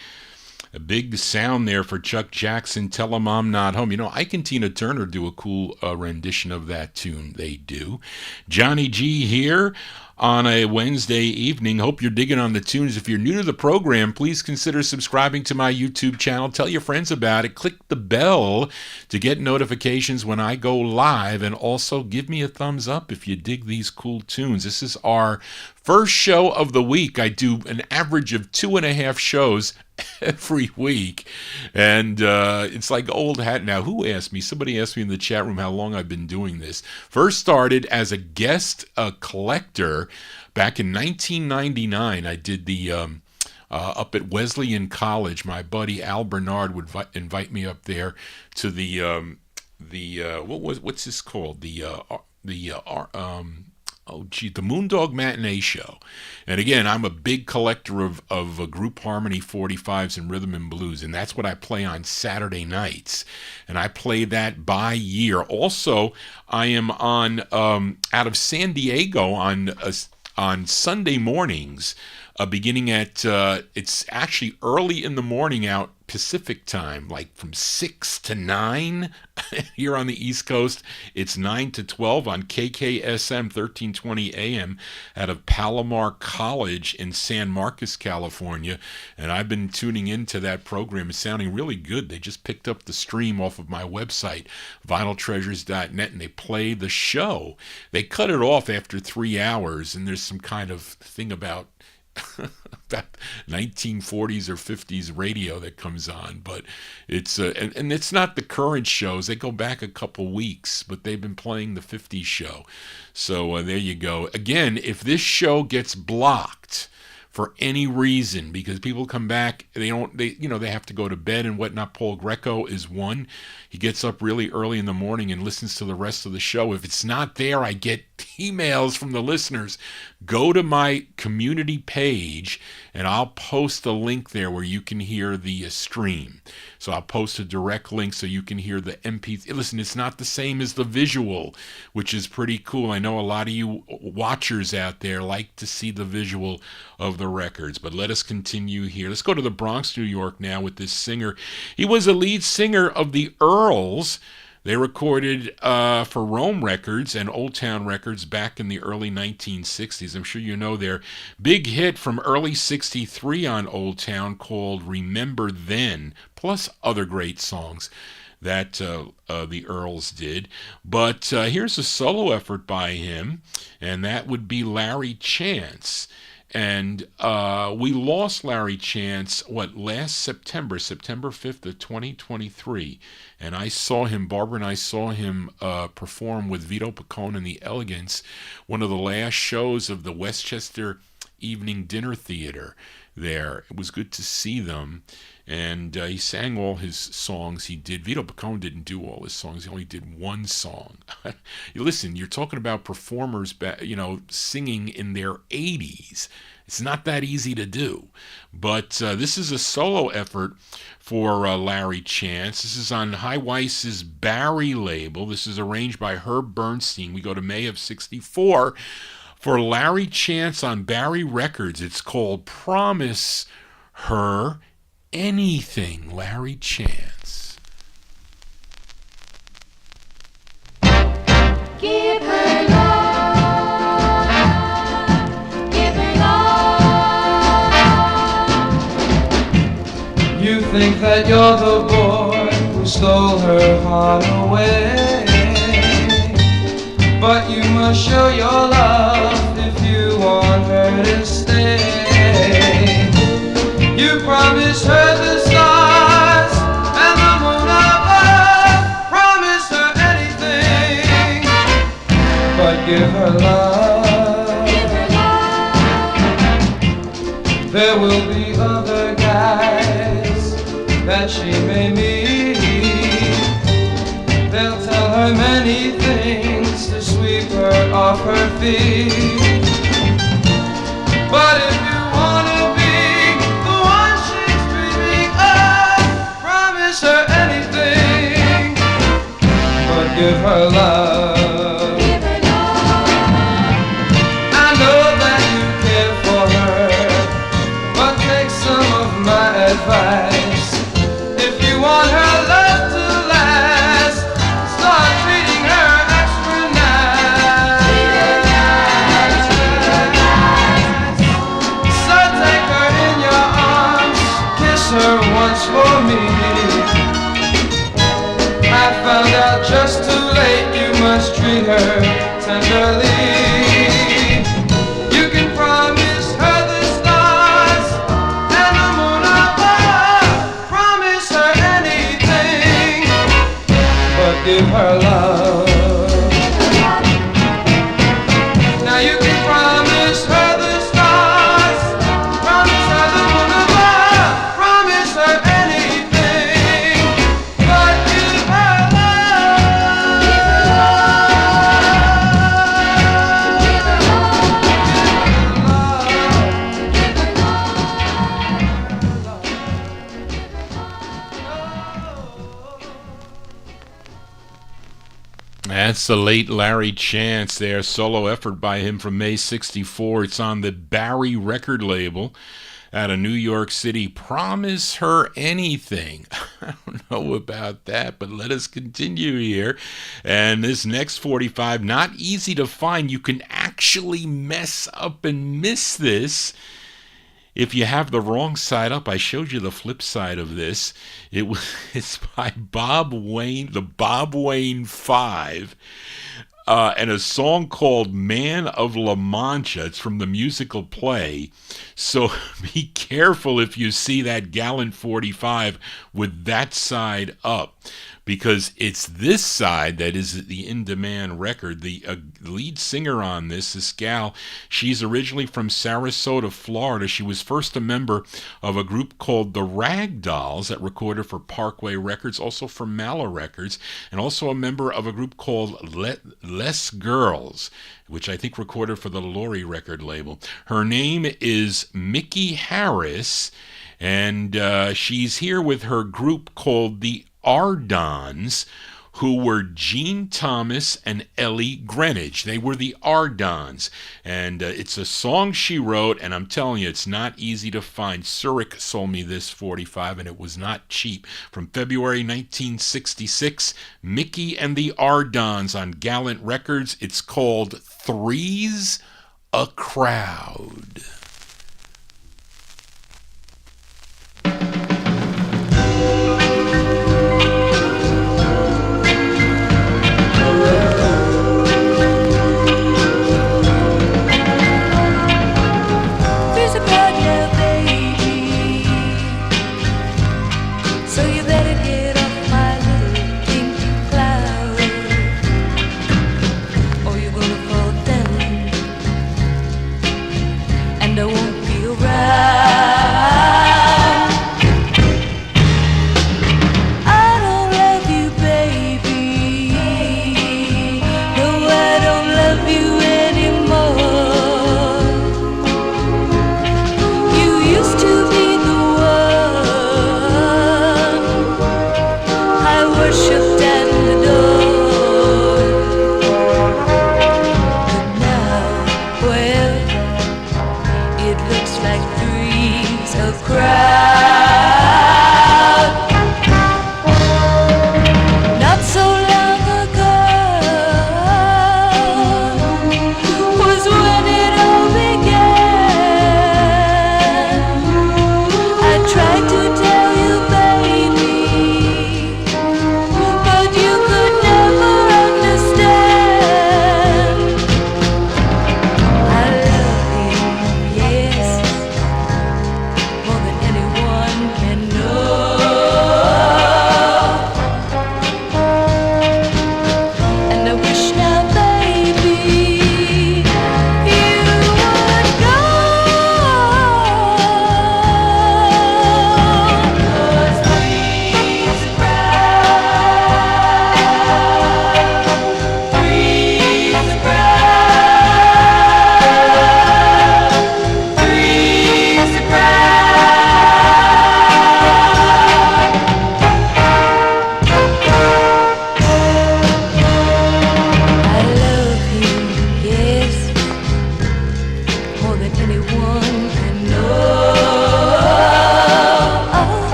A big sound there for Chuck Jackson, Tell 'Em I'm Not Home. You know, Ike and Tina Turner do a cool rendition of that tune. They do. Johnny G here on a Wednesday evening. Hope you're digging on the tunes. If you're new to the program, please consider subscribing to my YouTube channel. Tell your friends about it. Click the bell to get notifications when I go live. And also give me a thumbs up if you dig these cool tunes. This is our first show of the week. I do an average of 2.5 shows every week, and it's like old hat now. Who asked me? Somebody asked me in the chat room how long I've been doing this. First started as a guest collector back in 1999. I did the up at Wesleyan College. My buddy Al Bernard would invite me up there to the what's this called, the Moondog Matinee Show. And again, I'm a big collector of group harmony 45's and rhythm and blues, and that's what I play on Saturday nights. And I play that by year. Also, I am on out of San Diego on Sunday mornings, beginning at it's actually early in the morning out Pacific time, like from 6 to 9 here on the East Coast. It's 9 to 12 on KKSM 1320 AM out of Palomar College in San Marcos, California. And I've been tuning into that program. It's sounding really good. They just picked up the stream off of my website, vinyltreasures.net, and they play the show. They cut it off after 3 hours, and there's some kind of thing about that 1940s or 50s radio that comes on, but it's and it's not the current shows. They go back a couple weeks, but they've been playing the 50s show. So there you go. Again, if this show gets blocked for any reason, because people come back, they have to go to bed and whatnot. Paul Greco is one. He gets up really early in the morning and listens to the rest of the show. If it's not there, I get emails from the listeners. Go to my community page and I'll post a link there where you can hear the stream. So I'll post a direct link so you can hear the MP3. Listen, it's not the same as the visual, which is pretty cool. I know a lot of you watchers out there like to see the visual of the records, but let us continue here. Let's go to the Bronx, New York now with this singer. He was a lead singer of the Earls. They recorded for Rome Records and Old Town Records back in the early 1960s. I'm sure you know their big hit from early 63 on Old Town called Remember Then, plus other great songs that the Earls did. But here's a solo effort by him, and that would be Larry Chance. And we lost Larry Chance, last September 5th of 2023. And I saw him, Barbara and I saw him perform with Vito Picone and the Elegants, one of the last shows of the Westchester Evening Dinner Theater there. It was good to see them. And he sang all his songs. He did. Vito Picone didn't do all his songs. He only did one song. Listen, you're talking about performers, singing in their 80s. It's not that easy to do. But this is a solo effort for Larry Chance. This is on High Weiss's Barry label. This is arranged by Herb Bernstein. We go to May of '64. For Larry Chance on Barry Records, it's called Promise Her Anything, Larry Chance. Give her love, give her love. You think that you're the boy who stole her heart away, but you must show your love if you want her to stay. You promised her the stars and the moon above. Promise her anything, but give her love. Give her love. There will be other guys that she may meet. They'll tell her many things to sweep her off her feet. But if you wanna be the one she's dreaming of, promise her anything, but give her love. Give her love. I know that you care for her, but take some of my advice. If you want her love to last, start treating her extra nice. So take her in your arms, kiss her once for me. I found out just too late you must treat her tenderly. You can promise her the stars and the moon above. Promise her anything, but give her love. Now you can promise her the stars, promise her the moon above, promise her anything, but give her love. Give her That's the late Larry Chance there, solo effort by him from May '64. It's on the Barry record label out of New York City. Promise Her Anything. I don't know about that, but let us continue here. And this next 45, not easy to find. You can actually mess up and miss this if you have the wrong side up. I showed you the flip side of this. It's by Bob Wayne, the Bob Wayne Five, and a song called Man of La Mancha. It's from the musical play. So be careful if you see that gallant 45 with that side up, because it's this side that is the in-demand record. The lead singer on this gal, she's originally from Sarasota, Florida. She was first a member of a group called the Rag Dolls that recorded for Parkway Records, also for Mala Records, and also a member of a group called Les Girls, which I think recorded for the Laurie record label. Her name is Mickey Harris, and she's here with her group called the Ardons, who were Gene Thomas and Ellie Greenwich. They were the Ardons, and it's a song she wrote, and I'm telling you, it's not easy to find. Zurich sold me this 45, and it was not cheap. From February 1966, Mickey and the Ardons on Gallant Records. It's called Three's a Crowd.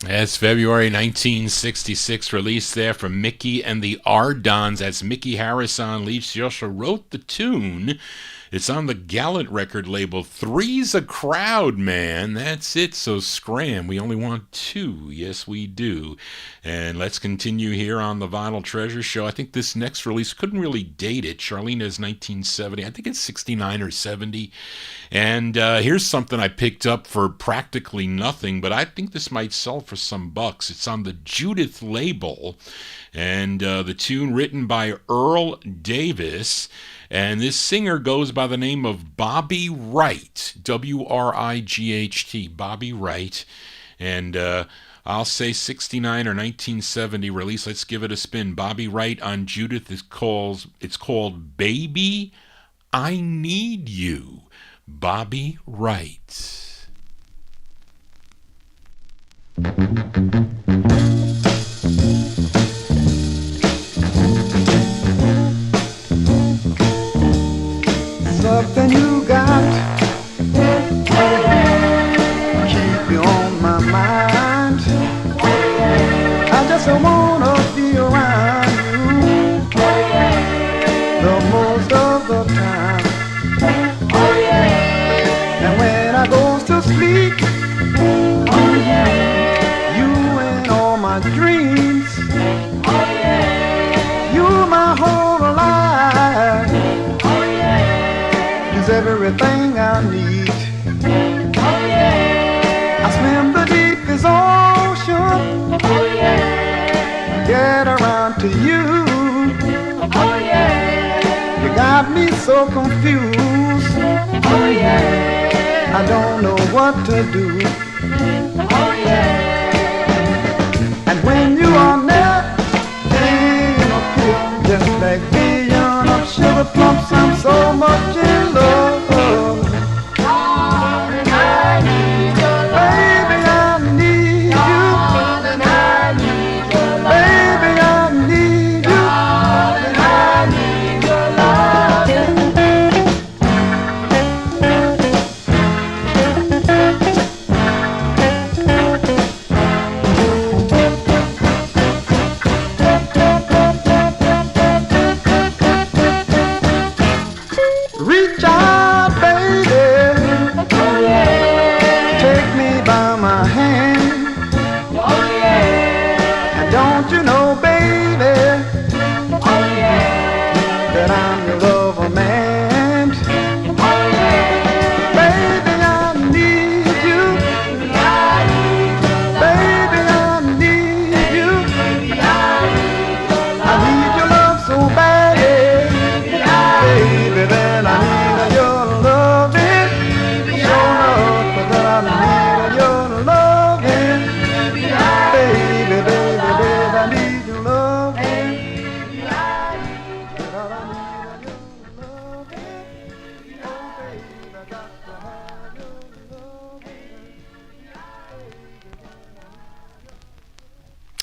That's February 1966 release there from Mickey and the Ardons. That's Mickey Harris on lead. She also wrote the tune. It's on the Gallant record label. Three's a crowd, man. That's it. So scram. We only want two. Yes, we do. And let's continue here on the Vinyl Treasure Show. I think this next release, couldn't really date it. Charlena's 1970. I think it's 69 or 70. And here's something I picked up for practically nothing, but I think this might sell for some bucks. It's on the Judith label. And the tune written by Earl Davis. And this singer goes by the name of Bobby Wright, W-R-I-G-H-T, Bobby Wright. And I'll say 69 or 1970 release. Let's give it a spin. Bobby Wright on Judith it's called Baby, I Need You. Bobby Wright. Something you got keep you on my mind. I just wanna be around you the most of the time. And when I goes to sleep, you in all my dreams. You my whole life. Everything I need. Oh yeah. I swim the deepest ocean. Oh yeah. Get around to you. Oh yeah. You got me so confused. Oh yeah. I don't know what to do. Oh yeah. And when you are near, ain't no pill, just like billion of sugar plumps. I'm so much in love.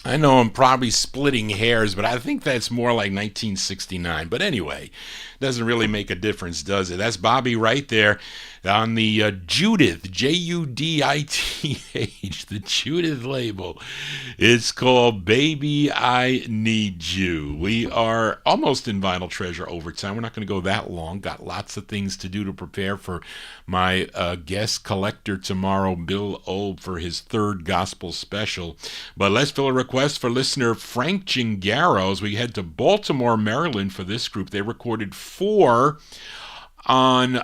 I know I'm probably splitting hairs, but I think that's more like 1969. But anyway, doesn't really make a difference, does it? That's Bobby right there on the Judith, Judith, the Judith label. It's called Baby, I Need You. We are almost in Vinyl Treasure overtime. We're not going to go that long. Got lots of things to do to prepare for my guest collector tomorrow, Bill Obe, for his third gospel special. But let's fill a request for listener Frank Gingaro as we head to Baltimore, Maryland for this group. They recorded 4 on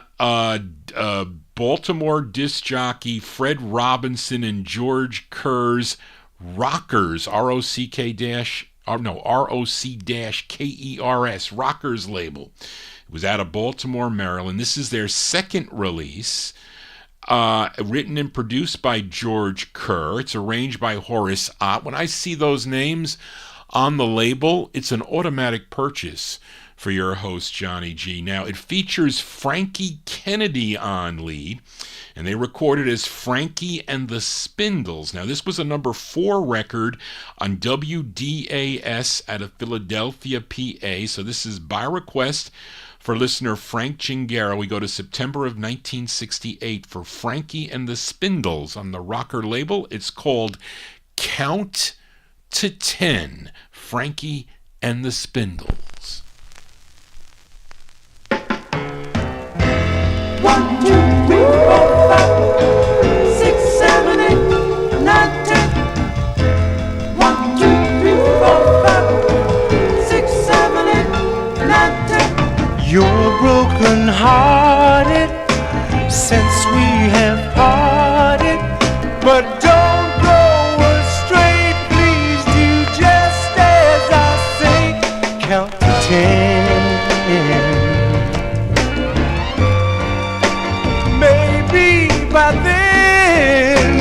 Baltimore disc jockey Fred Robinson and George Kerr's Rockers, ROC-KERS, Rockers label. It was out of Baltimore, Maryland. This is their second release, written and produced by George Kerr. It's arranged by Horace Ott. When I see those names on the label, it's an automatic purchase for your host, Johnny G. Now, it features Frankie Kennedy on lead, and they recorded as Frankie and the Spindles. Now, this was a number 4 record on WDAS out of Philadelphia, PA, so this is by request for listener Frank Gingaro. We go to September of 1968 for Frankie and the Spindles on the Rocker label. It's called Count to 10, Frankie and the Spindles. 1, 2, 3, 4, 5, 6, 7, 8, 9, 10. 1, 2, 3, 4, 5, 6, 7, 8, 9, 10. You're broken hearted since we have parted, but don't go astray. Please do just as I say. Count to 10. Maybe by then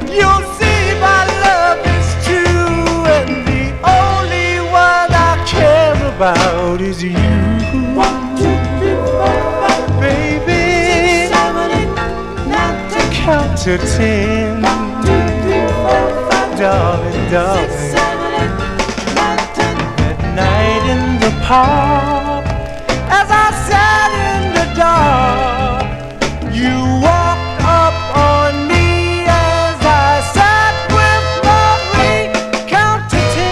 you'll see my love is true, and the only one I care about is you. 1, 2, 3, 4, 5, baby. 6, 7, 8, 9, 10. Count to 10. 1, 2, 3, 4, 5, darling, darling. 6, 7, 8, 9, 10. At night in the park, as I sat in the dark, you walked up on me as I sat with Marie. Count to 10.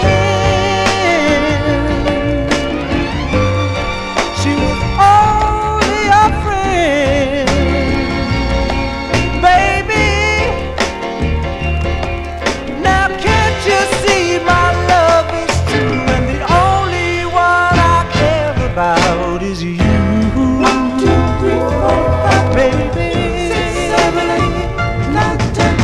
She was only a friend, baby. Now can't you see my love is true, and the only one I care about is you. 1, 2, 3, 4, 5, baby. 6, 7, 8, 9, 10.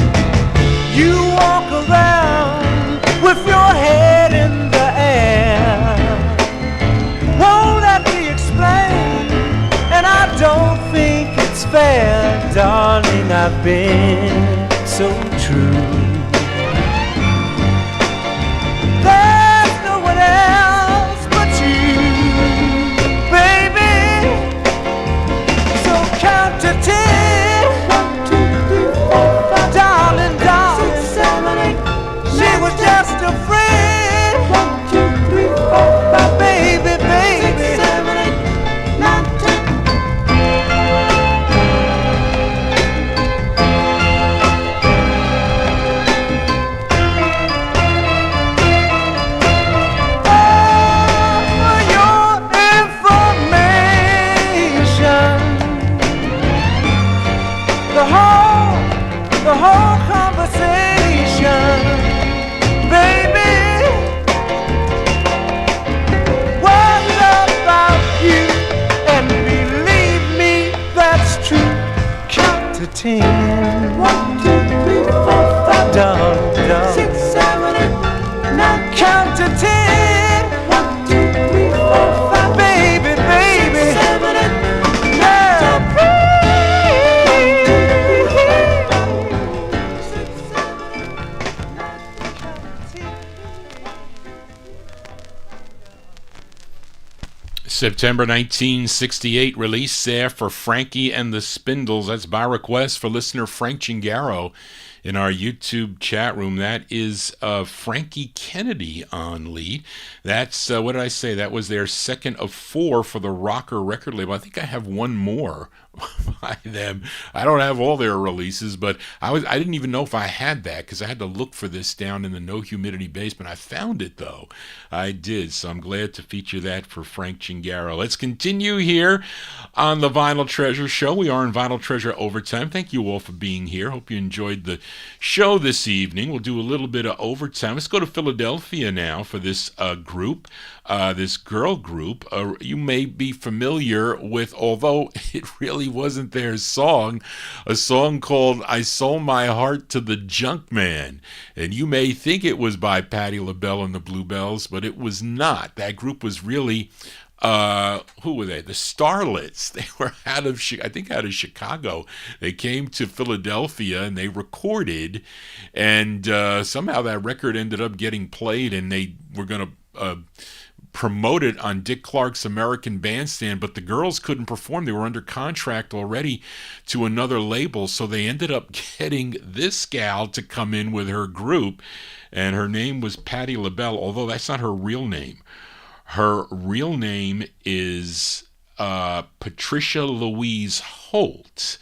You walk around with your head in the air. Won't let me explain, and I don't think it's fair, darling. I've been so true. There's no one else but you, baby. So count to 10. 1, 2, 3, 4, 5, darling, darling. 6, 7, 8. She was just a friend. 1, 2, 3, 4, 5, baby, baby. 6, 7, 8, 9, 10. For your information, the whole conversation, baby, was about you, and believe me, that's true. Count to 10. 1, 2, 3, 4, 5, darling, 6, 7, 8, 9. Count to 10. 1, 2, 3, 4, 5, baby, baby. 6, 7, 8, 9, 10. September 1968 release there for Frankie and the Spindles. That's by request for listener Frank Chingaro in our YouTube chat room. That is Frankie Kennedy on lead. That's, what did I say? That was their second of 4 for the Rocker record label. I think I have one more by them. I don't have all their releases, but I didn't even know if I had that because I had to look for this down in the No Humidity basement. I found it though. I did, so I'm glad to feature that for Frank Chingaro. Let's continue here on the Vinyl Treasure Show. We are in Vinyl Treasure Overtime. Thank you all for being here. Hope you enjoyed the show this evening. We'll do a little bit of overtime. Let's go to Philadelphia now for this group. This girl group, you may be familiar with, although it really wasn't their song, a song called I Sold My Heart to the Junk Man. And you may think it was by Patti LaBelle and the Bluebells, but it was not. That group was really, who were they? The Starlets. They were out of Chicago. They came to Philadelphia and they recorded, and somehow that record ended up getting played, and they were going to promote it on Dick Clark's American Bandstand, but the girls couldn't perform. They were under contract already to another label, so they ended up getting this gal to come in with her group, and her name was Patti LaBelle, although that's not her real name. Her real name is Patricia Louise Holt,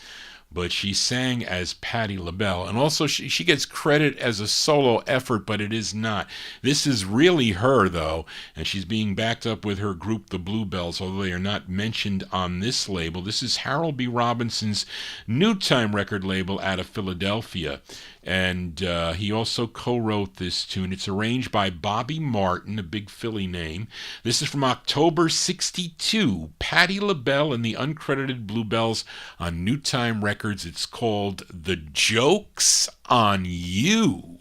but she sang as Patti LaBelle. And also she gets credit as a solo effort, but it is not. This is really her, though, and she's being backed up with her group, the Bluebells, although they are not mentioned on this label. This is Harold B. Robinson's New Time record label out of Philadelphia. And he also co-wrote this tune. It's arranged by Bobby Martin, a big Philly name. This is from October 62. Patti LaBelle and the Uncredited Bluebells on New Time Records. It's called The Joke's on You.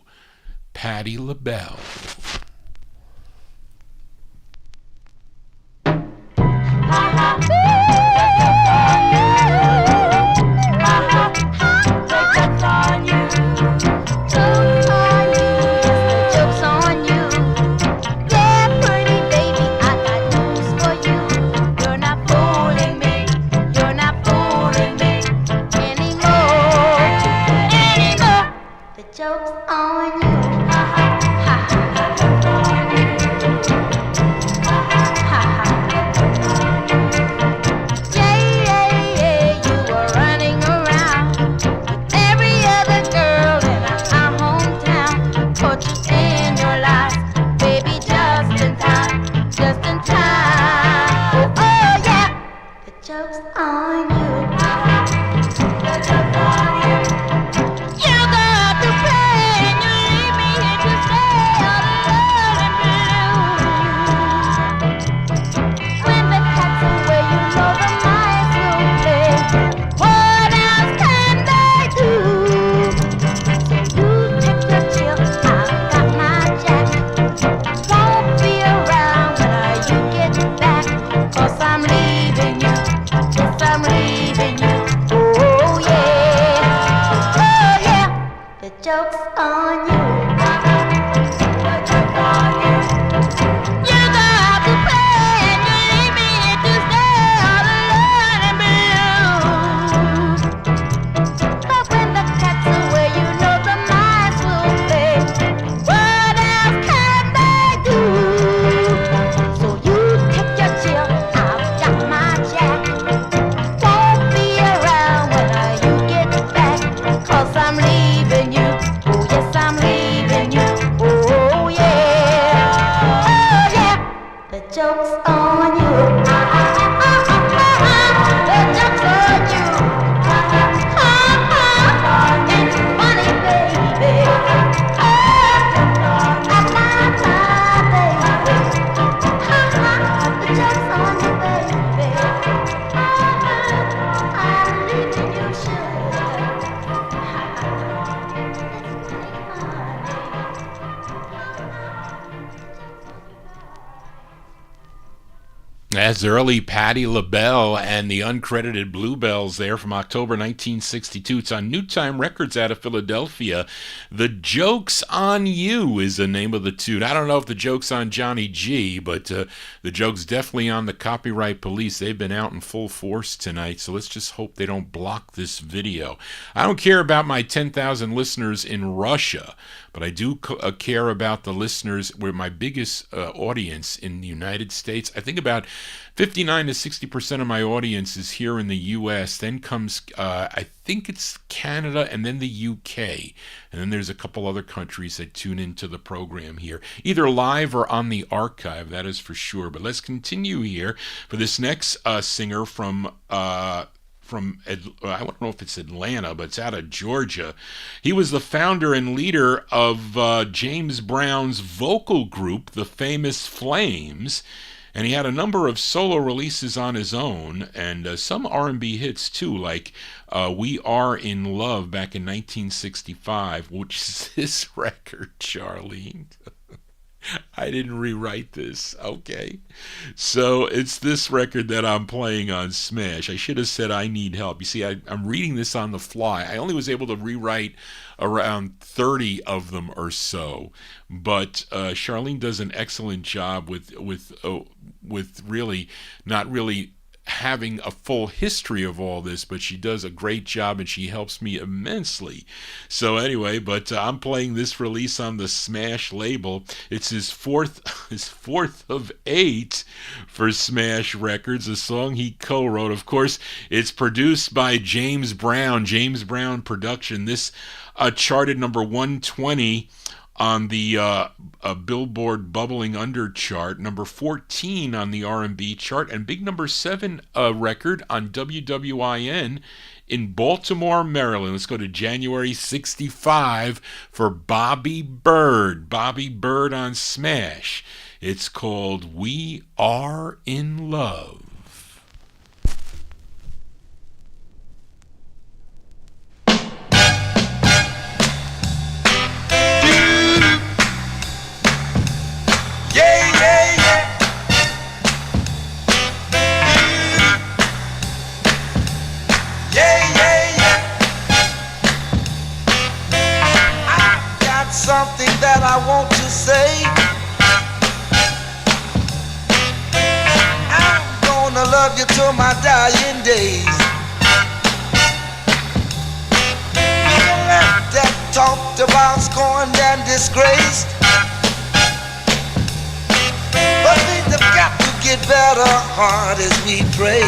Patti LaBelle. That's early Patti LaBelle and the Uncredited Bluebells there from October 1962. It's on New Time Records out of Philadelphia. The Joke's on You is the name of the tune. I don't know if the joke's on Johnny G, but the joke's definitely on the copyright police. They've been out in full force tonight, so let's just hope they don't block this video. I don't care about my 10,000 listeners in Russia, but I do care about the listeners. We're my biggest audience in the United States. I think about 59 to 60% of my audience is here in the U.S. Then comes, I think it's Canada and then the UK. And then there's a couple other countries that tune into the program here, either live or on the archive, that is for sure. But let's continue here for this next singer from I don't know if it's Atlanta, but it's out of Georgia. He was the founder and leader of James Brown's vocal group, the famous Flames, and he had a number of solo releases on his own and some R&B hits too, like We Are in Love back in 1965, which is this record, Charlene. I didn't rewrite this, okay? So it's this record that I'm playing on Smash. I should have said I Need Help. You see, I'm reading this on the fly. I only was able to rewrite around 30 of them or so. But Charlene does an excellent job with really not really having a full history of all this, but she does a great job and she helps me immensely. So anyway, but I'm playing this release on the Smash label. It's his fourth of 8 for Smash Records, a song he co-wrote. Of course, it's produced by James Brown Production. This charted number 120 on the Billboard Bubbling Under chart, number 14 on the R&B chart, and big number 7 record on WWIN in Baltimore, Maryland. Let's go to January 65 for Bobby Bird on Smash. It's called We Are in Love. Something that I want to say. I'm gonna love you till my dying days. People left that talked about scorned and disgraced, but things have got to get better hard as we pray.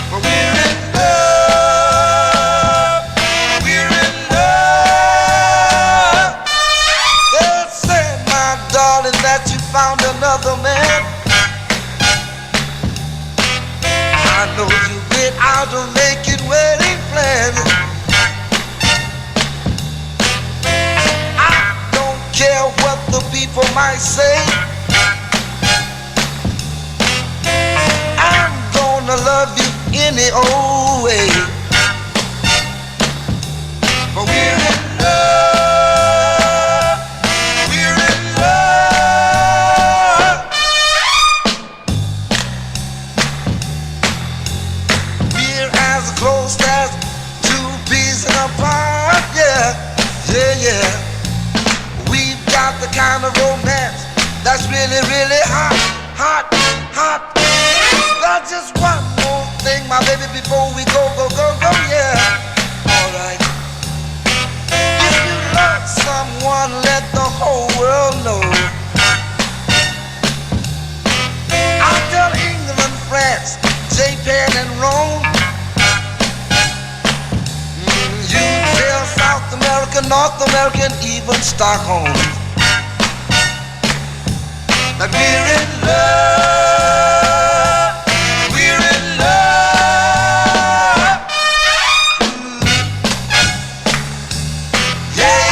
But we're in love. That you found another man. I know you've been out of making wedding plans. I don't care what the people might say. I'm gonna love you any old way. But we're in love. Yeah. We've got the kind of romance that's really, really hot. There's just one more thing, my baby, before we go, yeah. Alright. If you love someone, let the whole world know. I'll tell England, France, Japan, and Rome. South America, North America, and even Stockholm. That we're in love, we're in love. Yeah.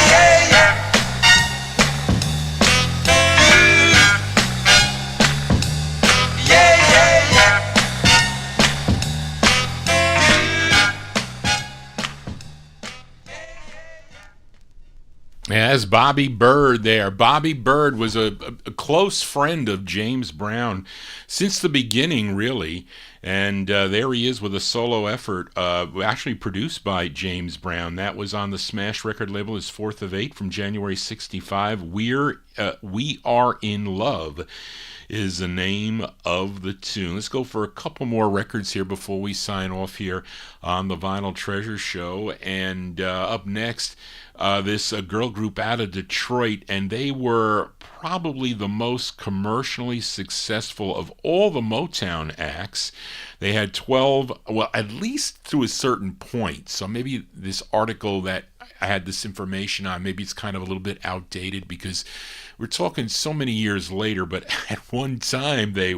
As Bobby Bird there. Bobby Bird was a close friend of James Brown since the beginning, really. And there he is with a solo effort, actually produced by James Brown. That was on the Smash record label, his 4th of 8 from January 65. We Are in Love is the name of the tune. Let's go for a couple more records here before we sign off here on the Vinyl Treasure Show. And up next, this girl group out of Detroit, and they were probably the most commercially successful of all the Motown acts. They had 12, well, at least to a certain point. So maybe this article that I had this information on, maybe it's kind of a little bit outdated because we're talking so many years later, but at one time they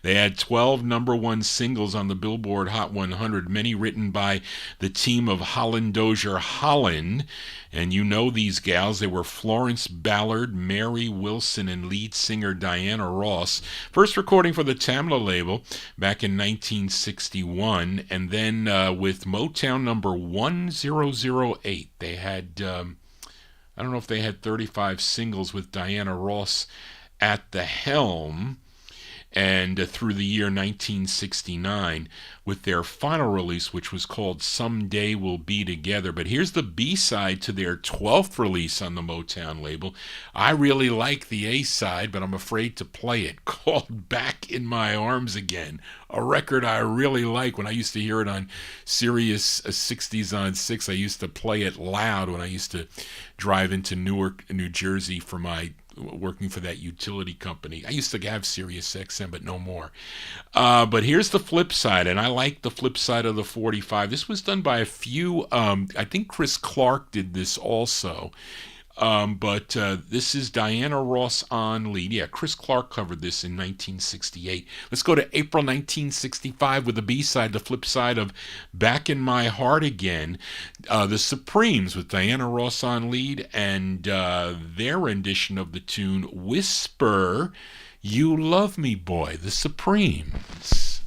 had 12 number 1 singles on the Billboard Hot 100, many written by the team of Holland Dozier Holland. And you know these gals. They were Florence Ballard, Mary Wilson, and lead singer Diana Ross. First recording for the Tamla label back in 1961. And then with Motown number 1008, they had, I don't know if they had 35 singles with Diana Ross at the helm. and through the year 1969 with their final release, which was called Someday We'll Be Together. But here's the B-side to their 12th release on the Motown label. I really like the A-side, but I'm afraid to play it, called Back in My Arms Again, a record I really like. When I used to hear it on Sirius 60's on 6, I used to play it loud when I used to drive into Newark, New Jersey for my working for that utility company. I used to have Sirius XM, but no more. But here's the flip side, and I like the flip side of the 45. This was done by a few, I think Chris Clark did this also. But this is Diana Ross on lead. Yeah, Chris Clark covered this in 1968. Let's go to April 1965 with the B-side, the flip side of Back in My Heart Again. The Supremes with Diana Ross on lead, and their rendition of the tune Whisper You Love Me Boy, the Supremes.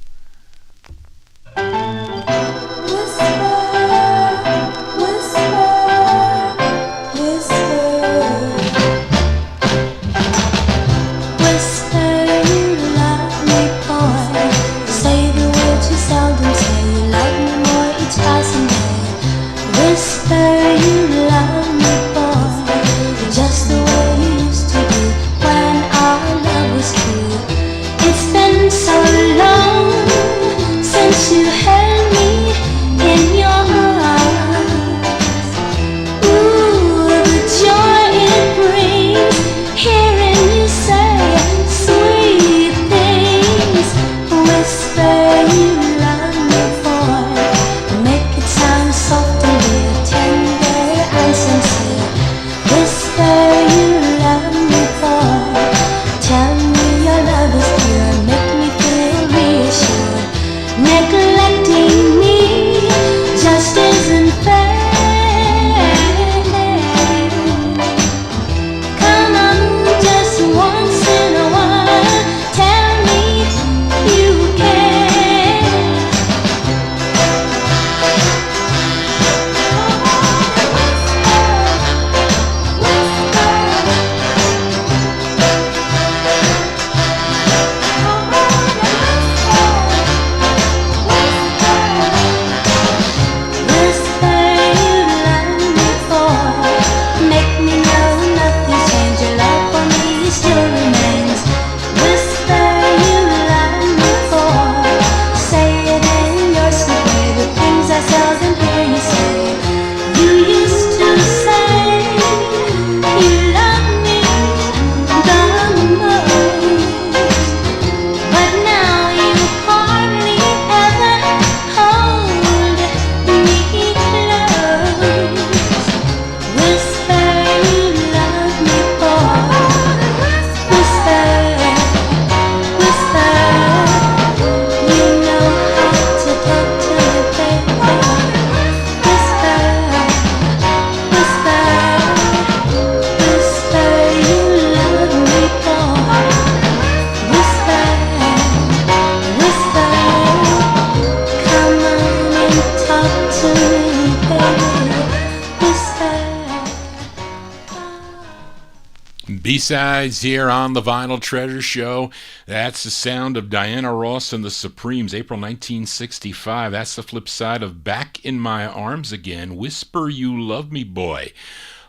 B-sides here on the Vinyl Treasure Show. That's the sound of Diana Ross and the Supremes, April 1965. That's the flip side of Back in My Arms Again, Whisper You Love Me Boy,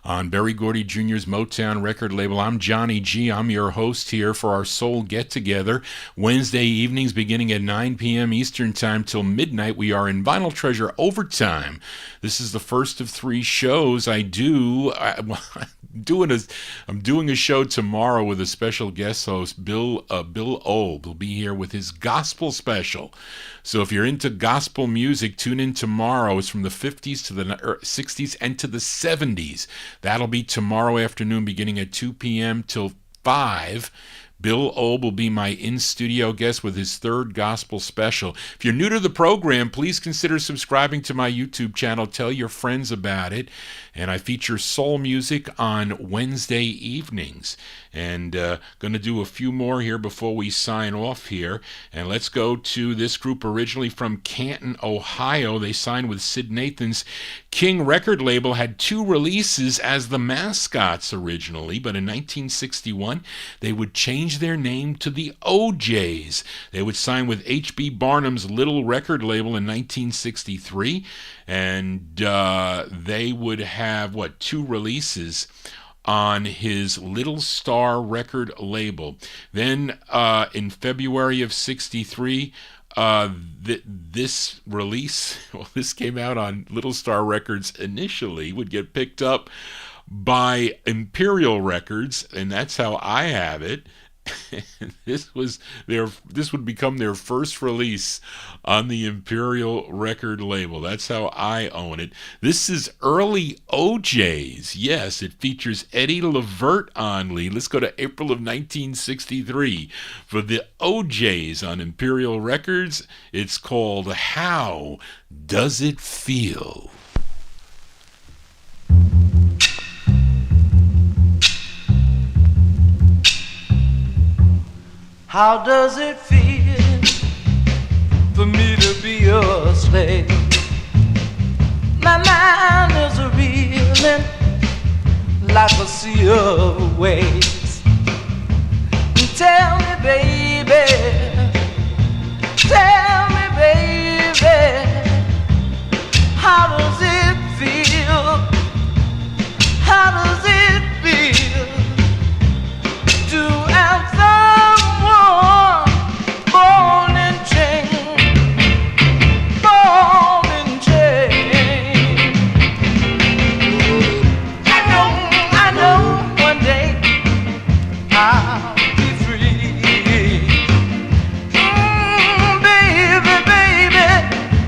on Berry Gordy Jr.'s Motown record label. I'm Johnny G. I'm your host here for our Soul Get-Together. Wednesday evenings beginning at 9 p.m. Eastern Time till midnight. We are in Vinyl Treasure Overtime. This is the first of 3 shows I do. I'm doing a show tomorrow with a special guest host, Bill Old. Will be here with his gospel special. So if you're into gospel music, tune in tomorrow. It's from the 50s to the 60s and to the 70s. That'll be tomorrow afternoon beginning at 2 p.m. till 5. Bill Old will be my in-studio guest with his 3rd gospel special. If you're new to the program, please consider subscribing to my YouTube channel. Tell your friends about it. And I feature soul music on Wednesday evenings. And going to do a few more here before we sign off here. And let's go to this group originally from Canton, Ohio. They signed with Sid Nathan's King record label, had 2 releases as the Mascots originally. But in 1961, they would change changed their name to the OJs. They would sign with H.B. Barnum's Little record label in 1963, and they would have, 2 releases on his Little Star record label. Then in February of 63, this release, this came out on Little Star Records initially, would get picked up by Imperial Records, and that's how I have it. This would become their first release on the Imperial record label. That's how I own it. This is early OJs. Yes, it features Eddie Levert on lead. Let's go to April of 1963 for the OJs on Imperial Records. It's called How Does It Feel? How does it feel for me to be your slave? My mind is reeling like a sea of waves. Tell me, baby, how does it feel? How does it feel to have someone born in chains, born in chains? I know one day I'll be free. Baby,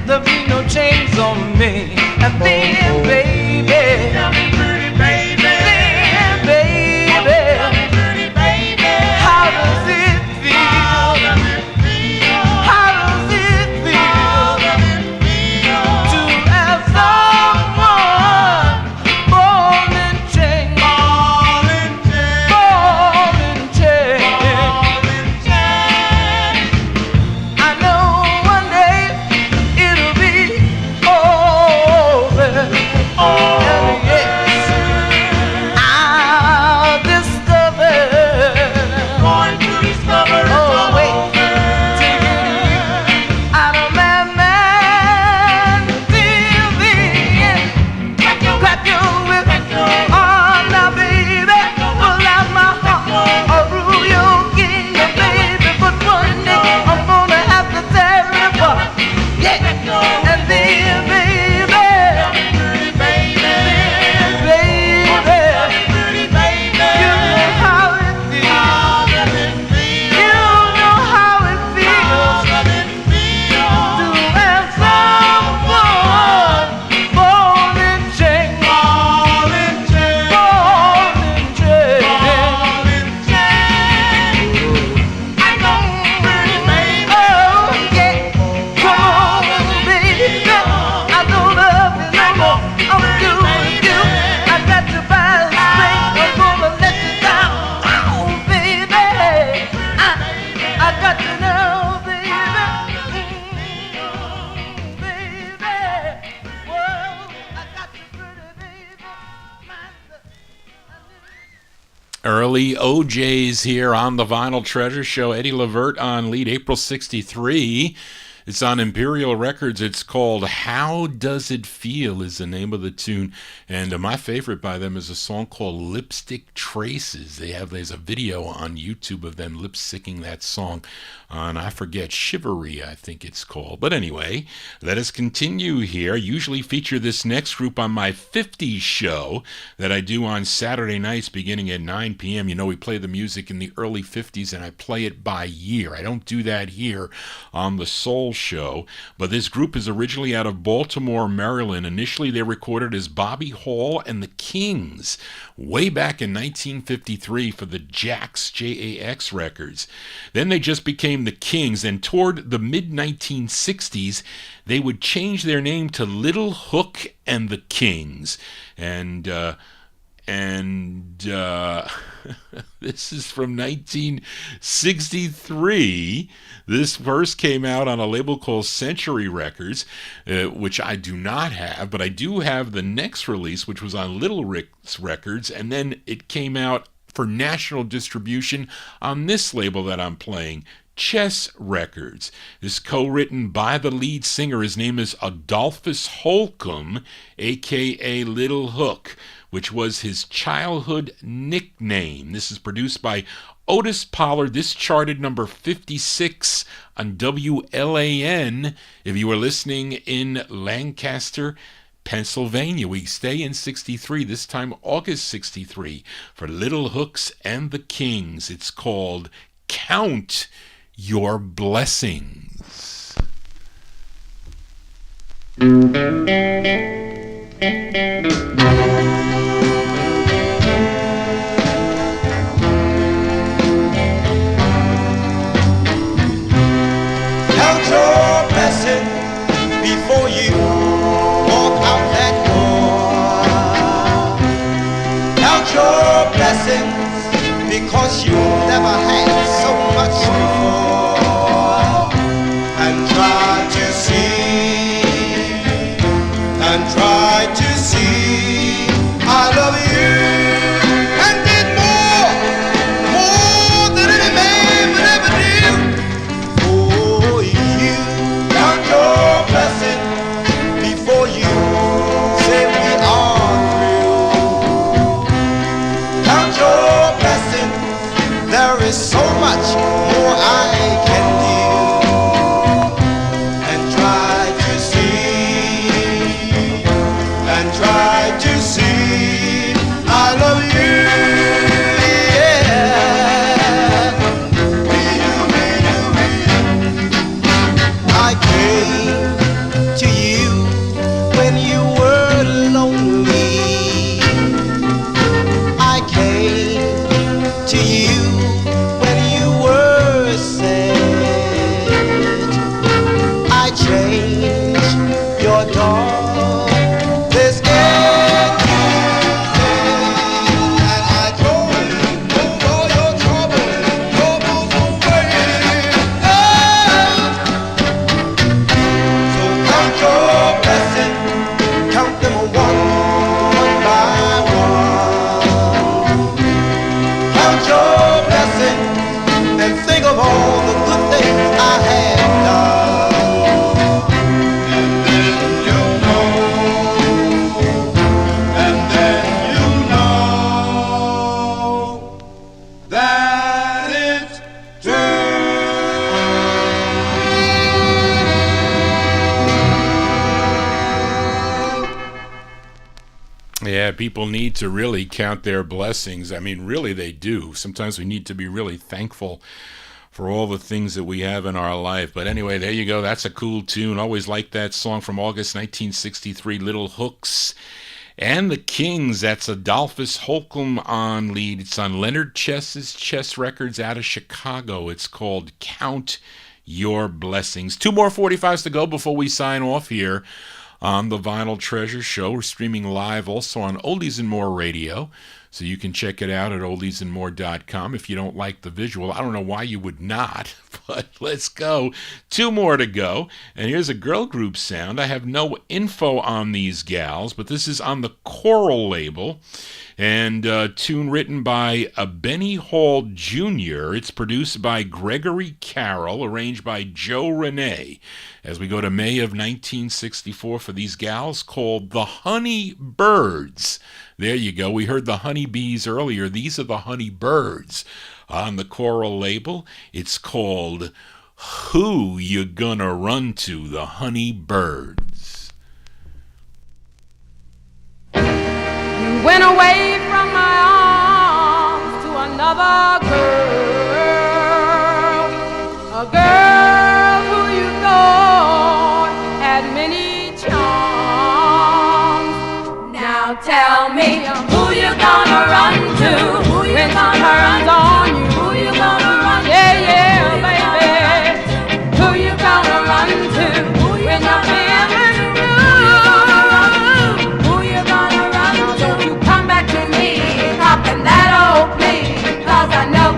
there'll be no chains on me. And then, baby, tell me pretty baby, then, baby, tell me pretty baby, how does it feel? How does it feel to have someone born in chains, born in chains? I know one day it'll be over. And yes, I'll discover. Going to discover. Oh, wait, take it easy. Out of my mind till the end. Clap your whip. Oh, now, baby, pull out my heart or rule your kingdom, baby. But one day I'm gonna have to tear it apart. Yeah, and then, baby, baby, you know how it feels. You know how it feels to have someone born in chains, born in chains. I know, pretty baby. Oh, yeah. Come on, baby. I don't love you no more. I'm with you. I got to buy a straight. I'm gonna let you down. Oh, baby. I got to know, baby. Baby. Whoa, I got to pretty baby. Early OJs here on the Vinyl Treasure Show. Eddie Levert on lead, April 63. It's on Imperial Records. It's called How Does It Feel is the name of the tune. And my favorite by them is a song called Lipstick Traces. There's a video on YouTube of them lip-syncing that song on, I forget, Chivalry, I think it's called. But anyway, let us continue here. I usually feature this next group on my 50s show that I do on Saturday nights beginning at 9 p.m. You know, we play the music in the early 50s and I play it by year. I don't do that here on the Soul Show. But this group is originally out of Baltimore, Maryland. Initially, they recorded as Bobby Hall and the Kings way back in 1953 for the Jax, J-A-X records. Then they just became the Kings, and toward the mid-1960s, they would change their name to Little Hook and the Kings. And this is from 1963. This first came out on a label called Century Records, which I do not have, but I do have the next release, which was on Little Rick's Records, and then it came out for national distribution on this label that I'm playing, Chess Records. This co-written by the lead singer. His name is Adolphus Holcomb, aka Little Hook, which was his childhood nickname. This is produced by Otis Pollard. This charted number 56 on WLAN. If you are listening in Lancaster, Pennsylvania, we stay in 63, this time August 63, for Little Hooks and the Kings. It's called Count Your Blessings. Count your blessing before you walk out that door. Count your blessings because you never had so much before. And try to see, and try to see I love you. And did more than any man would ever do. Oh, you count your blessing before you say we are through. Count your blessing, there is so much more I can do. And try to see, and try to see I love you. I came to you when you were lonely. I came to you when you were sad. I changed your door this and I told all your troubles away. So count your blessings, count them one by one. Count your blessings and think of all the good things I have done. And then you know, and then you know that it's Yeah, people need to really count their blessings. I mean, really they do. Sometimes we need to be really thankful for all the things that we have in our life. But anyway, there you go. That's a cool tune. Always liked that song from August 1963, Little Hooks and the Kings. That's Adolphus Holcomb on lead. It's on Leonard Chess's Chess Records out of Chicago. It's called Count Your Blessings. 2 more 45s to go before we sign off here on the Vinyl Treasure Show. We're streaming live also on Oldies and More Radio, so you can check it out at oldiesandmore.com. If you don't like the visual, I don't know why you would not, but let's go. 2 more to go, and here's a girl group sound. I have no info on these gals, but this is on the Coral label, and a tune written by Benny Hall Jr. It's produced by Gregory Carroll, arranged by Joe Renee. As we go to May of 1964 for these gals, called the Honeybirds. There you go. We heard the Honeybees earlier. These are the Honeybirds on the Coral label. It's called Who You Gonna Run To, the Honeybirds. You went away from my arms to another girl, a girl who you thought had many charms. Now tell me who you gonna run to, who you gonna run on you, who you gonna run to, yeah, baby, who you gonna run to, when nothing Come back to me, popping that old plea, 'cause I know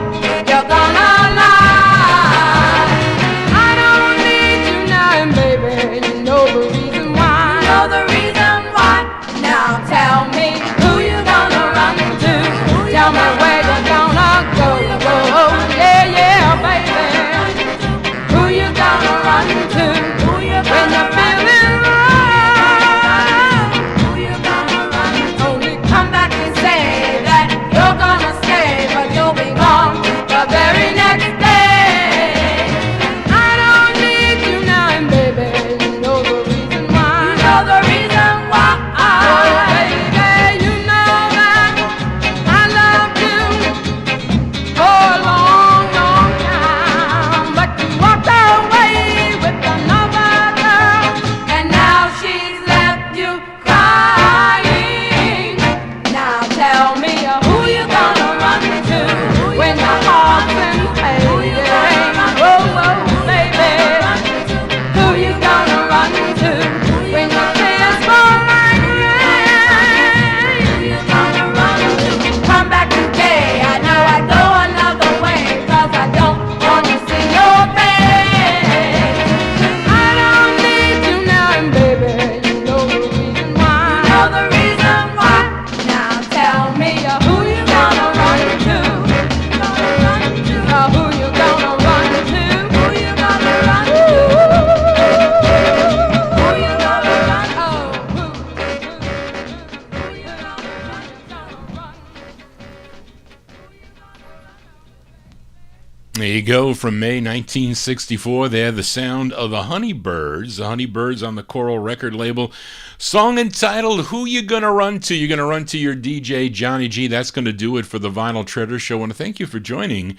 you go, from May 1964. They're the sound of the Honeybirds. The Honeybirds on the Coral record label. Song entitled Who You Gonna Run To? You're gonna run to your DJ, Johnny G. That's gonna do it for the Vinyl Treasure Show. I want to thank you for joining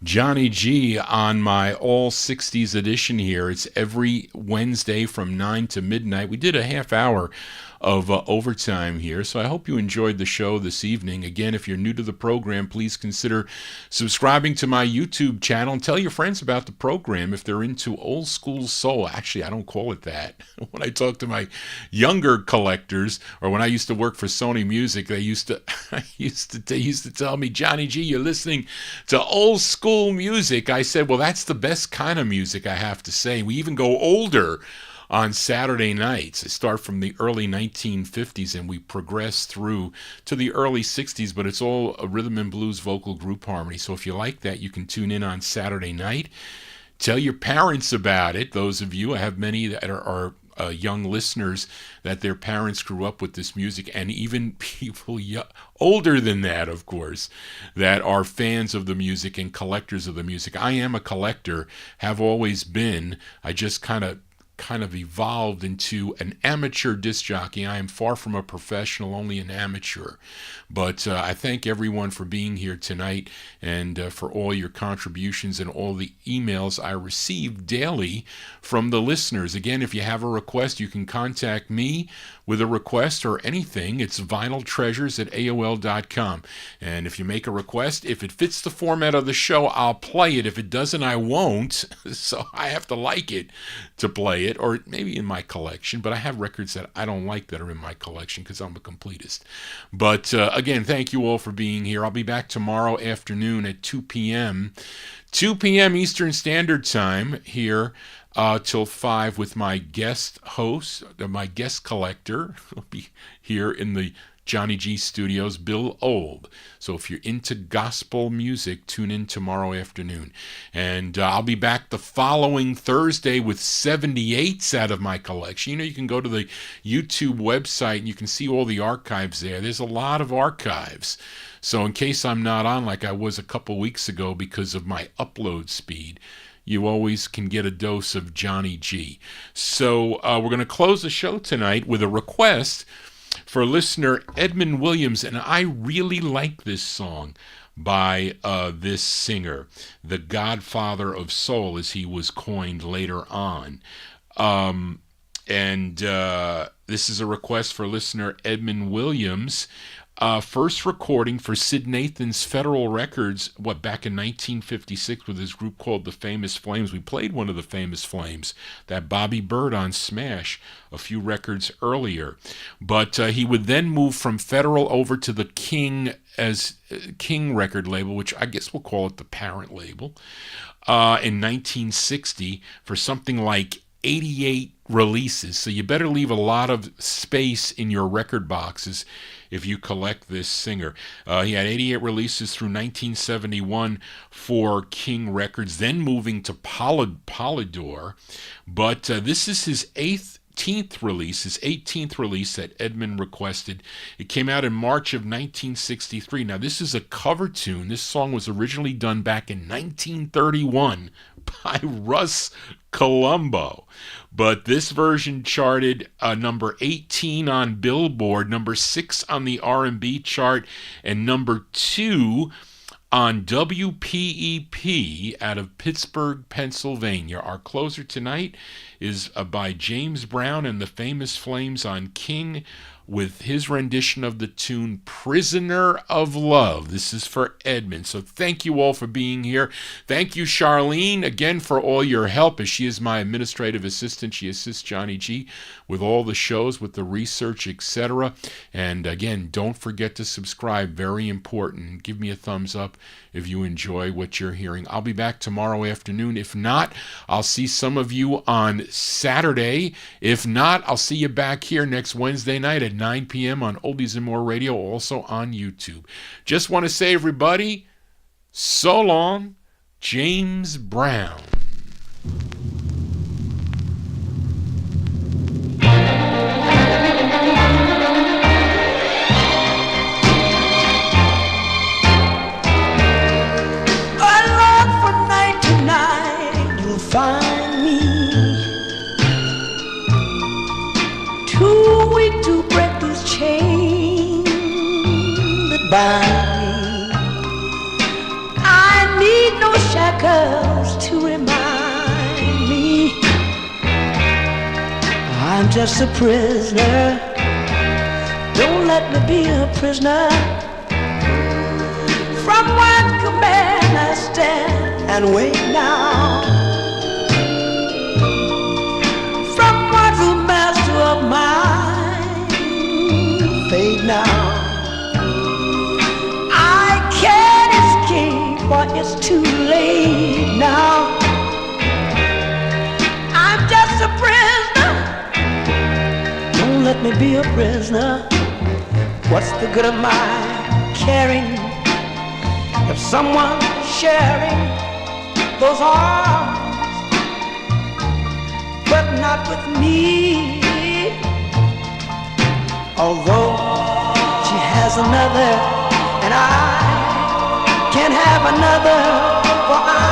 Johnny G on my All 60s edition here. It's every Wednesday from 9 to midnight. We did a half hour of overtime here, so I hope you enjoyed the show this evening. Again, if you're new to the program, please consider subscribing to my YouTube channel and tell your friends about the program if they're into old school soul. Actually, I don't call it that. When I talk to my younger collectors, or when I used to work for Sony Music, they used to tell me, Johnny G, you're listening to old school music. I said, well, that's the best kind of music, I have to say. We even go older on Saturday nights. I start from the early 1950s and we progress through to the early 60s, but it's all a rhythm and blues vocal group harmony. So if you like that, you can tune in on Saturday night. Tell your parents about it. Those of you, I have many that are young listeners that their parents grew up with this music, and even people older than that, of course, that are fans of the music and collectors of the music. I am a collector, have always been. I just kind of evolved into an amateur disc jockey. I am far from a professional, only an amateur. But I thank everyone for being here tonight and for all your contributions and all the emails I receive daily from the listeners. Again, if you have a request, you can contact me with a request or anything. It's vinyltreasures@aol.com. And if you make a request, if it fits the format of the show, I'll play it. If it doesn't, I won't. So I have to like it to play it, or maybe in my collection. But I have records that I don't like that are in my collection because I'm a completist. But again, thank you all for being here. I'll be back tomorrow afternoon at 2 p.m. 2 p.m. Eastern Standard Time here till 5 with my guest host, my guest collector. Will be here in the Johnny G Studios, Bill Old. So if you're into gospel music, tune in tomorrow afternoon. And I'll be back the following Thursday with 78s out of my collection. You know, you can go to the YouTube website and you can see all the archives there. There's a lot of archives. So in case I'm not on like I was a couple weeks ago because of my upload speed, you always can get a dose of Johnny G. So we're going to close the show tonight with a request for listener Edmund Williams, and I really like this song by this singer, the Godfather of Soul, as he was coined later on. This is a request for listener Edmund Williams. First recording for Sid Nathan's Federal Records, back in 1956 with his group called the Famous Flames. We played one of the Famous Flames, that Bobby Bird on Smash, a few records earlier. But he would then move from Federal over to the King record label, which I guess we'll call it the parent label, in 1960 for something like 88 releases. So you better leave a lot of space in your record boxes if you collect this singer. He had 88 releases through 1971 for King Records, then moving to Polydor. But this is his 18th release that Edmund requested. It came out in March of 1963. Now, this is a cover tune. This song was originally done back in 1931 by Russ Colombo. But this version charted number 18 on Billboard, number 6 on the R&B chart, and number 2 on WPEP out of Pittsburgh, Pennsylvania. Our closer tonight is by James Brown and the Famous Flames on King, with his rendition of the tune Prisoner of Love. This is for Edmund. So thank you all for being here. Thank you, Charlene, again for all your help, as she is my administrative assistant. She assists Johnny G with all the shows, with the research, etc. And again, don't forget to subscribe. Very important. Give me a thumbs up if you enjoy what you're hearing. I'll be back tomorrow afternoon. If not, I'll see some of you on Saturday. If not, I'll see you back here next Wednesday night at 9 p.m. on Oldies and More Radio, also on YouTube. Just want to say, everybody, so long, James Brown. A love for 19 find me too weak to break those chains that bind me. I need no shackles to remind me I'm just a prisoner. Don't let me be a prisoner. From one command I stand and wait now. From one's the master of mine, fade now. I can't escape, for it's too late now. I'm just a prisoner. Don't let me be a prisoner. What's the good of my caring if someone's sharing those arms, but not with me? Although she has another, and I can't have another, for I